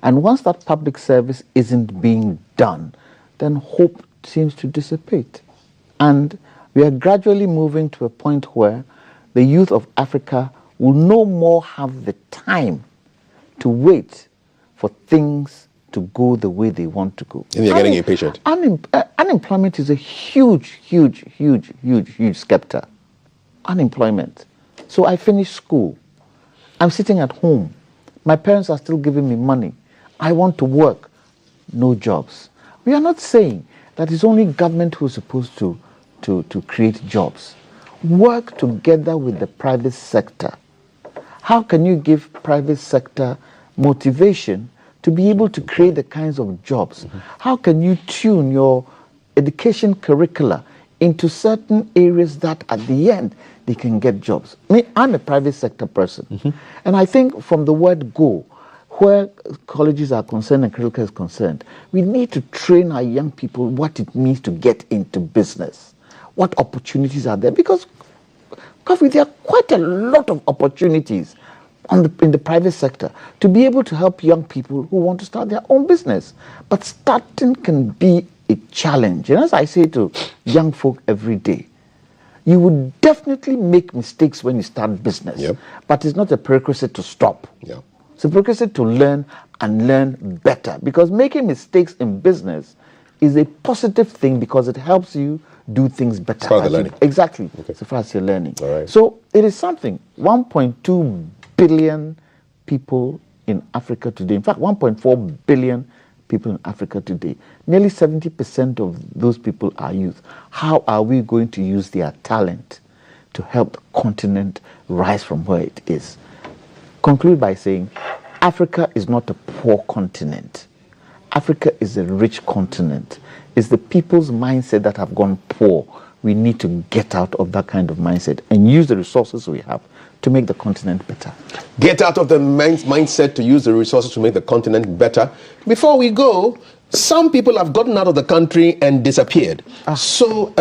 And once that public service isn't being done, then hope seems to dissipate. And we are gradually moving to a point where the youth of Africa will no more have the time to wait for things to go the way they want to go. And they're getting impatient. Unemployment is a huge scepter. Unemployment. So I finished school. I'm sitting at home. My parents are still giving me money. I want to work. No jobs. We are not saying that it's only government who is supposed to create jobs. Work together with the private sector. How can you give private sector motivation to be able to create the kinds of jobs? How can you tune your education curricula into certain areas that at the end they can get jobs? I mean, I'm a private sector person, and I think from the word go, where colleges are concerned and critical is concerned, we need to train our young people what it means to get into business. What opportunities are there? Because there are quite a lot of opportunities in the private sector to be able to help young people who want to start their own business. But starting can be a challenge. And as I say to young folk every day, you would definitely make mistakes when you start business, but it's not a prerequisite to stop. It's a prerequisite to learn and learn better, because making mistakes in business is a positive thing because it helps you do things better. As far as learning. Exactly, so far as you're learning. So it is something. 1.2 billion people in Africa today, in fact 1.4 billion people in Africa today, nearly 70% of those people are youth. How are we going to use their talent to help the continent rise from where it is? Conclude by saying Africa is not a poor continent. Africa is a rich continent. It's the people's mindset that have gone poor. We need to get out of that kind of mindset and use the resources we have to make the continent better. Get out of the mindset to use the resources to make the continent better. Before we go, some people have gotten out of the country and disappeared. So,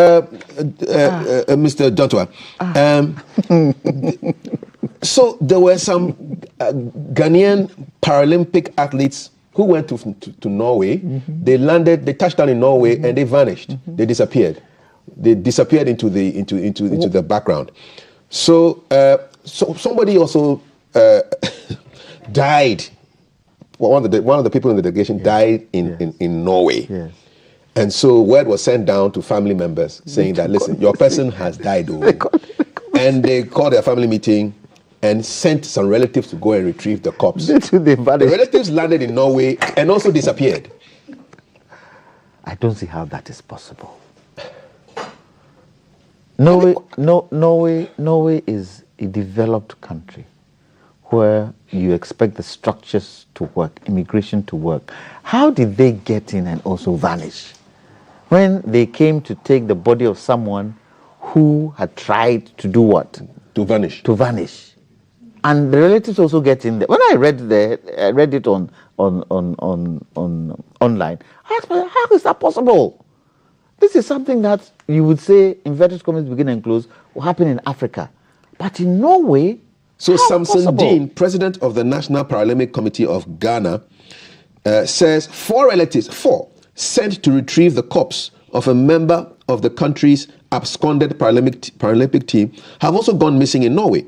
Mr. Dotwa, so there were some Ghanaian Paralympic athletes who went to Norway. They landed, they touched down in Norway, and they vanished. They disappeared. They disappeared into the background. So, so somebody also died. One of the people in the delegation died in Norway. And so word was sent down to family members saying that, listen, your person has died. And they called their family meeting and sent some relatives to go and retrieve the corpse. The relatives landed in Norway and also disappeared. I don't see how that is possible. Norway is a developed country where you expect the structures to work, immigration to work. How did they get in and also vanish? When they came to take the body of someone who had tried to do what? To vanish. To vanish. And the relatives also get in there. When I read it on online, I asked myself, how is that possible? This is something that you would say inverted commas begin and close will happen in Africa. But in Norway, so Samson Dean, president of the National Paralympic Committee of Ghana, says four relatives sent to retrieve the corpse of a member of the country's absconded Paralympic team have also gone missing in Norway.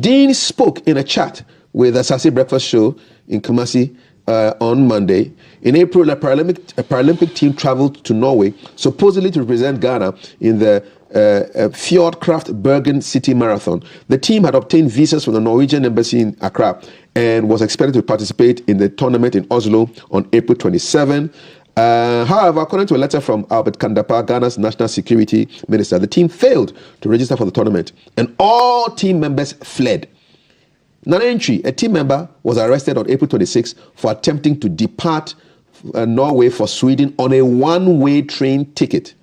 Dean spoke in a chat with the Sassy Breakfast Show in Kumasi on Monday. In April, a Paralympic team traveled to Norway, supposedly to represent Ghana in the Fjordkraft Bergen City Marathon. The team had obtained visas from the Norwegian embassy in Accra and was expected to participate in the tournament in Oslo on April 27. However, according to a letter from Albert Kandapa, Ghana's national security minister, the team failed to register for the tournament and all team members fled. Nana Entry, a team member, was arrested on April 26 for attempting to depart Norway for Sweden on a one-way train ticket.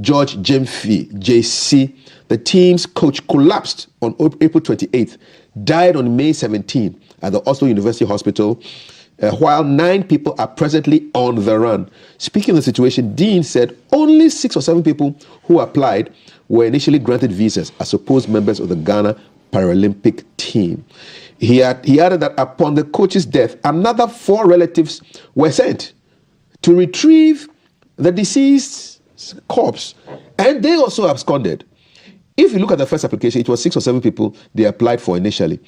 George Jemfi, JC, the team's coach, collapsed on April 28th, died on May 17 at the Oslo University Hospital, while 9 people are presently on the run. Speaking of the situation, Dean said only 6 or 7 people who applied were initially granted visas as supposed members of the Ghana Paralympic team. He added that upon the coach's death, another 4 relatives were sent to retrieve the deceased's corpse, and they also absconded. If you look at the first application, it was 6 or 7 people they applied for initially.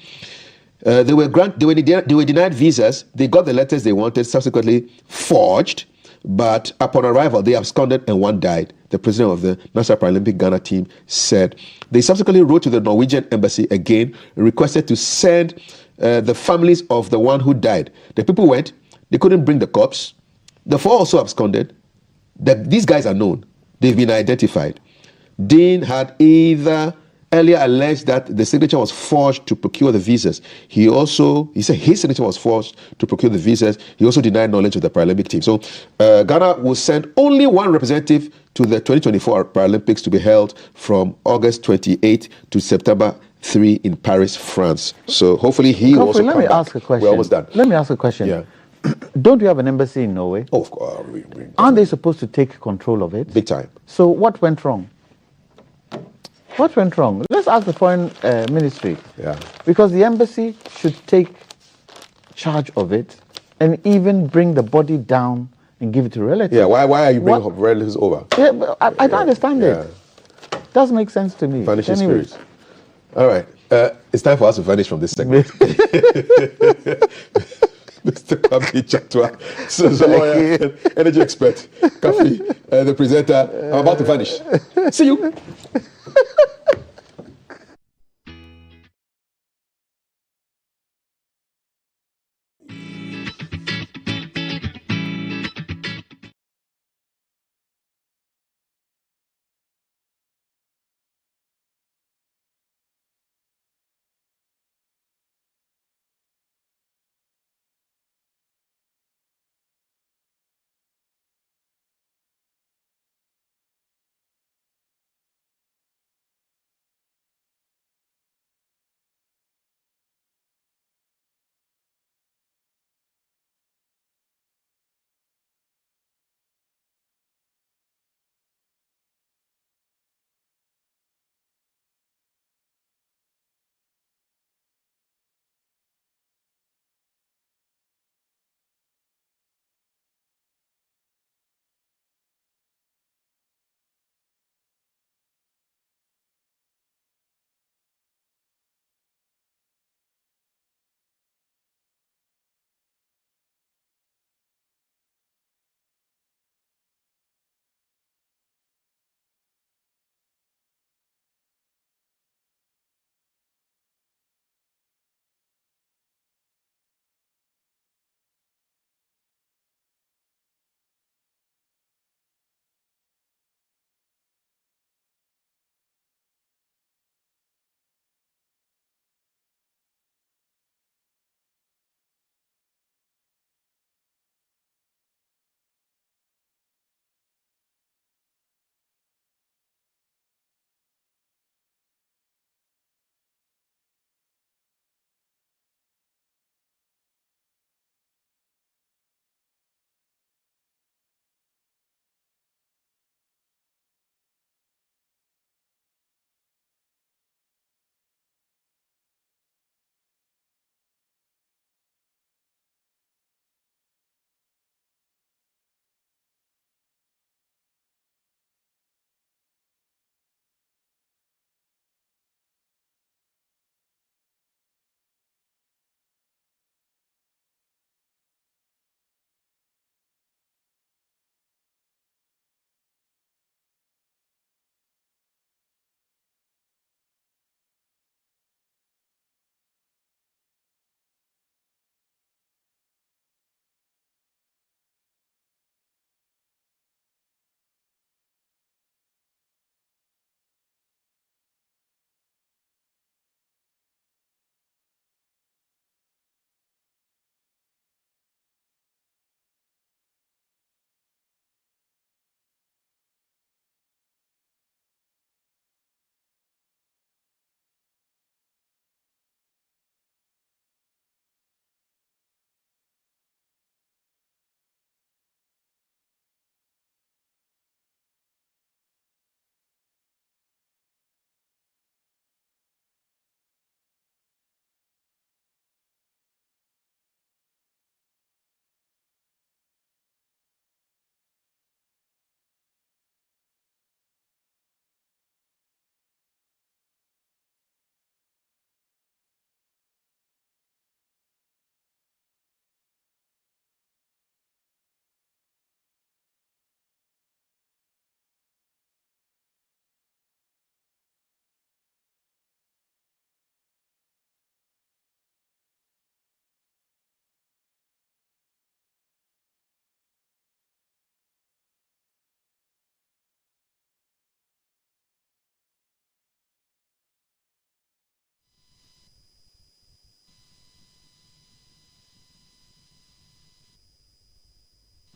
They were denied visas. They got the letters they wanted, subsequently forged, but upon arrival, they absconded and 1 died. The president of the National Paralympic Ghana team said. They subsequently wrote to the Norwegian embassy again, requested to send the families of the one who died. The people went, they couldn't bring the corpse. The 4 also absconded. These guys are known. They've been identified. Dean had either earlier alleged that the signature was forged to procure the visas. He said his signature was forged to procure the visas. He also denied knowledge of the Paralympic team. So Ghana will send only 1 representative to the 2024 Paralympics to be held from August 28 to September 3 in Paris, France. So hopefully he will also come back. Let me ask a question. We're almost done. Let me ask a question. Yeah. Don't you have an embassy in Norway? Oh, of course. Aren't they supposed to take control of it? Big time. So what went wrong? What went wrong? Let's ask the foreign ministry. Yeah. Because the embassy should take charge of it and even bring the body down and give it to relatives. Yeah, why are you bringing relatives over? Yeah, but I don't understand it. Doesn't make sense to me. Vanishing Anyway. spirits. All right. It's time for us to vanish from this segment. Mr. Kwame Chatwa, lawyer and energy expert, Kafi, the presenter. I'm about to vanish. See you.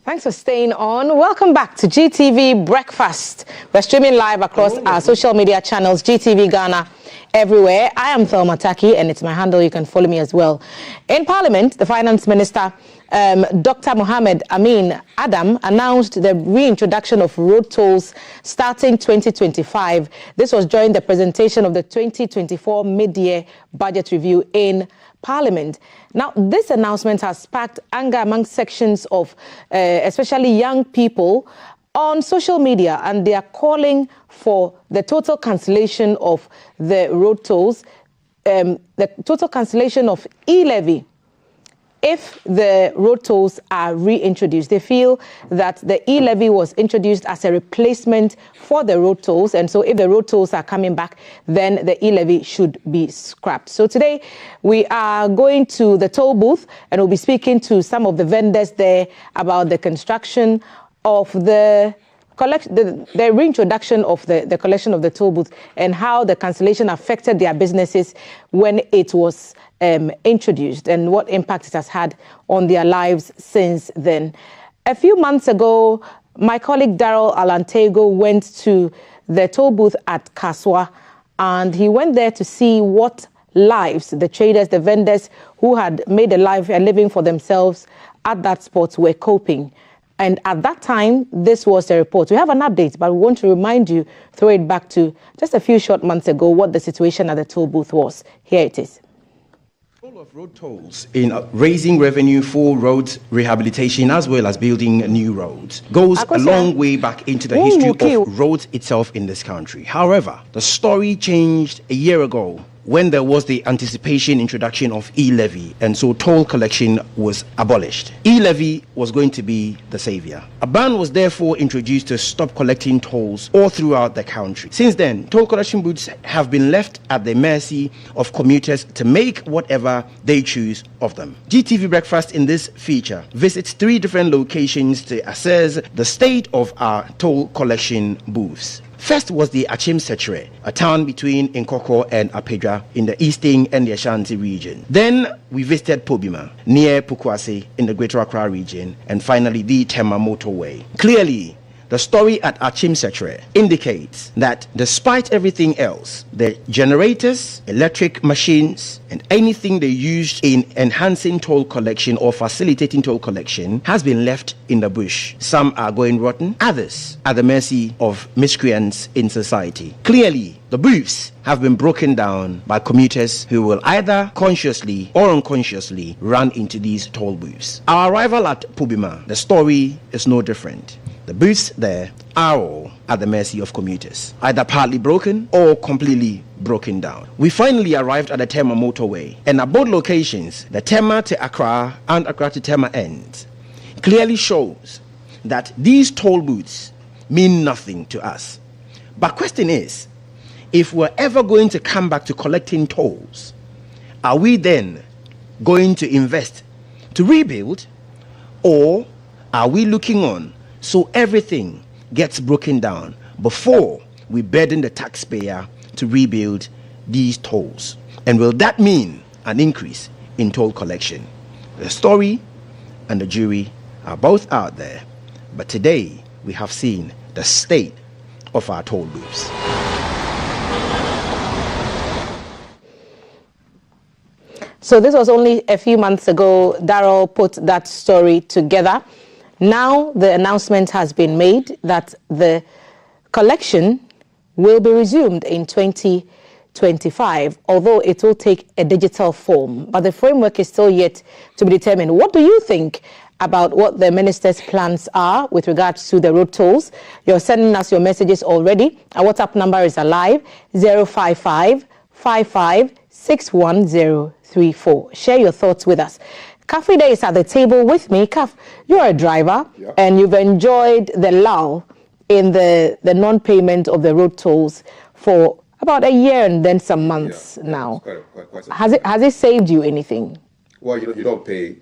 Thanks for staying on. Welcome back to GTV Breakfast. We're streaming live across our social media channels, GTV Ghana, everywhere. I am Thelma Taki, and it's my handle. You can follow me as well. In Parliament, the Finance Minister, Dr. Mohamed Amin Adam, announced the reintroduction of road tolls starting 2025. This was during the presentation of the 2024 mid-year budget review in Parliament. Now, this announcement has sparked anger among sections of especially young people on social media, and they are calling for the total cancellation of the road tolls, the total cancellation of e-levy if the road tolls are reintroduced. They feel that the e-levy was introduced as a replacement for the road tolls, and so if the road tolls are coming back, then the e-levy should be scrapped. So today we are going to the toll booth, and we'll be speaking to some of the vendors there about the construction of the reintroduction of the collection of the toll booth and how the cancellation affected their businesses when it was introduced and what impact it has had on their lives since then. A few months ago, my colleague Daryl Alantego went to the toll booth at Kaswa, and he went there to see what lives the traders, the vendors who had made a living for themselves at that spot were coping. And at that time, this was the report. We have an update, but we want to remind you, throw it back to just a few short months ago, what the situation at the toll booth was. Here it is. Of road tolls in raising revenue for roads rehabilitation as well as building new roads goes a long way back into the history of roads itself in this country. However, the story changed a year ago when there was the anticipation introduction of e-levy, and so toll collection was abolished. E-levy was going to be the savior. A ban was therefore introduced to stop collecting tolls all throughout the country. Since then, toll collection booths have been left at the mercy of commuters to make whatever they choose of them. GTV Breakfast in this feature visits 3 different locations to assess the state of our toll collection booths. First was the Achim Setre, a town between Nkoko and Apedra in the Eastern and the Ashanti region. Then we visited Pobima, near Pukwase in the Greater Accra region, and finally the Tema motorway. Clearly, the story at Achim Setre indicates that despite everything else, the generators, electric machines, and anything they used in enhancing toll collection or facilitating toll collection has been left in the bush. Some are going rotten, others at the mercy of miscreants in society. Clearly, the booths have been broken down by commuters who will either consciously or unconsciously run into these toll booths. Our arrival at Pobima, the story is no different. The booths there are all at the mercy of commuters, either partly broken or completely broken down. We finally arrived at the Tema motorway, and at both locations, the Tema to Accra and Accra to Tema ends clearly shows that these toll booths mean nothing to us. But question is, if we're ever going to come back to collecting tolls, are we then going to invest to rebuild, or are we looking on so everything gets broken down before we burden the taxpayer to rebuild these tolls? And will that mean an increase in toll collection? The story and the jury are both out there, but today we have seen the state of our toll booths. So this was only a few months ago. Daryl put that story together. Now the announcement has been made that the collection will be resumed in 2025, although it will take a digital form. But the framework is still yet to be determined. What do you think about what the minister's plans are with regards to the road tolls? You're sending us your messages already. Our WhatsApp number is alive, 055 55 61034. Share your thoughts with us. Kafrida is at the table with me. Kaf, you're a driver, and you've enjoyed the lull in the non-payment of the road tolls for about a year and then some months now. Quite has it saved you anything? Well, you don't pay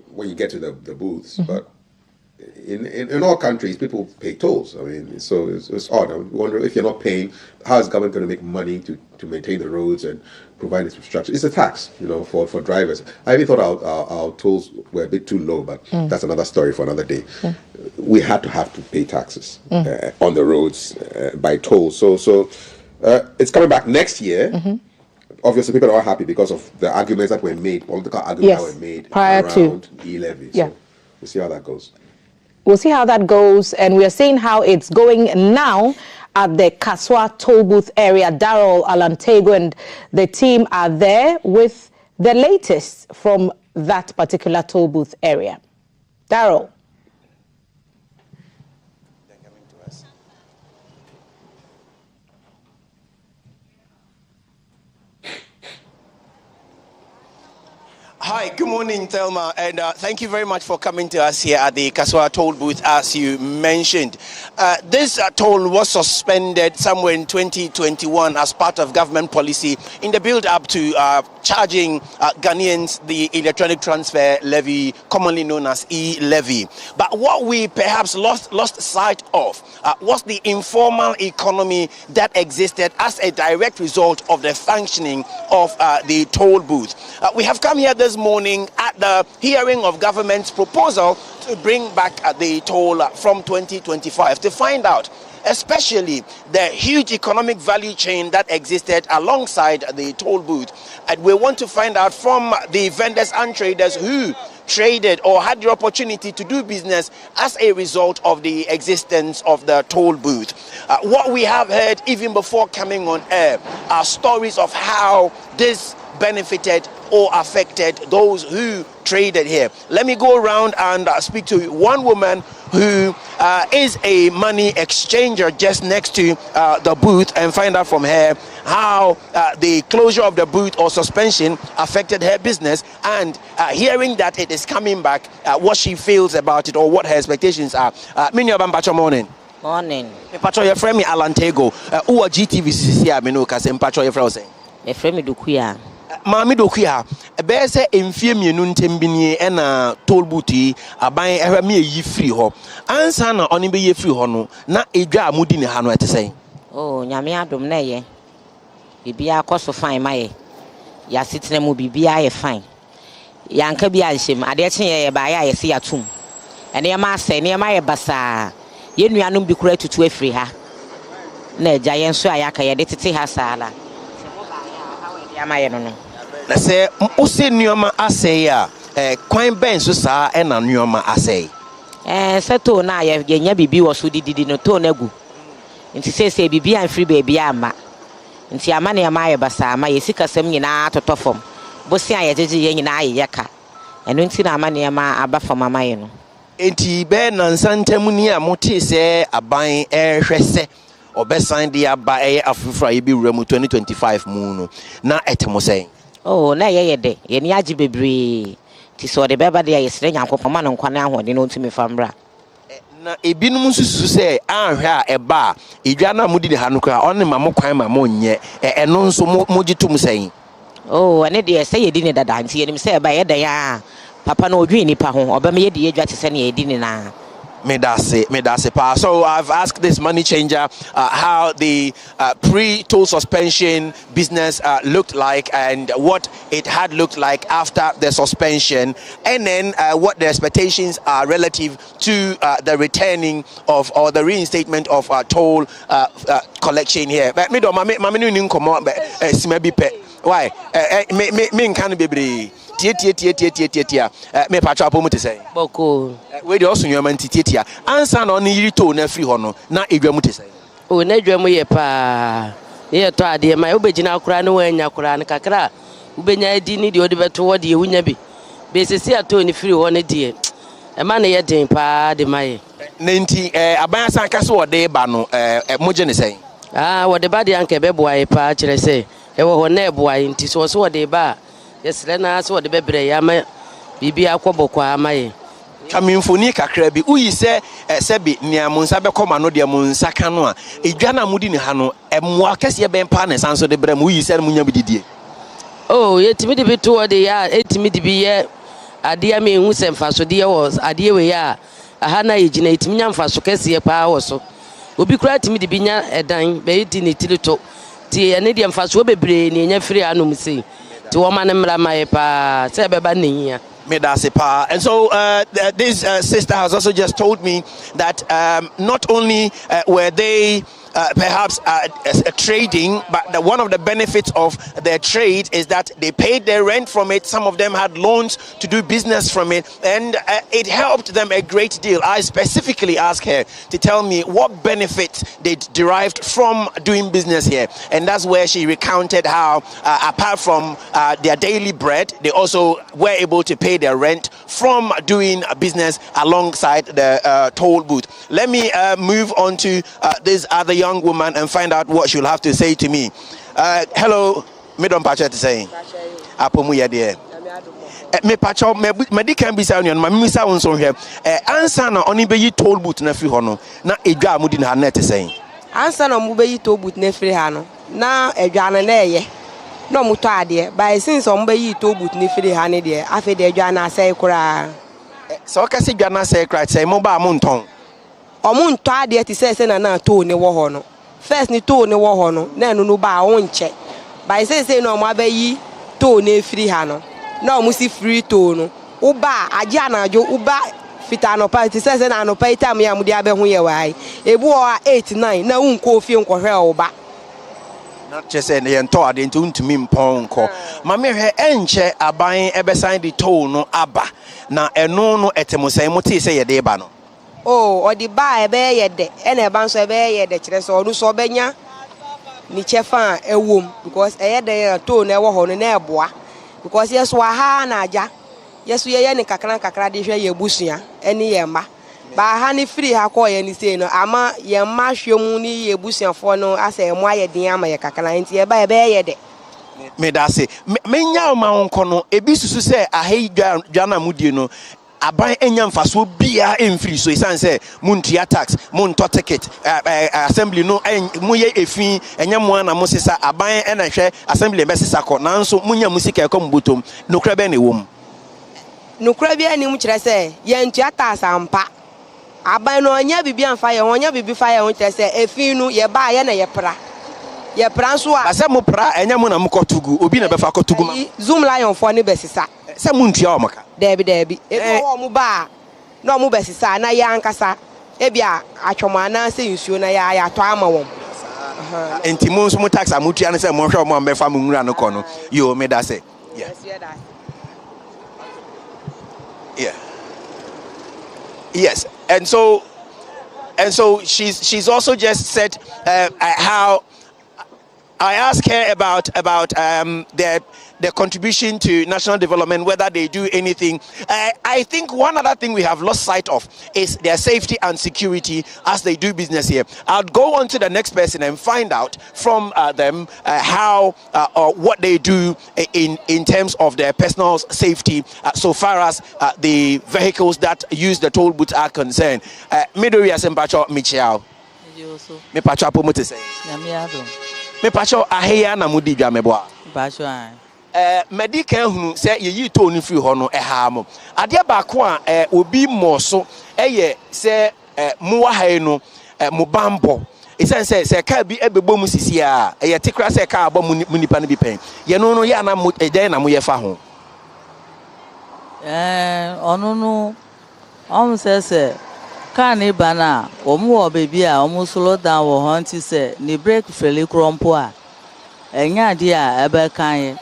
when you get to the booths, but in all countries, people pay tolls. I mean, so it's odd. I wonder if you're not paying, how is government going to make money to maintain the roads and provide this infrastructure? It's a tax, for drivers. I even thought our tolls were a bit too low, but that's another story for another day. We have to pay taxes on the roads by tolls. So it's coming back next year. Obviously, people are not happy because of the arguments that were made, political arguments that were made prior around to e-levy. Yeah. So we'll see how that goes. We'll see how that goes, and we are seeing how it's going now at the Kaswa toll booth area. Daryl Alantego and the team are there with the latest from that particular toll booth area. Daryl. Hi, good morning, Thelma, and thank you very much for coming to us here at the Kaswa toll booth, as you mentioned. This toll was suspended somewhere in 2021 as part of government policy in the build-up to charging Ghanaians the electronic transfer levy, commonly known as e-levy. But what we perhaps lost sight of was the informal economy that existed as a direct result of the functioning of the toll booth. We have come here this morning at the hearing of government's proposal to bring back the toll from 2025 to find out especially the huge economic value chain that existed alongside the toll booth. And we want to find out from the vendors and traders who traded or had the opportunity to do business as a result of the existence of the toll booth. What we have heard even before coming on air are stories of how this benefited or affected those who traded here. Let me go around and speak to one woman who is a money exchanger just next to the booth and find out from her how the closure of the booth or suspension affected her business, and hearing that it is coming back, what she feels about it or what her expectations are. Minyo Bampacho, morning. Morning. Mpacho, your friend me Alantego. Who are GTV CCC? Me know kasi Mpacho your friend saying. My friend me Dukuya. Maami Dokuya, ebe se emfie mienu ntembini e na toll booth aban ehwe me yi free ho. Ansa na oni be ye free ho no na edwa amudi ne ha no etesen. Oh, nyame adom na ye. Bibia akoso fine maye. Ya sitene mu bibia ye fine. Ya nka bia nhyem ade kye ye ba ya ye se yatum. Ene ma ase ne ma ye basa. Ye nuanom bi kura tutu afiri ha. Na eja ye nso ayaka ye de tete ha sala. Na say ose nuoma asey a kwan ben so saa e na nuoma asey. Seto na ye nya bibi wo so dididi no to na gu. Nti se bibi an free baby ama. Nti ama na ma ye basa ama ye sikasem nyina atotofom. Bosi an ye jeje ye nyina ye ka. Eno nti na ama na ma aba fam ama ye no. Enti be na nsantam ni a mote se aban hwese obesan dia ba afufra ye bi wura mu 2025 mu no na etemo sei. Oh, na ye de ye ni agi bebre ti so de beba de ye sere nyankopoma no nkwane ahode no ntumi famra. Na ebinum susu se anhwe a eba edwa na mudi ne ha no kra on ma mo kwan ma mo nye eno nso mo gitum sei. Oh, ane de se ye di ne dada nti ye nim se eba ye da ya papa no odwi nipa ho oba me ye di ye dwa te se ne ye di ne na. Medase pa. So I've asked this money changer how the pre-toll suspension business looked like and what it had looked like after the suspension, and then what the expectations are relative to the returning of or the reinstatement of toll collection here. But me do mama no nin komo simabi pe. Why? Me kan bebre. Tia me patwa apomu te say boko we dey also nyoma tia ansa na oni yiri to na free ho no na edwa mu te say o na edwa mu ye pa ye to ade ma obegina akura no wanya akura ne kakra ubenya di ni de odi beto wo de ewunya bi be sesi ato ni free ho ne de e ma na ye den pa de maye na nti aban asan ka so wo de ba no moje ne say wo de ba de anka be boa ye pa kire say e wo ho na e boa nti so wo de ba yes na so de bebre ya ma bibi akobokwa amaye kamimfoni kakra bi uyi se sebi nia munsa be koma no de munsa ka no a edwa na mudi ne ha no emwa kese be mpa ne sanso de brem uyi se munya bididie oh yetimi de beto de ya etimi de bi ye ade ya me hu se mfa so de ye was ade we ya aha na yigina itimi nya mfa so kese pa wo so obi kura timi de binya edan be di ne tilito ti ene de mfa so bebre ne nya firi anom sei ti wo ma ne mra mai pa se beba ne hia. And so this sister has also just told me that not only were they perhaps trading, but one of the benefits of their trade is that they paid their rent from it. Some of them had loans to do business from it, and it helped them a great deal. I specifically asked her to tell me what benefits they derived from doing business here, and that's where she recounted how apart from their daily bread, they also were able to pay their rent from doing business alongside the toll booth. Let me move on to this other young woman and find out what she'll have to say to me. Hello, me don't patch to say. Apomu ya dear. Me patch up me di can be sound my misa on so here. Answer na oni be yi toll booth na free hono. Na edwa amudi na net saying. Answer na mu be yi toll booth na free hano. Na edwa na eye. No muto ade. By since on be yi toll booth na free hane de. Afi de edwa na say kura. So ka si edwa na say kra say mo ba mo nton. Omuntu ade ti say na to ne wo ho no first ni to ne wo ho no na enu no ba o nche by say no mo abayi to ne free ha no na o musi free to no uba aje anajo uba fita no pa ti say na no pa itam ya mu de abehu ye wai ebu o 8 9 na unko ofie nkohwe oba not just say ne to ade nti untumi mpon nko ma me hwe enche aban ebesan di to no aba na eno no etemusan mu ti say ye de ba no. Oh, or the buy be de, and a bounce a be the chess or do so benya. Ni chefa a womb because a day to never hone in a bois. Because yes, waha naja. Yes, we are any kakran kakradisha ye busia, any yamba. Ba honey free ha call any say no, ama ye mash your money ye busia for no as a moya diama ye kakran ye by a bear de. Me da say, me nya ma onkono, ebi susu say a hey Jana Mudino. Aban enyam faso bia emfiri so isan say muntia tax munto ticket assembly no muye efin enyam na musisa aban ena hwe assembly mesisa ko nanso munya musika ko mbutom nokra be na ewom nokra bia ni mu kire say ye ntua tax ampa aban no onya bibi amfa ye onya bibi fa ye ho kire say efin no ye ba ye na ye pra so a ase mu pra enyam na mukotugu obi na be fa kotugu ma zoom lion for ni besisa se muntua o maka Debbie. If you muba, no mubesisa na ya nkasa. Ebia atwoma na se nsuo na ya to ama won. Enti mo nso mo tax amutua na se mo hwe mo ambefa mo nwura no kono. Yo me da say. Yeah. Yes. And so she's also just said how I asked her about their contribution to national development, whether they do anything. I think one other thing we have lost sight of is their safety and security as they do business here. I'll go on to the next person and find out from them how or what they do in terms of their personal safety so far as the vehicles that use the toll booth are concerned. Midori Asempacho Michiao. Me pacho apomote say. Me pacho aheya na mudi dwa meboa. Pacho an. Medical hunu say ye to ni free ho no ha mo. Ade ba ko a obi mo so eye say mo wa ha no mo bambo. Isen say ka bi ebebo mu sisi a eye tikra say ka abo mu nipa no bi pen. Ye no no ya na mo edan na mo ye fa ho. Onu no on say Kani bana omu baby a omu slow down wo honti se ni break feli krompo a enya dia ebe kan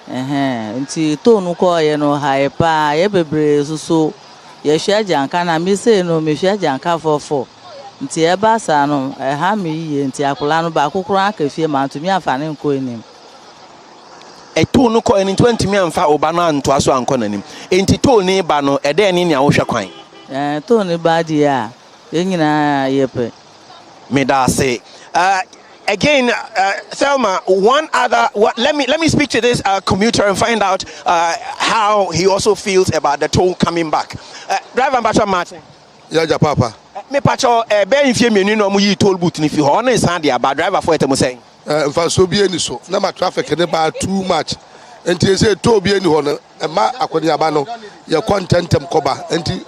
nti to nu ko ye no hai pa ye bebre susu ye hwa janka na mi se no me hwa janka fofo nti e ba sa no ha mi ye nti akola no ba kokoro aka fie ma ntumi afane nko enim to nu ko eni 20 mi amfa oba no anto aso anko nanim enti to ni ba no ede ni nia wo hwa kwan Tony Badia, yepe. Me da say. Again, Thelma, one other. Let me speak to this commuter and find out how he also feels about the toll coming back. Driver Pacho Martin. Yeah, Papa. Me Pacho, Ben Fiamini no mu toll booth ni fi ho na san dia ba driver for etemu say. Fa so bi eni so. Na ma traffic ne ba too much. Enti say toll bi eni ho no. Ma akwani aba no. Ye contentem koba. Enti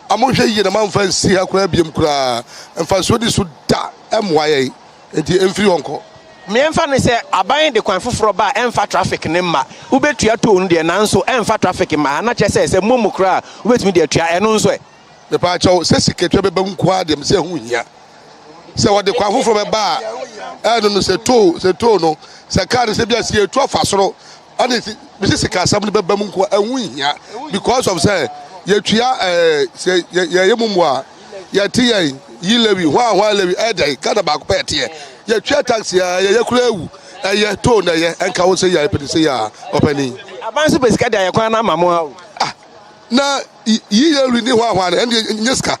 amonhwe yi na manfa nsi akora biem kura mfa so di so da emwaye enti emfiri wonko me emfa ne se aban de kwan foforo ba emfa traffic ne ma ubetua to no de nanso emfa traffic ma na che se momu kura ubetumi de atua eno nso e me pa chawo se siketwa beba nko ade me se hu hia se wode kwan foforo be ba eno no se to no se car se bia se etu afasoro ade me se sika asam ne beba nko hu hia because of say yetua se ye mumu a yati yi lewi hwa lewi edai kada ba ko pete ye twa taxi ye kura ewu ye to na ye enka wo se ya pete se ya opani aban so pesika da ye kwan na mamo na yi lewi ni hwa na nyeska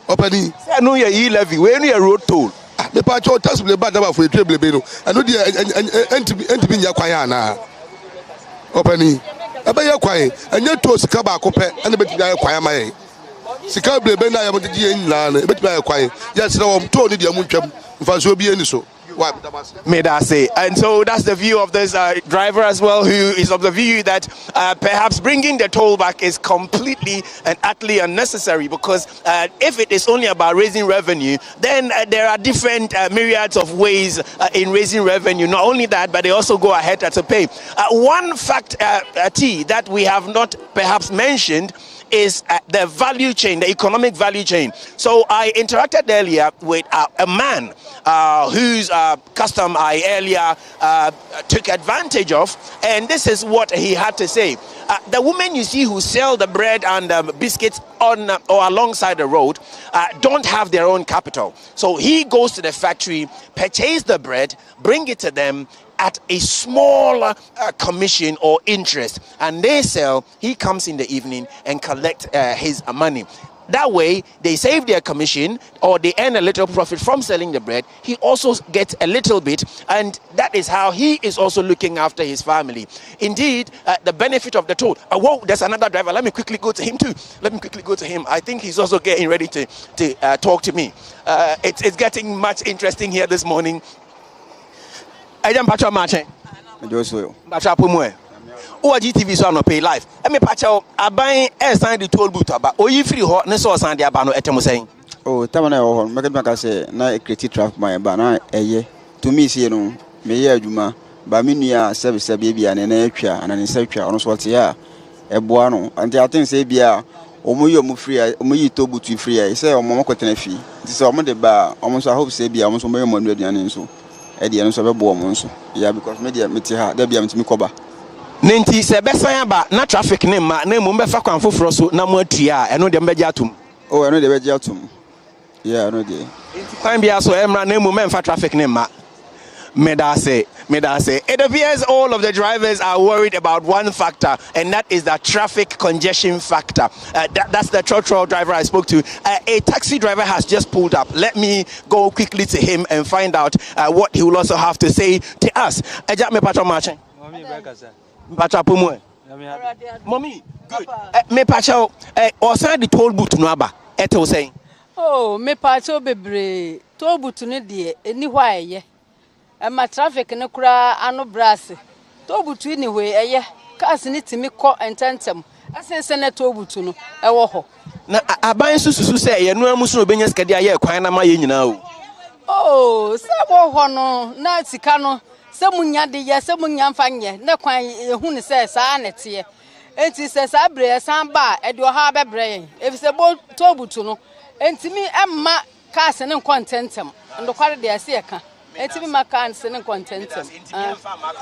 opani se no ye yi lewi we no ye road toll me pa cho taxi le ba da ba fo etwe blebe no eno de entibi nya kwan ya na opani aba ye kwan enye to sika ba ko pe ene beti ya kwan ma ye sika blebe na ya mo de ye nyina na beti ba ye kwan ya se na wo to ni de mu ntwam mfa so bi eni so. May I say, and so that's the view of this driver as well, who is of the view that perhaps bringing the toll back is completely and utterly unnecessary, because if it is only about raising revenue, then there are different myriads of ways in raising revenue. Not only that, but they also go ahead to pay. One fact, T, that we have not perhaps mentioned is the value chain, the economic value chain. So I interacted earlier with a man whose custom I earlier took advantage of, and this is what he had to say. The women you see who sell the bread and biscuits on or alongside the road don't have their own capital. So he goes to the factory, purchase the bread, bring it to them at a small commission or interest, and they sell. He comes in the evening and collect his money. That way, they save their commission or they earn a little profit from selling the bread. He also gets a little bit, and that is how he is also looking after his family. Indeed, the benefit of the toll. Whoa, there's another driver. Let me quickly go to him too. I think he's also getting ready to talk to me. It's getting much interesting here this morning. I am Patrick Martin. GTV so no pay life. I mean, Pacho, I buy a sign the toll booth about or you free hot, Nesso Sandy Abano Etemo saying. Oh, Tamana or Macabaka say, na a creative traffic my banner a year. To me, see no, Mayor Juma, Baminia, service a baby and an aircraft and an insecture on Swatia, a buano, and the things say bia, or Muyo free, Muyi tobu to free, I say, or Momocotan fee. This is almost the bar, almost I hope say be almost 1 million and so. Eddie and so monso. Yeah, because media metiha, there be a Mikoba. Ninti se besan ba na traffic ne ma na mu befa kwan foforo so na mu atua eno de mbeja atum. Oh, eno de beja atum. Yeah, eno de. Inti kwan bia so emra na mu memfa traffic ne ma. Medase. It appears all of the drivers are worried about one factor, and that is the traffic congestion factor. That's the trotro driver I spoke to. A taxi driver has just pulled up. Let me go quickly to him and find out what he will also have to say to us. Ejak me patron marching. Mommy, good. Me pacho, outside the toll booth no aba. Eto saying. Oh, me pacho bebre. Toll booth no die anywhere ye. My traffic no kura ano brass. Toll booth anyway ye. Cars ni timi ko ententem. Asen sene toll booth no e wo ho. Na aban susu say ye no amusu no benya skade aye kwan na ma ye nyina o. Oh, se wo ho no na sika no. Semunya de ye semunya mfanye ne kwan ehu ne se saa nete enti se saa bre san ba e de oha bebre efi se bo tobutu no enti mi emma cars ne contentem ndo kware de ase e ka enti mi ma cars ne contentem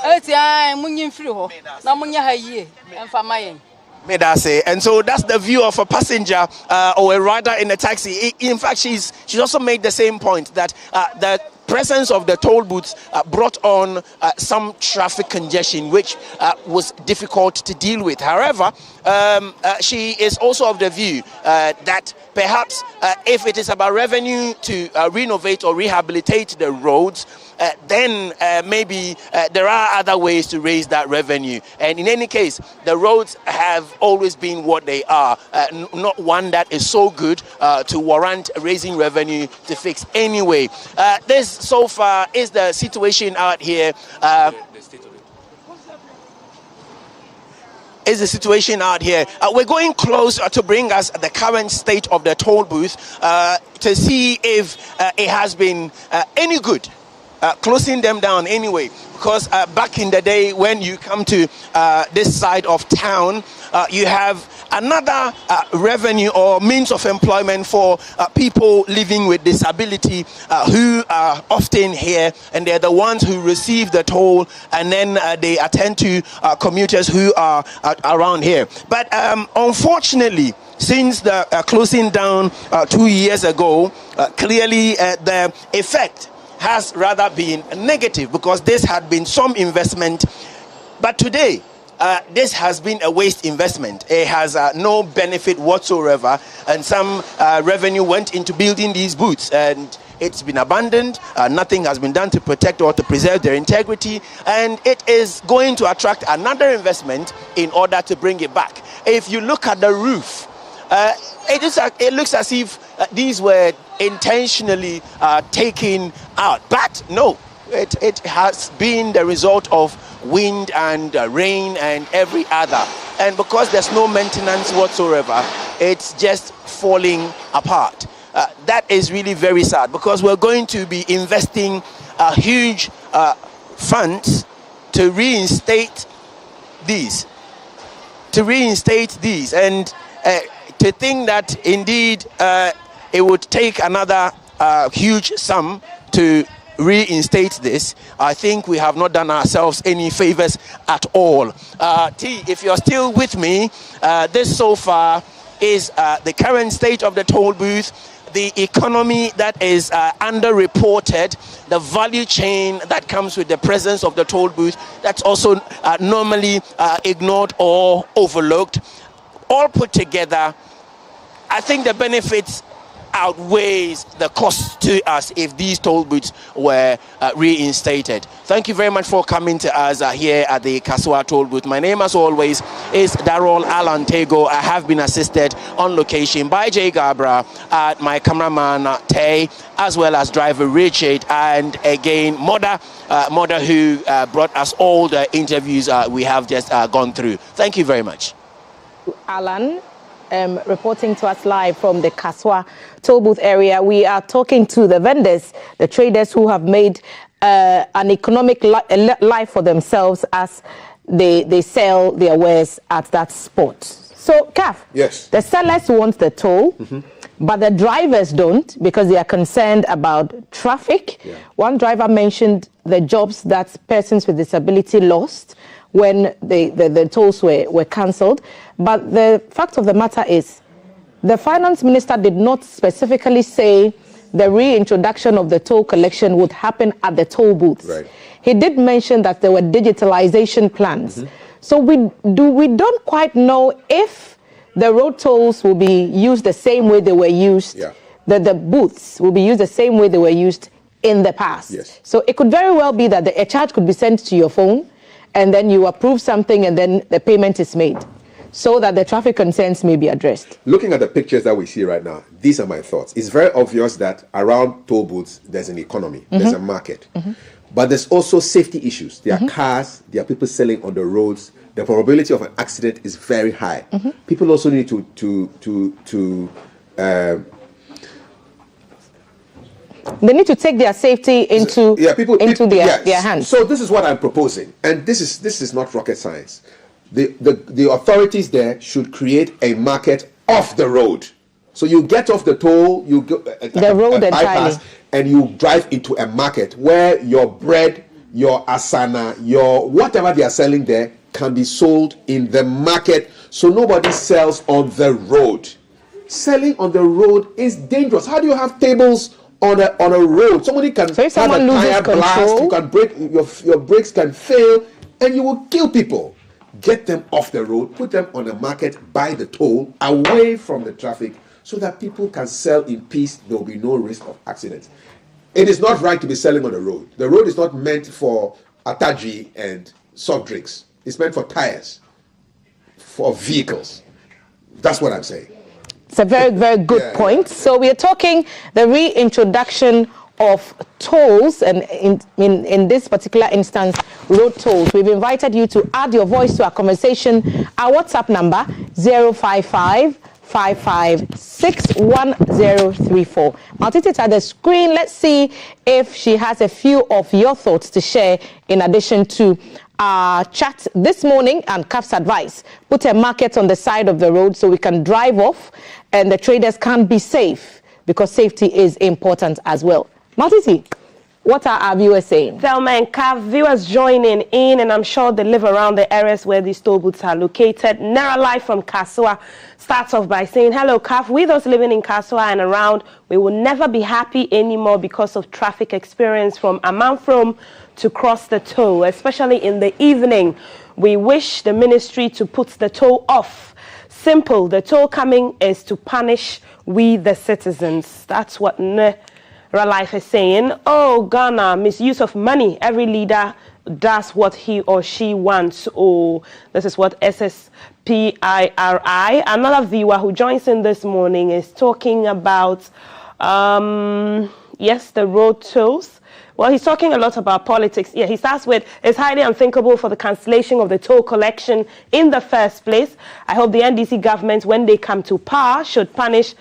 enti ai munyi mfiri ho na munya ha yie emfa mayen. And so that's the view of a passenger or a rider in a taxi. In fact, she's also made the same point that the presence of the toll booths brought on some traffic congestion, which was difficult to deal with. However, she is also of the view that perhaps if it is about revenue to renovate or rehabilitate the roads, then maybe there are other ways to raise that revenue. And in any case, the roads have always been what they are, not one that is so good to warrant raising revenue to fix anyway. This so far is the situation out here. is the situation out here. We're going close to bring us the current state of the toll booth to see if it has been any good. Closing them down anyway, because back in the day when you come to this side of town, you have another revenue or means of employment for people living with disability who are often here, and they're the ones who receive the toll, and then they attend to commuters who are around here. But unfortunately, since the closing down 2 years ago, clearly the effect has rather been negative, because this had been some investment, but today this has been a waste investment. It has no benefit whatsoever, and some revenue went into building these booths, and it's been abandoned. Nothing has been done to protect or to preserve their integrity, and it is going to attract another investment in order to bring it back. If you look at the roof, it looks as if these were intentionally taken out, but no, it has been the result of wind and rain and every other, and because there's no maintenance whatsoever, it's just falling apart. That is really very sad, because we're going to be investing huge funds to reinstate these, and to think that indeed it would take another huge sum to reinstate this, I think we have not done ourselves any favors at all. T, if you're still with me, this so far is the current state of the toll booth, the economy that is underreported, the value chain that comes with the presence of the toll booth that's also normally ignored or overlooked. All put together, I think the benefits outweighs the cost to us if these toll booths were reinstated. Thank you very much for coming to us here at the Kasoa toll booth. My name, as always, is Darrell Alantego. I have been assisted on location by Jay Gabra, my cameraman Tay, as well as driver Richard, and again Mother who brought us all the interviews we have just gone through. Thank you very much. Alan, reporting to us live from the Kasoa toll booth area. We are talking to the vendors, the traders who have made an economic life for themselves as they sell their wares at that spot. So, Kaf, yes, the sellers want the toll, but the drivers don't, because they are concerned about traffic. Yeah. One driver mentioned the jobs that persons with disability lost when the tolls were cancelled. But the fact of the matter is, the finance minister did not specifically say the reintroduction of the toll collection would happen at the toll booths. Right. He did mention that there were digitalization plans. So we don't quite know if the road tolls will be used the same way they were used, the booths will be used the same way they were used in the past. Yes. So it could very well be that a charge could be sent to your phone, and then you approve something, and then the payment is made, so that the traffic concerns may be addressed. Looking at the pictures that we see right now, these are my thoughts. It's very obvious that around toll booths, there's an economy, there's a market. But there's also safety issues. There are cars, there are people selling on the roads. The probability of an accident is very high. People also need they need to take their safety into their hands. So this is what I'm proposing, and this is not rocket science. The authorities there should create a market off the road. So you get off the toll, you go the road bypass, and you drive into a market where your bread, your asana, your whatever they are selling there can be sold in the market. So nobody sells on the road. Selling on the road is dangerous. How do you have tables on a road? Somebody can have a tire blast, you can break your brakes can fail, and you will kill people. Get them off the road, put them on the market by the toll, away from the traffic, so that people can sell in peace. There will be no risk of accidents. It is not right to be selling on the road. The road is not meant for ataji and soft drinks. It's meant for tires, for vehicles. That's what I'm saying. It's a very, very good point. So we are talking the reintroduction of tolls, and in this particular instance, road tolls. We've invited you to add your voice to our conversation. Our WhatsApp number 055-55-61034. I'll take it at the screen. Let's see if she has a few of your thoughts to share in addition to our chat this morning and CAF's advice. Put a market on the side of the road so we can drive off and the traders can be safe, because safety is important as well. Maltiti, what are our viewers saying? Thelma and CAF viewers joining in, and I'm sure they live around the areas where these toll booths are located. Nera Life from Kasua starts off by saying, hello CAF, we those living in Kasua and around, we will never be happy anymore because of traffic experience from Amanfrom to cross the toll, especially in the evening. We wish the ministry to put the toll off. Simple, the toll coming is to punish we the citizens. That's what Nera Life is saying. Oh, Ghana, misuse of money. Every leader does what he or she wants. Oh, this is what SSPIRI. Another viewer who joins in this morning is talking about, yes, the road tolls. Well, he's talking a lot about politics. Yeah, he starts with, it's highly unthinkable for the cancellation of the toll collection in the first place. I hope the NDC government, when they come to power, should punish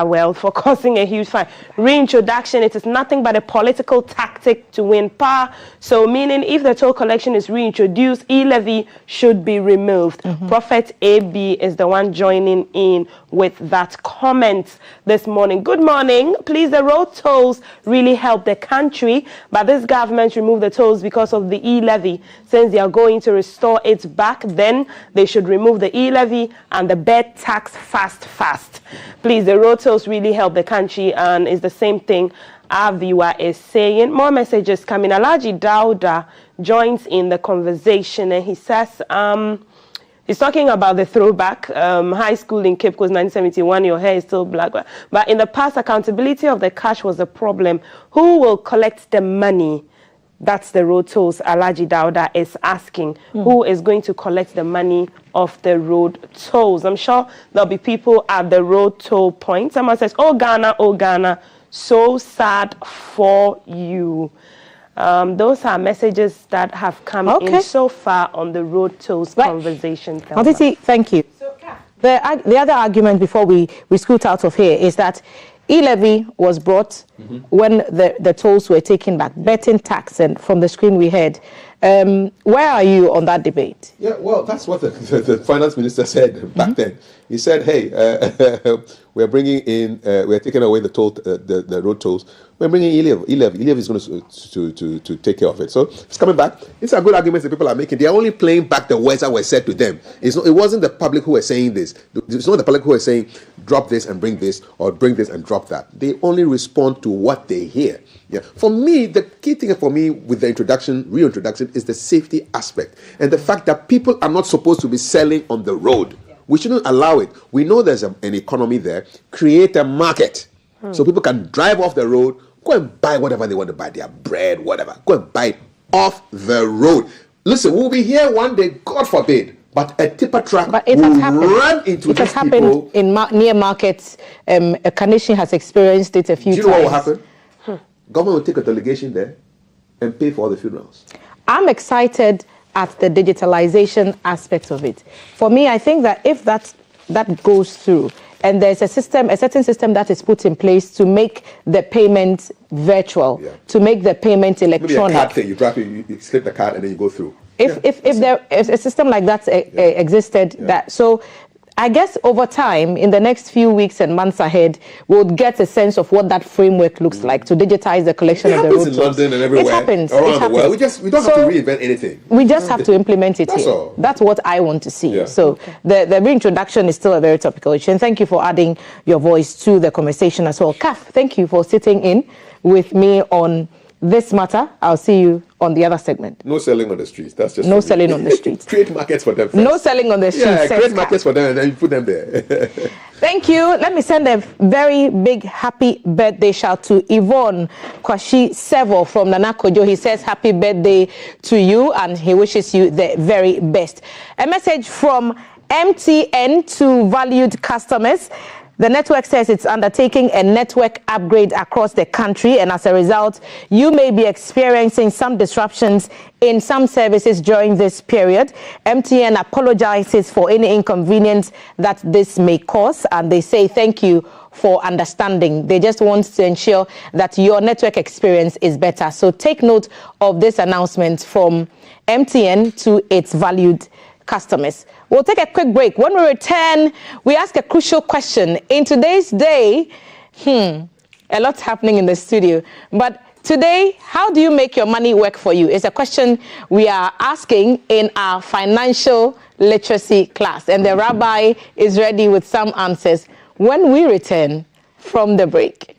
well, for causing a huge fine. Reintroduction, it is nothing but a political tactic to win power. So meaning if the toll collection is reintroduced, e-levy should be removed. Prophet AB is the one joining in with that comment this morning. Good morning. Please, the road tolls really help the country, but this government removed the tolls because of the e-levy. Since they are going to restore it back, then they should remove the e-levy and the bed tax fast. Please, the road tolls really help the country, and it's the same thing our viewer is saying. More messages coming. Alaji Dauda joins in the conversation, and he says, he's talking about the throwback, high school in Cape Coast 1971, your hair is still black. But in the past, accountability of the cash was a problem. Who will collect the money? That's the road tolls Alaji Dauda is asking. Who is going to collect the money of the road tolls? I'm sure there'll be people at the road toll point. Someone says, oh Ghana, so sad for you. Those are messages that have come in so far on the road tolls conversation. Maltiti, thank you. The other argument before we scoot out of here is that e-levy was brought when the tolls were taken back, betting tax, and from the screen we heard. Where are you on that debate? Yeah, well, that's what the finance minister said back then. He said, hey, we're bringing in, we're taking away the road tolls. We're bringing e-levy. E-levy is going to take care of it. So it's coming back. It's a good argument that people are making. They are only playing back the words that were said to them. It wasn't the public who were saying this. It's not the public who are saying, drop this and bring this, or bring this and drop that. They only respond to what they hear. Yeah. For me, the key thing for me with the reintroduction is the safety aspect. And the fact that people are not supposed to be selling on the road. We shouldn't allow it. We know there's an economy there. Create a market so people can drive off the road, go and buy whatever they want to buy, their bread, whatever. Go and buy it off the road. Listen, we'll be here one day, God forbid, but a tipper truck will run into these people. It has happened in near markets. A Carnation has experienced it a few times. Do you know what will happen? Government will take a delegation there and pay for all the funerals. I'm excited at the digitalization aspect of it. For me, I think that if that goes through, and there's a certain system that is put in place to make the payment virtual, to make the payment electronic. Maybe a card thing, you drop it, you slip the card, and then you go through. If a system like that existed, so I guess over time, in the next few weeks and months ahead, we'll get a sense of what that framework looks like to digitize the collection of the road tolls. It happens in London and everywhere. It happens. Around the world. We don't have to reinvent anything. We just have to implement it here. All. That's what I want to see. Yeah. So the reintroduction is still a very topical issue. And thank you for adding your voice to the conversation as well. CAF, thank you for sitting in with me on this matter. I'll see you on the other segment. No selling on the streets. That's just no selling on the streets. Create markets for them first. No selling on the streets. Yeah, create markets for them and then you put them there. Thank you. Let me send a very big happy birthday shout to Yvonne Kwashi Sevo from Nana Kojo. He says happy birthday to you and he wishes you the very best. A message from MTN to valued customers. The network says it's undertaking a network upgrade across the country, and as a result, you may be experiencing some disruptions in some services during this period. MTN apologizes for any inconvenience that this may cause, and they say thank you for understanding. They just want to ensure that your network experience is better. So take note of this announcement from MTN to its valued customers. We'll take a quick break. When we return, we ask a crucial question. In today's day, a lot's happening in the studio. But today, how do you make your money work for you? It's a question we are asking in our financial literacy class. And the rabbi is ready with some answers when we return from the break.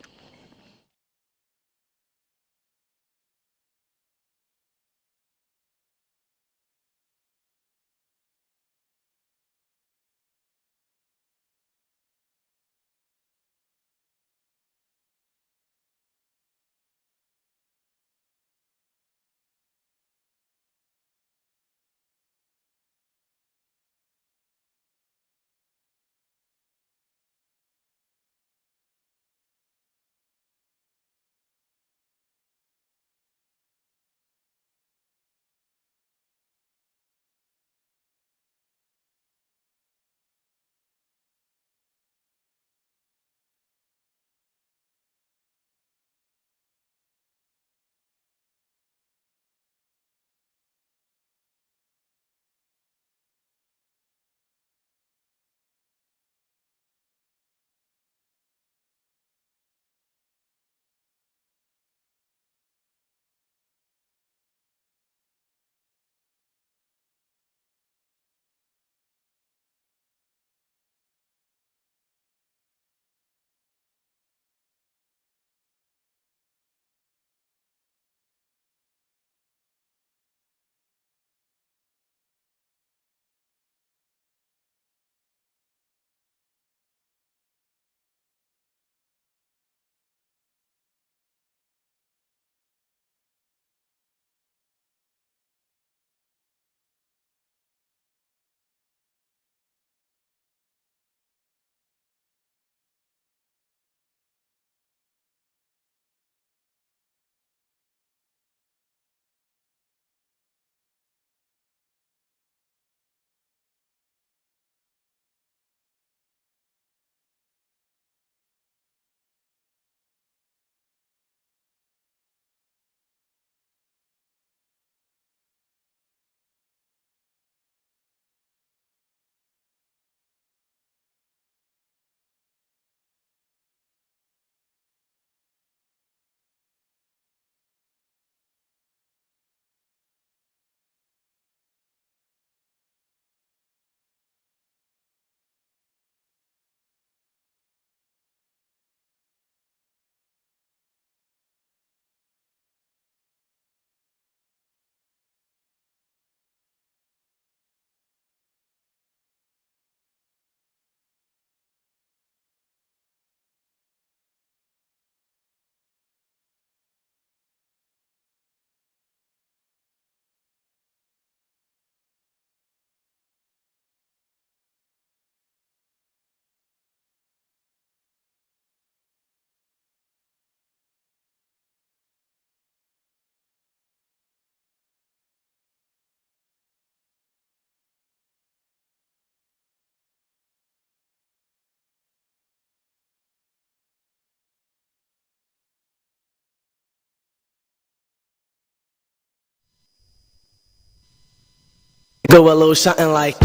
Go a little something like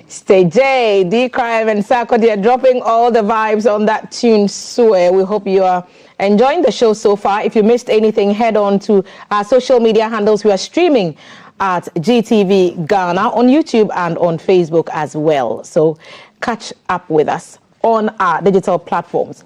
Stay J, D-Crime, and Sako, they are dropping all the vibes on that tune, Sue. We hope you are enjoying the show so far. If you missed anything, head on to our social media handles. We are streaming at GTV Ghana on YouTube and on Facebook as well. So catch up with us on our digital platforms.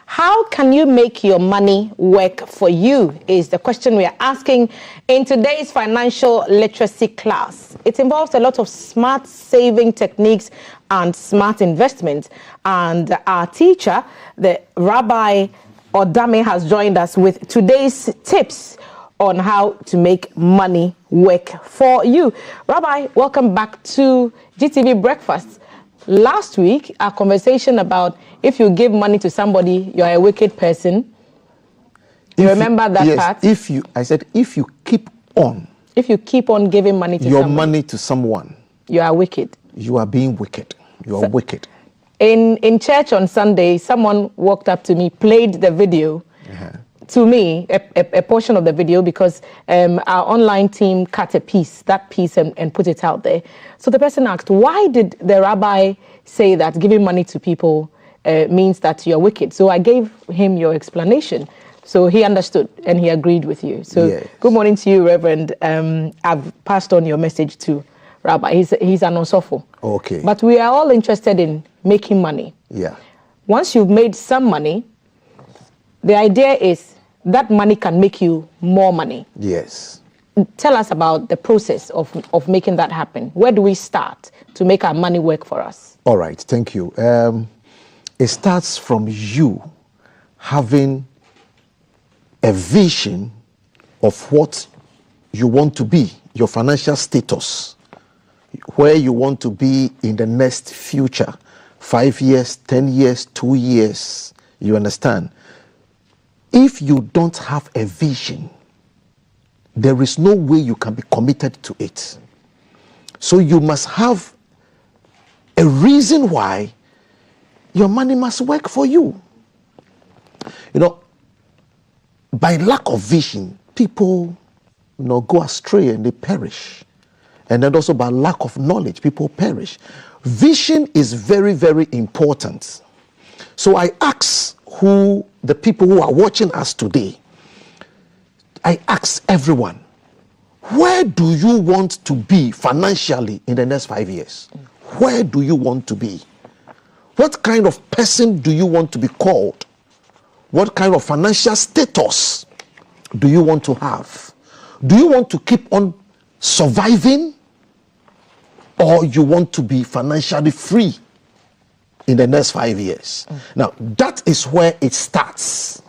How can you make your money work for you is the question we are asking in today's financial literacy class. It involves a lot of smart saving techniques and smart investment. And our teacher, the Rabbi Odame, has joined us with today's tips on how to make money work for you. Rabbi, welcome back to GTV Breakfast. Last week, our conversation about if you give money to somebody, you're a wicked person. You remember that part? I said, if you keep on. If you keep on giving money to your money to someone. You are wicked. You are being wicked. You are wicked. In church on Sunday, someone walked up to me, played the video. To me, a portion of the video, because our online team cut that piece and put it out there. So the person asked, why did the rabbi say that giving money to people means that you're wicked? So I gave him your explanation. So he understood and he agreed with you. So yes. Good morning to you, Reverend. I've passed on your message to Rabbi. He's an osofo. Okay. But we are all interested in making money. Yeah. Once you've made some money, the idea is that money can make you more money. Yes. Tell us about the process of making that happen. Where do we start to make our money work for us? All right, thank you. It starts from you having a vision of what you want to be, your financial status, where you want to be in the next future, 5 years, 10 years, 2 years. You understand? If you don't have a vision, there is no way you can be committed to it. So you must have a reason why your money must work for you. You know, by lack of vision, people, go astray and they perish. And then also by lack of knowledge, people perish. Vision is very, very important. So I ask the people who are watching us today, I ask everyone, where do you want to be financially in the next 5 years? Where do you want to be? What kind of person do you want to be called? What kind of financial status do you want to have? Do you want to keep on surviving, or you want to be financially free in the next 5 years? Now, that is where it starts.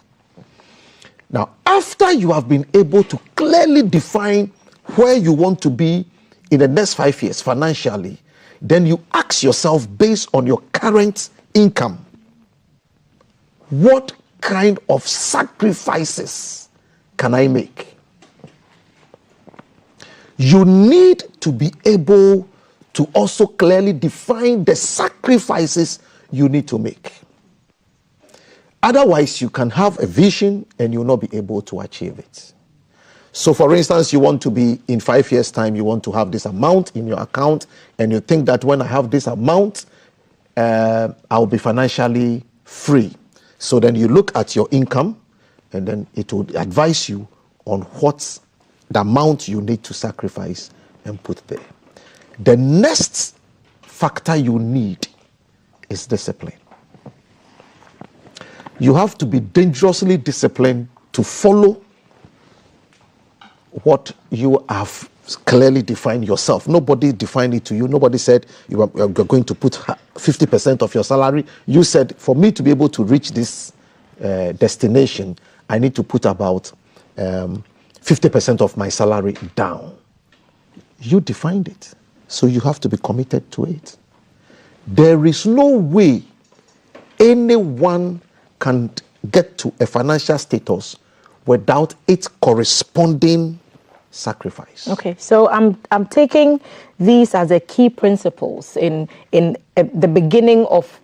Now, after you have been able to clearly define where you want to be in the next 5 years financially, then you ask yourself, based on your current income, what kind of sacrifices can I make? You need to be able to also clearly define the sacrifices you need to make. Otherwise, you can have a vision and you'll not be able to achieve it. So, for instance, you want to be, in 5 years' time, you want to have this amount in your account, and you think that when I have this amount, I'll be financially free. So then you look at your income, and then it will advise you on what's the amount you need to sacrifice and put there. The next factor you need is discipline. You have to be dangerously disciplined to follow what you have clearly defined yourself. Nobody defined it to you. Nobody said you're going to put 50% of your salary. You said, for me to be able to reach this destination, I need to put about 50% of my salary down. You defined it. So you have to be committed to it. There is no way anyone can get to a financial status without its corresponding sacrifice. Okay, so I'm taking these as a key principles in the beginning of,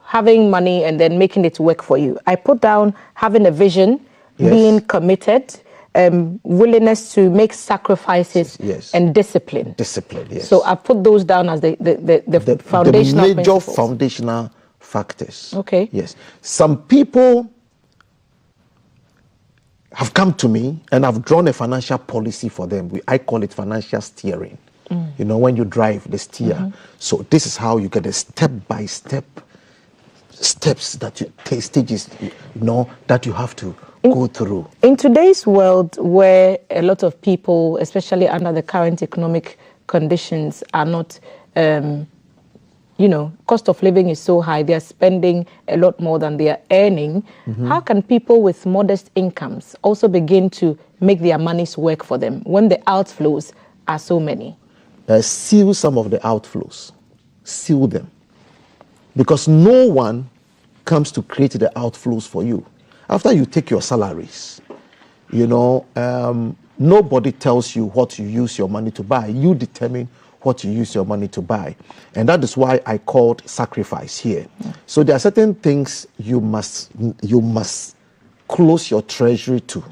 having money and then making it work for you. I put down having a vision, yes, being committed, willingness to make sacrifices and discipline. Discipline, yes. So I put those down as the foundational the major principles. foundational factors. Okay. Yes. Some people have come to me and I've drawn a financial policy for them. I call it financial steering. You know, when you drive the steer. So this is how you get a step-by-step steps that you take, stages, you know, that you have to go through. In today's world, where a lot of people, especially under the current economic conditions, are not, you know, cost of living is so high, they are spending a lot more than they are earning. How can people with modest incomes also begin to make their monies work for them when the outflows are so many? Seal some of the outflows. Seal them. Because no one comes to create the outflows for you. After you take your salaries, you know, nobody tells you what you use your money to buy. You determine what you use your money to buy. And that is why I called sacrifice here. So there are certain things you must close your treasury to.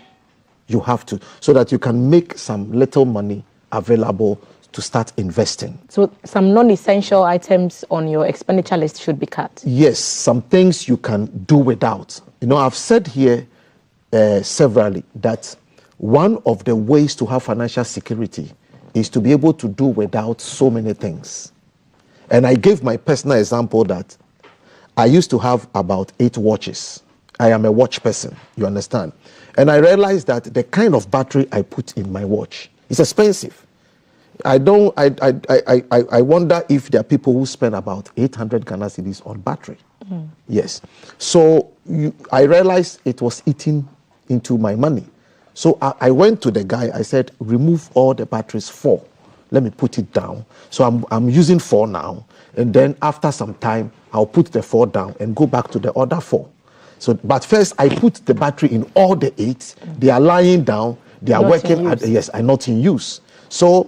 You have to, so that you can make some little money available to start investing. So some non-essential items on your expenditure list should be cut? Yes, some things you can do without. You know, I've said here severally that one of the ways to have financial security is to be able to do without so many things. And I gave my personal example that I used to have about 8 watches. I am a watch person, you understand? And I realized that the kind of battery I put in my watch is expensive. I wonder if there are people who spend about 800 Ghana cedis on battery. Yes. So I realized it was eating into my money. So I went to the guy, I said, remove all the batteries 4. Let me put it down. So I'm using 4 now. And then after some time, I'll put the 4 down and go back to the other 4. So, but first I put the battery in all the 8. They are lying down. They are working. Are not in use. So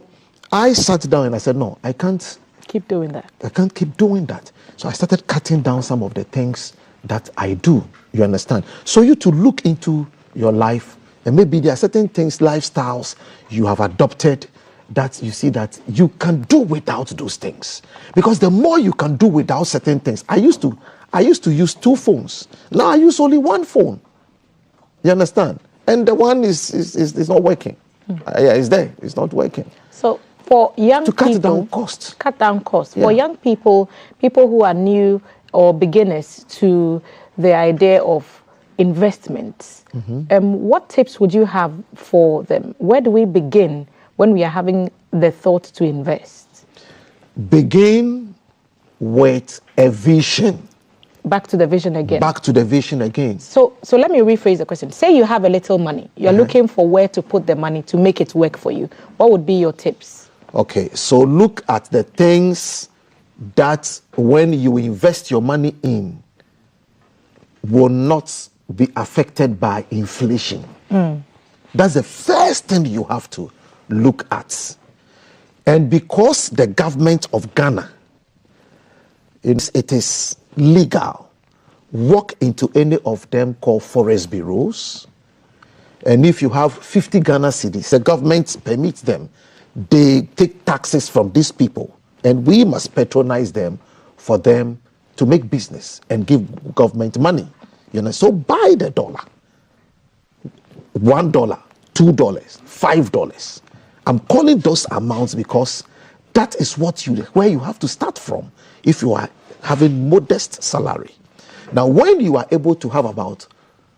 I sat down and I said, no, I can't keep doing that. I can't keep doing that. So I started cutting down some of the things that I do. You understand? So you to look into your life, and maybe there are certain things, lifestyles you have adopted that you see that you can do without those things. Because the more you can do without certain things, I used to use 2 phones. Now I use only 1 phone. You understand? And the one is not working. Yeah, it's there. It's not working. So for young people, cut down costs. Cut down costs. Yeah. For young people who are new or beginners to the idea of investments, what tips would you have for them? Where do we begin when we are having the thought to invest? Begin with a vision. Back to the vision again. Back to the vision again. So let me rephrase the question. Say you have a little money. You're looking for where to put the money to make it work for you. What would be your tips? Okay, so look at the things that when you invest your money in will not be affected by inflation. That's the first thing you have to look at. And because the government of Ghana, it is legal, walk into any of them called forest bureaus, and if you have 50 Ghana cedis, the government permits them. They take taxes from these people, and we must patronize them for them to make business and give government money. You know, so buy the dollar, $1, $2, $5. I'm calling those amounts because that is where you have to start from if you are having modest salary. Now, when you are able to have about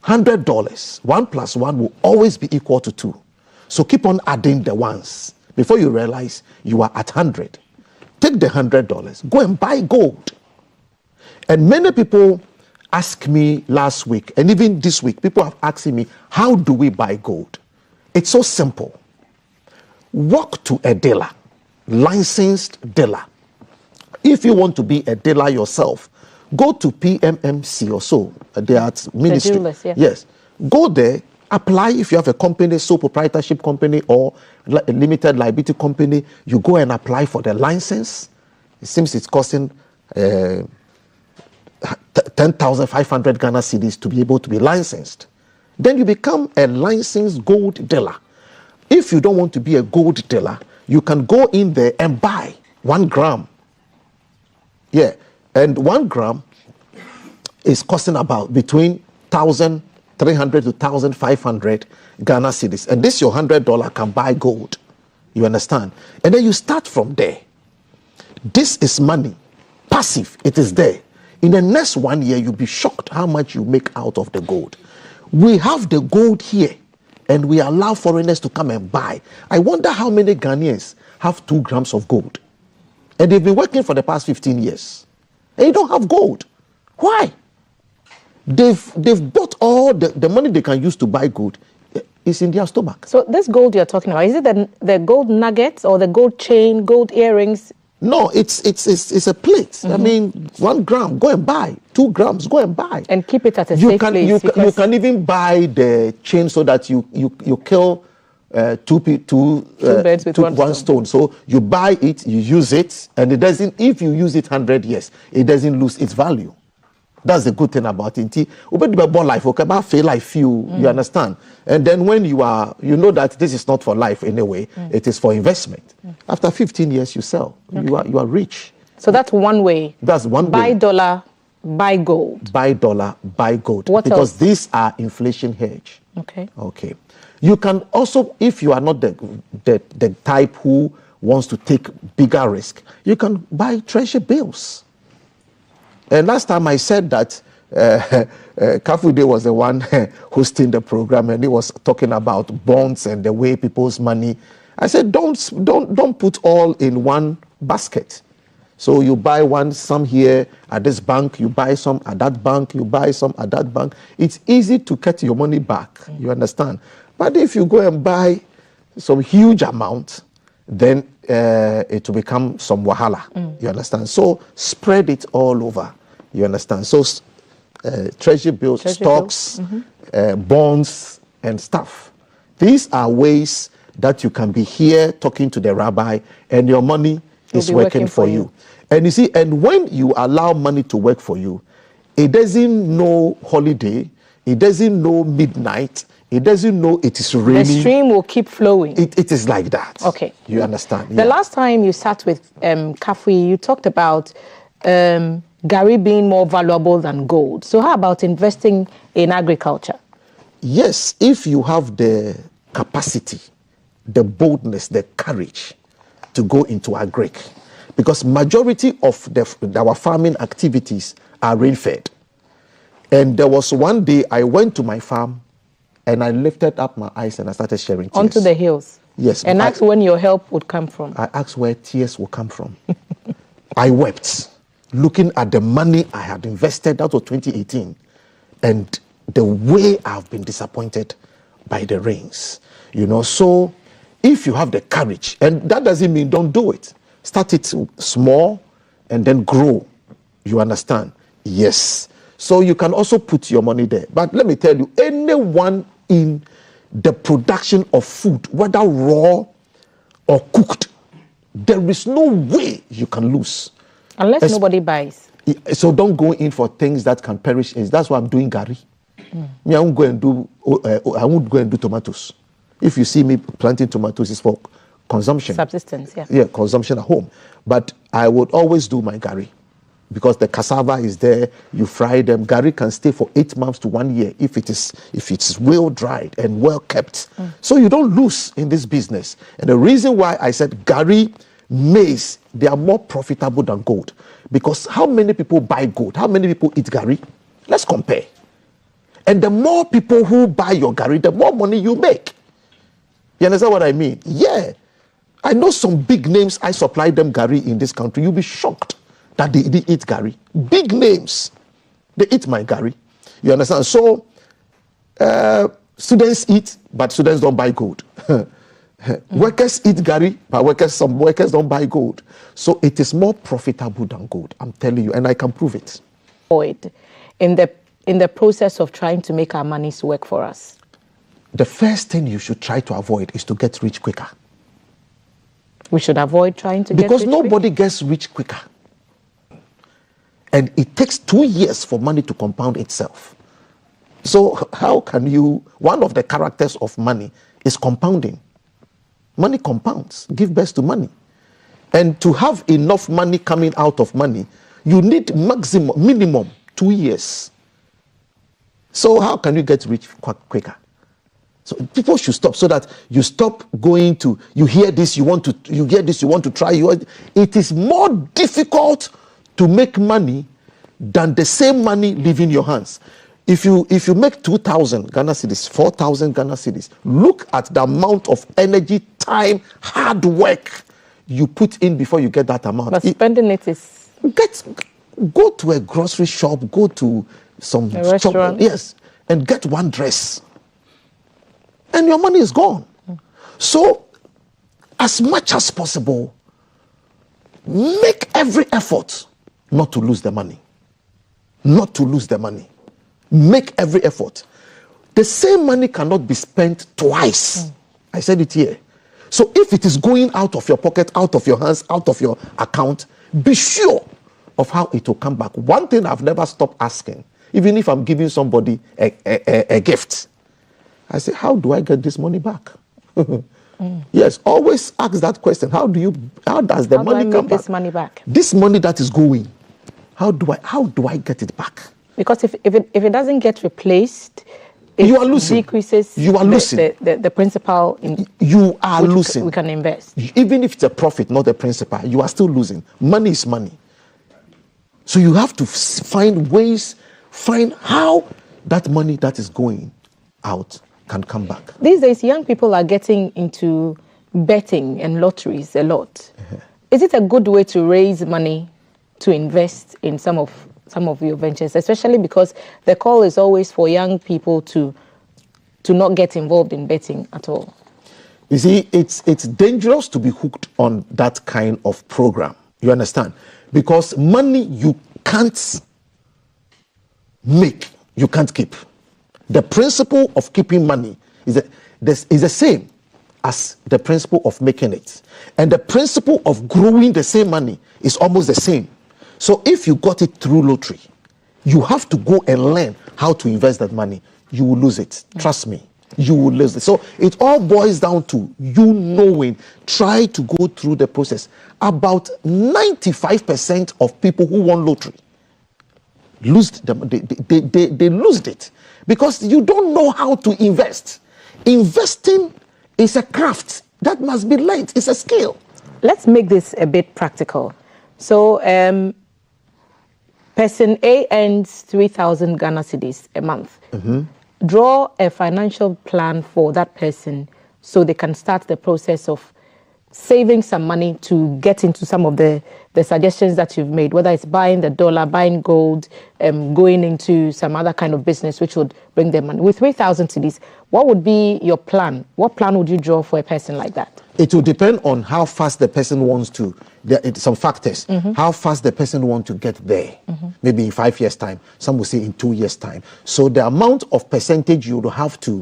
$100, 1 + 1 will always be equal to 2. So keep on adding the ones before you realize you are at 100. Take the $100, go and buy gold. And many people asked me last week, and even this week, people have asked me, how do we buy gold? It's so simple. Walk to a dealer, licensed dealer. If you want to be a dealer yourself, go to PMMC or so. They are at ministry. The dealers, yeah. Yes. Go there, apply if you have a company, sole proprietorship company or a limited liability company. You go and apply for the license. It seems it's costing 10,500 Ghana cedis to be able to be licensed. then you become a licensed gold dealer. If you don't want to be a gold dealer, you can go in there and buy 1 gram. Yeah, and 1 gram is costing about between 1,300 to 1,500 Ghana cedis. And this your $100 can buy gold. You understand? And then you start from there. This is money. Passive. It is there. In the next 1 year, you'll be shocked how much you make out of the gold. We have the gold here, and we allow foreigners to come and buy. I wonder how many Ghanaians have 2 grams of gold. And they've been working for the past 15 years. And you don't have gold. Why? They've bought all the money they can use to buy gold is in their stomach. So this gold you're talking about, is it the gold nuggets or the gold chain, gold earrings? No, it's a plate. I mean, 1 gram, go and buy. 2 grams, go and buy. And keep it at a safe place. You can even buy the chain so that you kill two birds with one stone. So you buy it, you use it, and it doesn't. If you use it 100 years, it doesn't lose its value. That's the good thing about it. Life, you understand? And then when you know that this is not for life anyway, it is for investment. After 15 years, you sell. Okay. You are rich. So that's one way. That's one way. Buy dollar, buy gold. Buy dollar, buy gold. What because else? These are inflation hedge. Okay. Okay. You can also, if you are not the type who wants to take bigger risk, you can buy treasury bills. And last time I said that Kafude was the one hosting the program, and he was talking about bonds and the way people's money. I said, don't put all in one basket. So you buy some here at this bank, you buy some at that bank, you buy some at that bank. It's easy to get your money back. You understand? But if you go and buy some huge amount, then it will become some wahala. You understand? So spread it all over. You understand? So treasury bills, stocks, bonds, and stuff. These are ways that you can be here talking to the rabbi, and your money is working for you. And you see, and when you allow money to work for you, it doesn't know holiday, it doesn't know midnight, it doesn't know it is raining. The stream will keep flowing. It is like that. Okay. You understand? The last time you sat with Kafui, you talked about Gari being more valuable than gold. So how about investing in agriculture? Yes, if you have the capacity, the boldness, the courage to go into agric. Because majority of our farming activities are rain-fed. And there was one day I went to my farm and I lifted up my eyes and I started sharing tears. Onto the hills? Yes. And asked when your help would come from? I asked where tears would come from. I wept, looking at the money I had invested. That was 2018. And the way I've been disappointed by the rains. You know, so if you have the courage, and that doesn't mean don't do it. Start it small and then grow. You understand? Yes. So you can also put your money there. But let me tell you, anyone in the production of food, whether raw or cooked, there is no way you can lose. Unless nobody buys. So don't go in for things that can perish. That's why I'm doing Gari. Me, I won't go and do tomatoes. If you see me planting tomatoes, it's for consumption. Subsistence, yeah. Yeah, consumption at home. But I would always do my Gari because the cassava is there. You fry them. Gari can stay for 8 months to 1 year if it is well dried and well kept. So you don't lose in this business. And the reason why I said Gari, maize, they are more profitable than gold. Because how many people buy gold? How many people eat Gari? Let's compare. And the more people who buy your Gari, the more money you make. You understand what I mean? Yeah. I know some big names, I supply them Gari in this country. You'll be shocked that they eat Gari. Big names. They eat my Gari. You understand? So, students eat, but students don't buy gold. Workers eat Gari, but some workers don't buy gold. So it is more profitable than gold. I'm telling you, and I can prove it. In the process of trying to make our monies work for us? The first thing you should try to avoid is to get rich quicker. We should avoid trying to get rich quicker? Because nobody gets rich quicker. And it takes 2 years for money to compound itself. So how can you, one of the characters of money is compounding. Money compounds, give birth to money. And to have enough money coming out of money, you need minimum 2 years. So how can you get rich quicker? So people should stop, so that you stop going to, you hear this, you hear this, you want to try. It is more difficult to make money than the same money leaving your hands. If you make 2,000 Ghana cedis, 4,000 Ghana cedis, look at the amount of energy, time, hard work you put in before you get that amount. But spending it is... Go to a grocery shop, go to some restaurant. Yes, and get one dress. And your money is gone. So, as much as possible, make every effort not to lose the money. Not to lose the money. Make every effort. The same money cannot be spent twice. I said it here. So if it is going out of your pocket, out of your hands, out of your account, be sure of how it will come back. One thing I've never stopped asking, even if I'm giving somebody a gift, I say, how do I get this money back? Yes, always ask that question. How does the money come back? This money back? This money that is going, how do I get it back? Because if it doesn't get replaced, you are losing. Decreases. You are losing. The principal. You are losing. We can invest. Even if it's a profit, not a principal, you are still losing. Money is money. So you have to find ways, find how that money that is going out can come back. These days, young people are getting into betting and lotteries a lot. Is it a good way to raise money to invest in some of your ventures, especially because the call is always for young people to not get involved in betting at all? You see, it's dangerous to be hooked on that kind of program. You understand? Because money you can't make, you can't keep. The principle of keeping money is the same as the principle of making it. And the principle of growing the same money is almost the same. So if you got it through lottery, you have to go and learn how to invest that money. You will lose it. Trust me. You will lose it. So it all boils down to you knowing, try to go through the process. About 95% of people who won lottery lost them. They lost it because you don't know how to invest. Investing is a craft that must be learned. It's a skill. Let's make this a bit practical. So, person A earns 3,000 Ghana cedis a month. Draw a financial plan for that person so they can start the process of saving some money to get into some of the suggestions that you've made, whether it's buying the dollar, buying gold, going into some other kind of business which would bring them money. With 3,000 cedis, what would be your plan? What plan would you draw for a person like that? It will depend on how fast the person wants to. There are some factors. How fast the person wants to get there. Maybe in 5 years' time. Some will say in 2 years' time. So the amount of percentage you will have to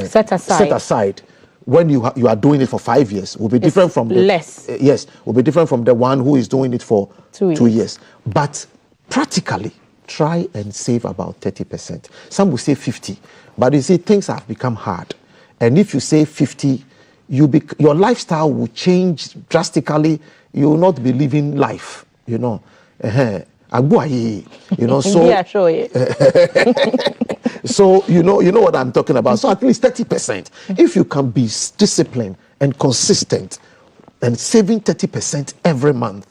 set aside when you are doing it for 5 years will be different from the less. Yes, will be different from the one who is doing it for 2 years. But practically, try and save about 30%. Some will say 50, but you see things have become hard. And if you say 50, your lifestyle will change drastically. You will not be living life, you know. So so you know what I'm talking about. So at least 30%. If you can be disciplined and consistent and saving 30% every month,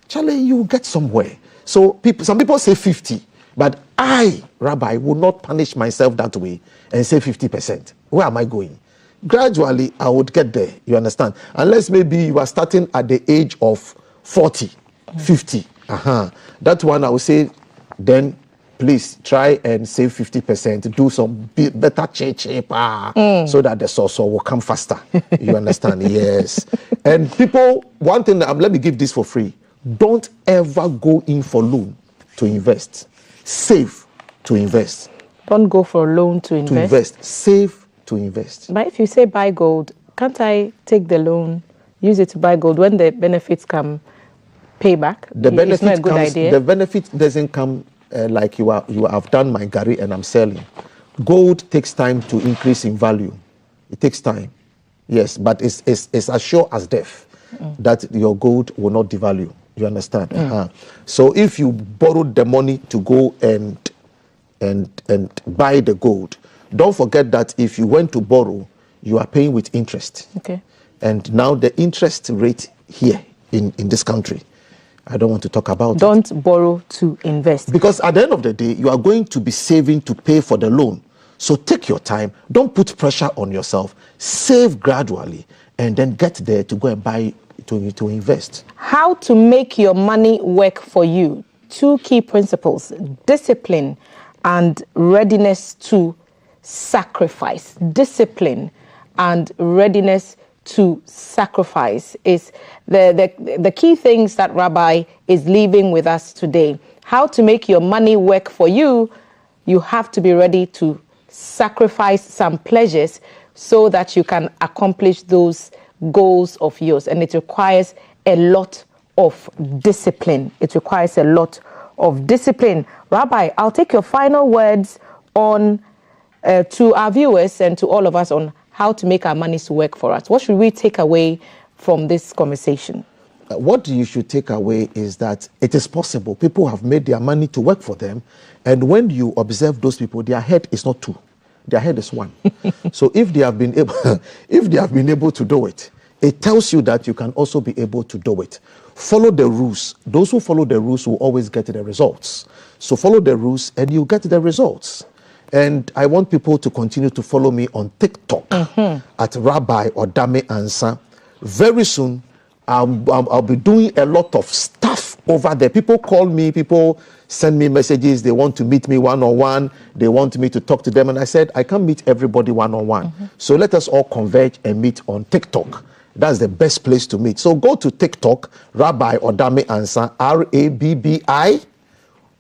Charlie, you will get somewhere. So some people say 50, but I, Rabbi, will not punish myself that way and say 50%. Where am I going? Gradually, I would get there, you understand? Unless maybe you are starting at the age of 40, 50. That one I would say, then please try and save 50%, do some better so that the source will come faster. You understand? Yes. And people, one thing, let me give this for free. Don't ever go in for loan to invest. Save to invest. Don't go for a loan to invest. To invest. Save to invest. But if you say buy gold, can't I take the loan, use it to buy gold when the benefits come pay back? The benefit it's not a good idea. The benefit doesn't come like you have done my gari and I'm selling. Gold takes time to increase in value. It takes time. Yes, but it's as sure as death that your gold will not devalue. You understand? So if you borrowed the money to go and buy the gold, don't forget that if you went to borrow, you are paying with interest. Okay. And now the interest rate here in this country, I don't want to talk about Don't borrow to invest. Because at the end of the day, you are going to be saving to pay for the loan. So take your time. Don't put pressure on yourself. Save gradually and then get there to go and buy, to invest. How to make your money work for you. 2 key principles: discipline and readiness to sacrifice. Discipline and readiness to sacrifice is the key things that Rabbi is leaving with us today. How to make your money work for you. You have to be ready to sacrifice some pleasures so that you can accomplish those goals of yours. And it requires a lot of discipline. It requires a lot of discipline. Rabbi, I'll take your final words on to our viewers and to all of us on how to make our monies work for us. What should we take away from this conversation? What you should take away is that it is possible. People have made their money to work for them. And when you observe those people, their head is not 2. Their head is 1. So if they have been able to do it, it tells you that you can also be able to do it. Follow the rules. Those who follow the rules will always get the results. So follow the rules and you get the results. And I want people to continue to follow me on TikTok at Rabbi Odame Ansah. Very soon, I'll be doing a lot of stuff over there. People call me, people send me messages. They want to meet me one-on-one. They want me to talk to them. And I said, I can't meet everybody one-on-one. So let us all converge and meet on TikTok. That's the best place to meet. So go to TikTok, Rabbi Odame Ansah,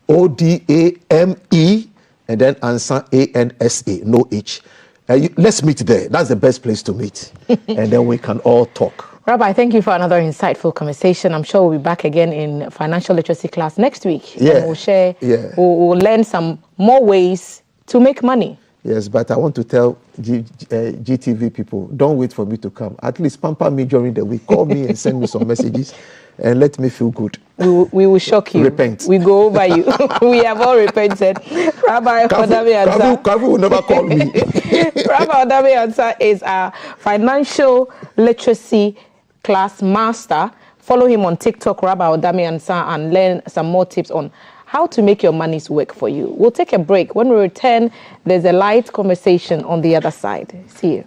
RABBIODAME, and then Ansah, ANSA, no H. Let's meet there. That's the best place to meet. And then we can all talk. Rabbi, thank you for another insightful conversation. I'm sure we'll be back again in financial literacy class next week. Yeah. And we'll share, we'll learn some more ways to make money. Yes, but I want to tell GTV people, don't wait for me to come. At least pamper me during the week. Call me and send me some messages and let me feel good. We will shock you. Repent. We go over you. We have all repented. Rabbi Odame Ansah. Kavu will never call me. Rabbi Odame Ansah is our financial literacy class master. Follow him on TikTok, Rabbi Odame Ansah, and learn some more tips on how to make your monies work for you. We'll take a break. When we return, there's a light conversation on the other side. See you.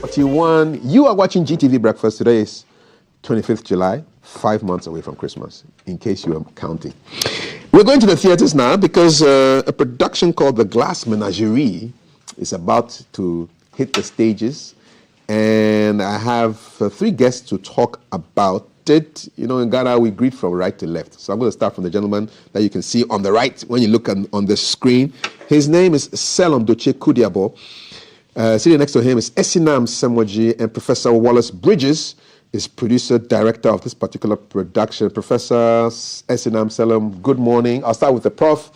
41. You are watching GTV Breakfast. Today is 25th July, 5 months away from Christmas, in case you are counting. We're going to the theaters now because a production called The Glass Menagerie is about to hit the stages. And I have 3 guests to talk about it. You know, in Ghana, we greet from right to left. So I'm going to start from the gentleman that you can see on the right when you look on the screen. His name is Selom Doche Kudiabo. Sitting next to him is Esinam Semwaji, and Professor Wallace Bridges is producer, director of this particular production. Professor Esinam Selom, good morning. I'll start with the prof.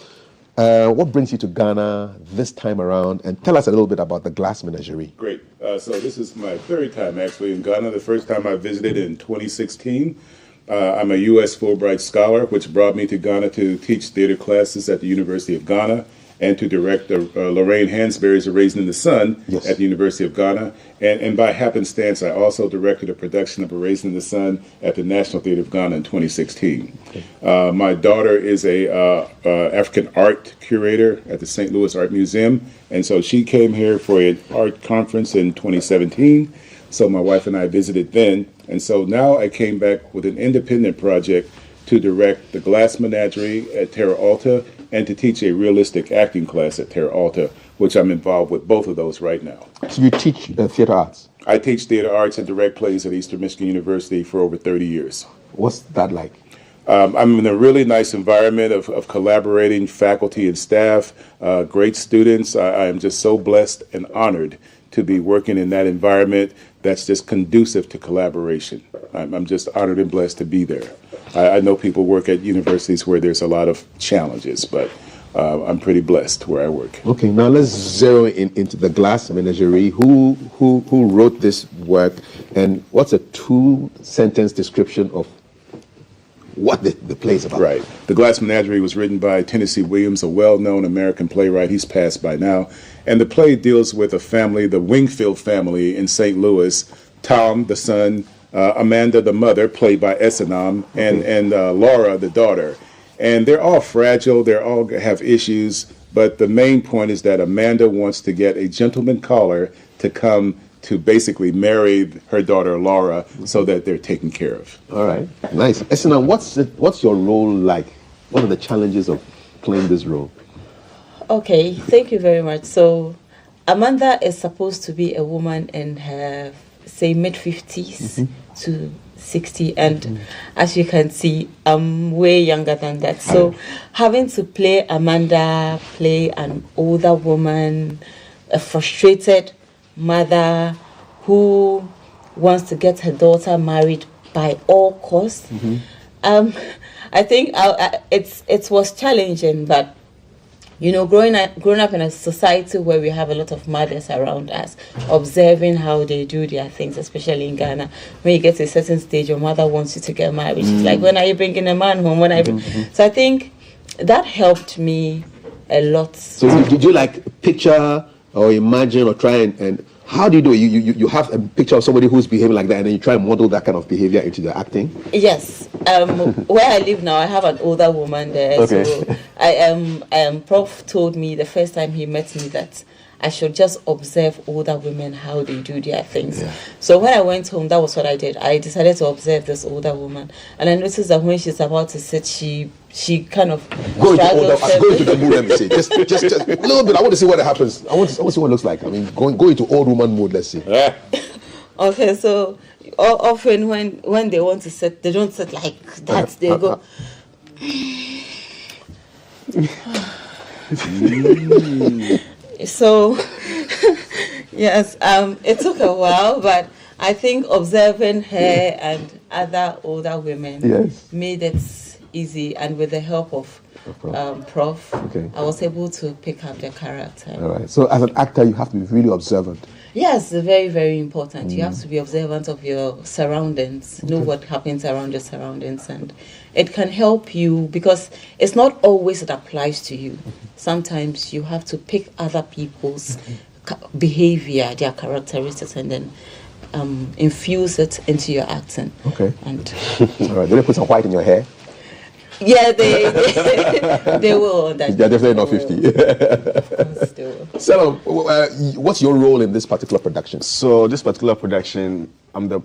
What brings you to Ghana this time around? And tell us a little bit about the Glass Menagerie. Great. So this is my 3rd time actually in Ghana. The first time I visited in 2016. I'm a U.S. Fulbright scholar, which brought me to Ghana to teach theater classes at the University of Ghana and to direct Lorraine Hansberry's A Raisin in the Sun at the University of Ghana. And by happenstance, I also directed a production of A Raisin in the Sun at the National Theatre of Ghana in 2016. Okay. My daughter is a African art curator at the St. Louis Art Museum, and so she came here for an art conference in 2017. So my wife and I visited then, and so now I came back with an independent project to direct The Glass Menagerie at Terra Alta and to teach a realistic acting class at Terra Alta, which I'm involved with both of those right now. So you teach theater arts? I teach theater arts and direct plays at Eastern Michigan University for over 30 years. What's that like? I'm in a really nice environment of collaborating faculty and staff, great students. I am just so blessed and honored to be working in that environment that's just conducive to collaboration. I'm just honored and blessed to be there. I know people work at universities where there's a lot of challenges, but I'm pretty blessed where I work. Okay, now let's zero into The Glass Menagerie. Who wrote this work, and what's a 2-sentence description of what the play is about? Right. The Glass Menagerie was written by Tennessee Williams, a well-known American playwright. He's passed by now. And the play deals with a family, the Wingfield family in St. Louis. Tom, the son, Amanda, the mother, played by Esinam, and Laura, the daughter. And they're all fragile. They all have issues. But the main point is that Amanda wants to get a gentleman caller to come to basically marry her daughter Laura so that they're taken care of. All right, nice. Esinam, what's your role like? What are the challenges of playing this role? Okay, thank you very much. So Amanda is supposed to be a woman in her, say, mid-50s to 60, and as you can see, I'm way younger than that. So having to play Amanda, play an older woman, a frustrated mother who wants to get her daughter married by all costs. I think it was challenging, but you know, growing up in a society where we have a lot of mothers around us, observing how they do their things, especially in Ghana, when you get to a certain stage, your mother wants you to get married. She's like, when are you bringing a man home? So I think that helped me a lot. So did you like picture or imagine or try and how do you do it? You have a picture of somebody who's behaving like that, and then you try and model that kind of behavior into the acting? Yes. Where I live now, I have an older woman there. Okay. So Prof told me the first time he met me that I should just observe older women, how they do their things. Yeah. So when I went home, that was what I did. I decided to observe this older woman, and I noticed that when she's about to sit, she kind of go into the mood. Let me see, just a little bit. I want to see what happens. I want to see what it looks like. I mean, go into old woman mode. Let's see. Yeah. Okay, so often when they want to sit, they don't sit like that. They go. So yes, it took a while, but I think observing her and other older women made it easy, and with the help of Prof, I was able to pick up the character. All right. So as an actor, you have to be really observant. Yes, very, very important. You have to be observant of your surroundings, know what happens around your surroundings, and it can help you because it's not always it applies to you. Sometimes you have to pick other people's behavior, their characteristics, and then infuse it into your acting. Okay. And all right. Did they put some white in your hair? Yeah, they will. They're definitely not 50. So, what's your role in this particular production? So, this particular production, I'm the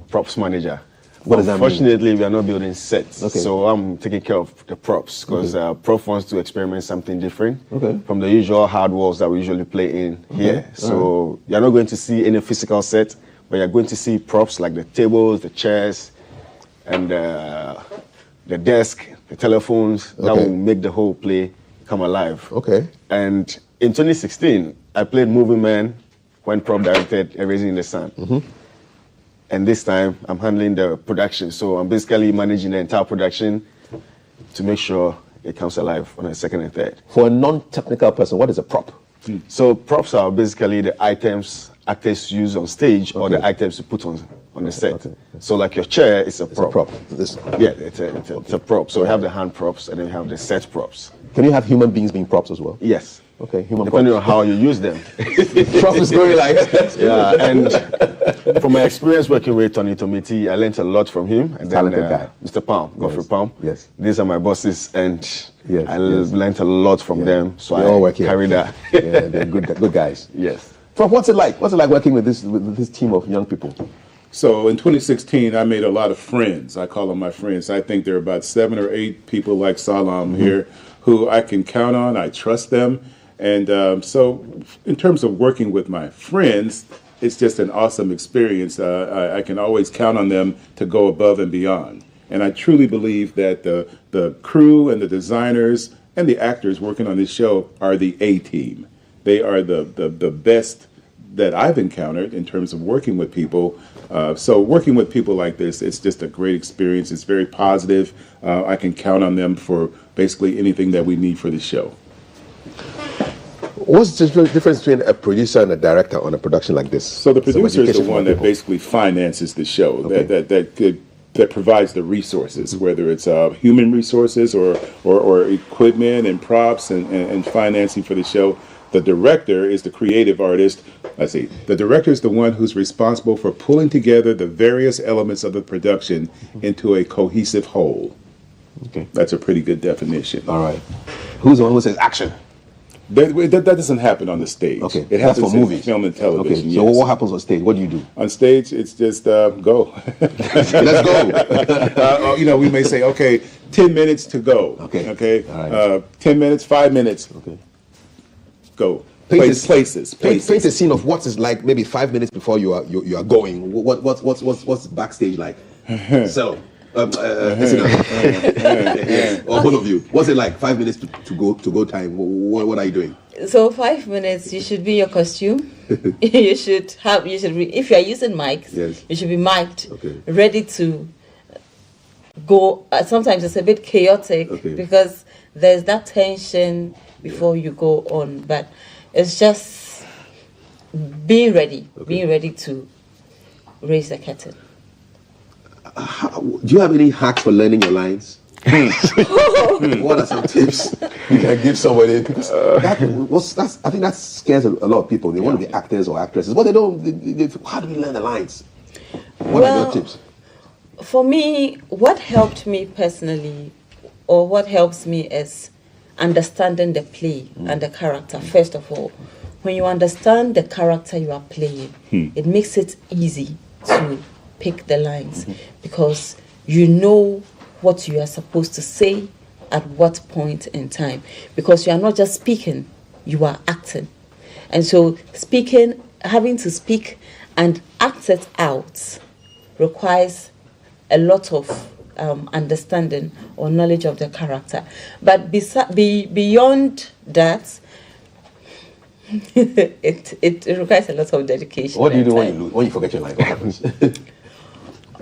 props manager. What does that mean? Fortunately, we are not building sets, Okay. so I'm taking care of the props because Prof wants to experiment something different Okay. from the usual hard walls that we usually play in here. So you're not going to see any physical set, but you're going to see props like the tables, the chairs, and the desk, the telephones that Okay. will make the whole play come alive. Okay. And in 2016, I played Movie Man when Prop directed Erasing the Sun. And this time, I'm handling the production. So I'm basically managing the entire production to make sure it comes alive on the second and third. For a non-technical person, what is a prop? So props are basically the items actors use on stage or the items you put on the set. So like your chair is a prop. It's a prop. So we have the hand props and then we have the set props. Can you have human beings being props as well? Yes. Okay, human depending props. on how you use them. Prop is going like yeah, and from my experience working with Tony Tomiti, I learned a lot from him. And then Talented guy. Mr. Palm, Godfrey Palm. Yes. These are my bosses, and I yes. learned a lot from them. So They I all work here. carry that. Yeah, they're good guys. Yes. Prof, what's it like? What's it like working with this team of young people? So in 2016, I made a lot of friends. I call them my friends. I think there are about 7 or 8 people like Salam here who I can count on. I trust them. And so in terms of working with my friends, it's just an awesome experience. I can always count on them to go above and beyond. And I truly believe that the crew and the designers and the actors working on this show are the A-team. They are the best that I've encountered in terms of working with people. So working with people like this, it's just a great experience. It's very positive. I can count on them for basically anything that we need for the show. What's the difference between a producer and a director on a production like this? So the producer is the one that basically finances the show, that provides the resources, whether it's human resources or equipment and props and financing for the show. The director is the creative artist. The director is the one who's responsible for pulling together the various elements of the production into a cohesive whole. Okay. That's a pretty good definition. All right. Who's the one who says action? That doesn't happen on the stage. Okay, It that's happens for movies. in film and television. Okay, so yes. what happens on stage? What do you do? On stage, it's just go. Let's go. We may say, okay, 10 minutes to go. Okay. All right. 10 minutes, 5 minutes. Okay. Go. Places. Places. Paint a scene of what is like maybe 5 minutes before you are going. What's backstage like? So. Or both of you. What's it like? 5 minutes to go time. What are you doing? So 5 minutes, you should be in your costume. If you are using mics, yes. you should be mic'd, ready to go. Sometimes it's a bit chaotic because there's that tension before you go on, but it's just being ready to raise the curtain. Do you have any hacks for learning your lines? What are some tips you can give somebody? I think that scares a lot of people. They want to be actors or actresses, but they don't. How do we learn the lines? What are your tips? For me, what helped me personally, or what helps me, is understanding the play and the character. First of all, when you understand the character you are playing, it makes it easy to pick the lines because you know what you are supposed to say at what point in time, because you are not just speaking, you are acting. And so having to speak and act it out requires a lot of understanding or knowledge of the character. But beyond that, it requires a lot of dedication. What do you do when you forget your line? What happens?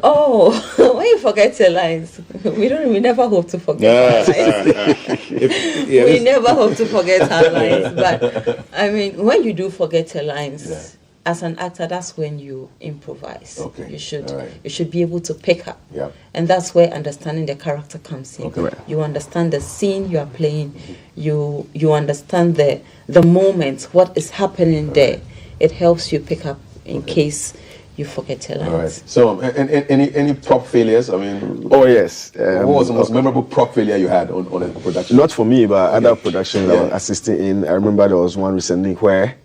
When you forget your lines, we never hope to forget our lines. We never hope to forget our lines. But I mean, when you do forget your lines, as an actor, that's when you improvise. Okay. You should be able to pick up. Yeah. And that's where understanding the character comes in. Okay. You understand the scene you are playing. You understand the moment, what is happening there. It helps you pick up in case you forget your lines. All right. So, any prop failures? I mean, oh yes. What was the most memorable prop failure you had on a production? Not for me, but other productions I was assisting in. I remember there was one recently where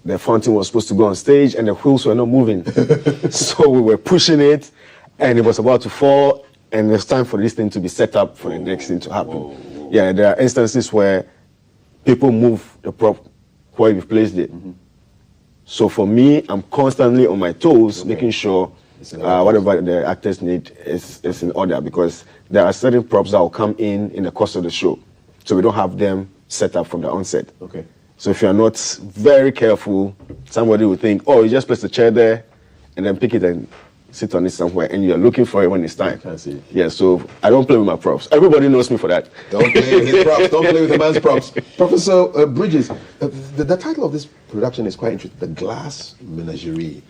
the fountain was supposed to go on stage and the wheels were not moving. So we were pushing it and it was about to fall, and it's time for this thing to be set up for the next thing to happen. Whoa. Yeah, there are instances where people move the prop where you've placed it. So for me, I'm constantly on my toes, making sure whatever the actors need is in order, because there are certain props that will come in the course of the show. So we don't have them set up from the onset. Okay. So if you're not very careful, somebody will think, oh, you just place the chair there and then pick it and sit on it somewhere, and you're looking for it when it's time. Can't see it. Yeah, so I don't play with my props. Everybody knows me for that. Don't play with his props. Don't play with the man's props. Professor Bridges, the title of this production is quite interesting. The Glass Menagerie.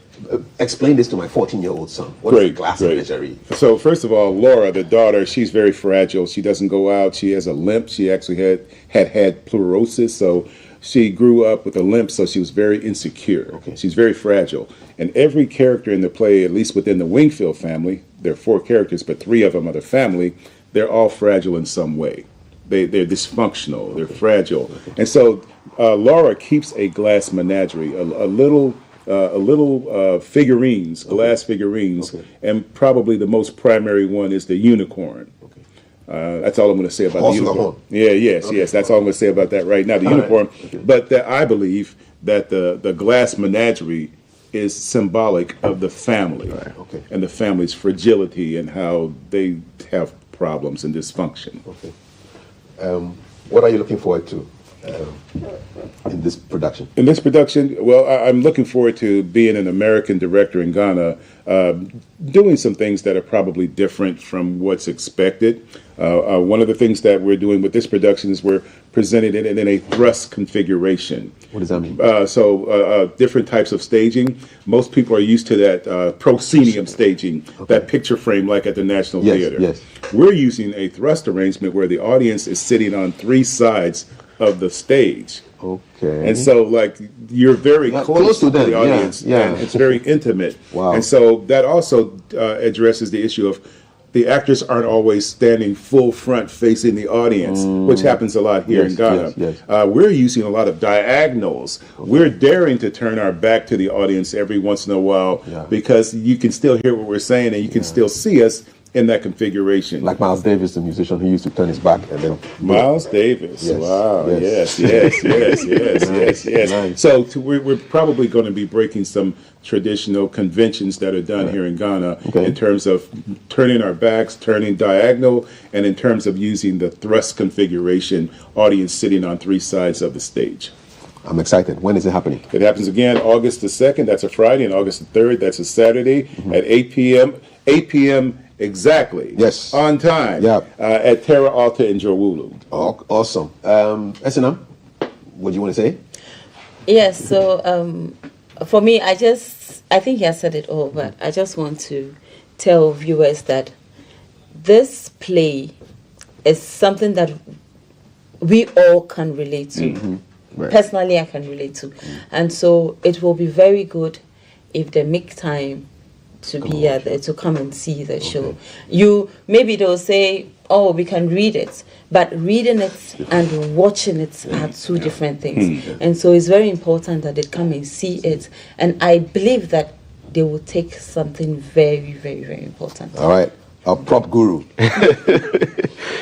Explain this to my 14-year-old son. What is the Glass Menagerie? So first of all, Laura, the daughter, she's very fragile. She doesn't go out. She has a limp. She actually had pleurosis, so she grew up with a limp, so she was very insecure. Okay. She's very fragile. And every character in the play, at least within the Wingfield family, there are 4 characters, but 3 of them are the family, they're all fragile in some way. They're dysfunctional, they're fragile. And so Laura keeps a glass menagerie, a little figurines, glass figurines, and probably the most primary one is the unicorn. That's all I'm going to say about the unicorn. Yes, that's all I'm going to say about that right now, the unicorn. Right. But I believe that the glass menagerie is symbolic of the family and the family's fragility and how they have problems and dysfunction. Okay. What are you looking forward to in this production? In this production, well, I'm looking forward to being an American director in Ghana, doing some things that are probably different from what's expected. One of the things that we're doing with this production is we're presenting it in a thrust configuration. What does that mean? Different types of staging. Most people are used to that proscenium staging, that picture frame like at the National Theater. Yes. We're using a thrust arrangement where the audience is sitting on 3 sides of the stage. Okay. And so, like, you're very close to the audience. Yeah. And it's very intimate. Wow. And so that also addresses the issue of the actors aren't always standing full front facing the audience, which happens a lot here in Ghana. Yes. We're using a lot of diagonals. Okay. We're daring to turn our back to the audience every once in a while because you can still hear what we're saying and you can still see us in that configuration. Like Miles Davis, the musician, who used to turn his back and then... Miles Davis, yes. Wow, yes. Nice. So we're probably going to be breaking some traditional conventions that are done here in Ghana in terms of turning our backs, turning diagonal, and in terms of using the thrust configuration, audience sitting on 3 sides of the stage. I'm excited. When is it happening? It happens again August the 2nd, that's a Friday, and August the 3rd, that's a Saturday, at 8 p.m. 8 p.m. exactly. Yes. On time. Yeah. At Terra Alta in Jowulu. Oh, awesome. Esinam, what do you want to say? Yes, so for me, I think he has said it all, but I just want to tell viewers that this play is something that we all can relate to. Mm-hmm. Right. Personally, I can relate to. And so it will be very good if they make time to be there to come and see the show. Maybe they'll say, oh, we can read it, but reading it and watching it are 2 different things. And so it's very important that they come and see it. And I believe that they will take something very, very, very important. All right. Our prop guru.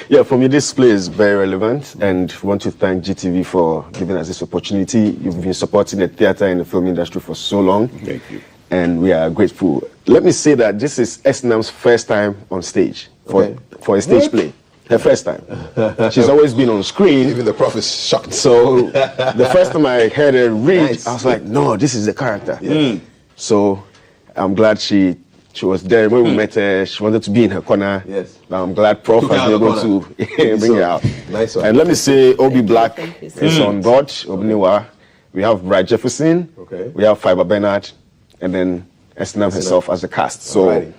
Yeah, for me, this play is very relevant, and we want to thank GTV for giving us this opportunity. You've been supporting the theater and the film industry for so long. Thank you. And we are grateful. Let me say that this is Esinam's first time on stage for a stage play. Her first time. She's always been on screen. Even the prof is shocked. So the first time I heard her read, I was like, no, this is the character. So I'm glad she was there. When we met her, she wanted to be in her corner. Yes. I'm glad Prof has been able to bring her out. Nice one. And let me say, Obi Black is on board. Obiniwa. We have Brad Jefferson. We have Fiber Bernard. And then Esinam herself as the cast. So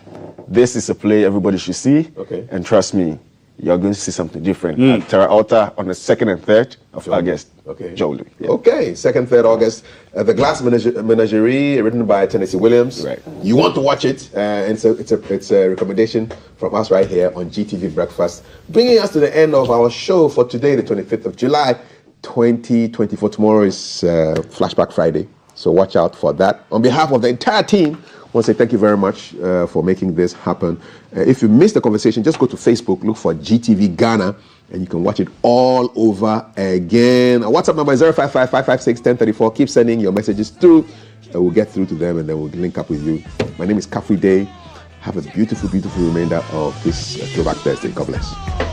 this is a play everybody should see. And trust me, you're going to see something different at Terra Alta on the 2nd and 3rd of August. Okay. Joe Louis. Yeah. Okay, 2nd, 3rd August. The Glass Menagerie, written by Tennessee Williams. Right. You want to watch it, and it's a recommendation from us right here on GTV Breakfast, bringing us to the end of our show for today, the 25th of July, 2024. Tomorrow is Flashback Friday, so watch out for that. On behalf of the entire team, I want to say thank you very much for making this happen. If you missed the conversation, just go to Facebook, look for GTV Ghana, and you can watch it all over again. Our WhatsApp number is 055-556-1034. Keep sending your messages through, and we'll get through to them, and then we'll link up with you. My name is Kafui Day. Have a beautiful, beautiful remainder of this Throwback Thursday. God bless.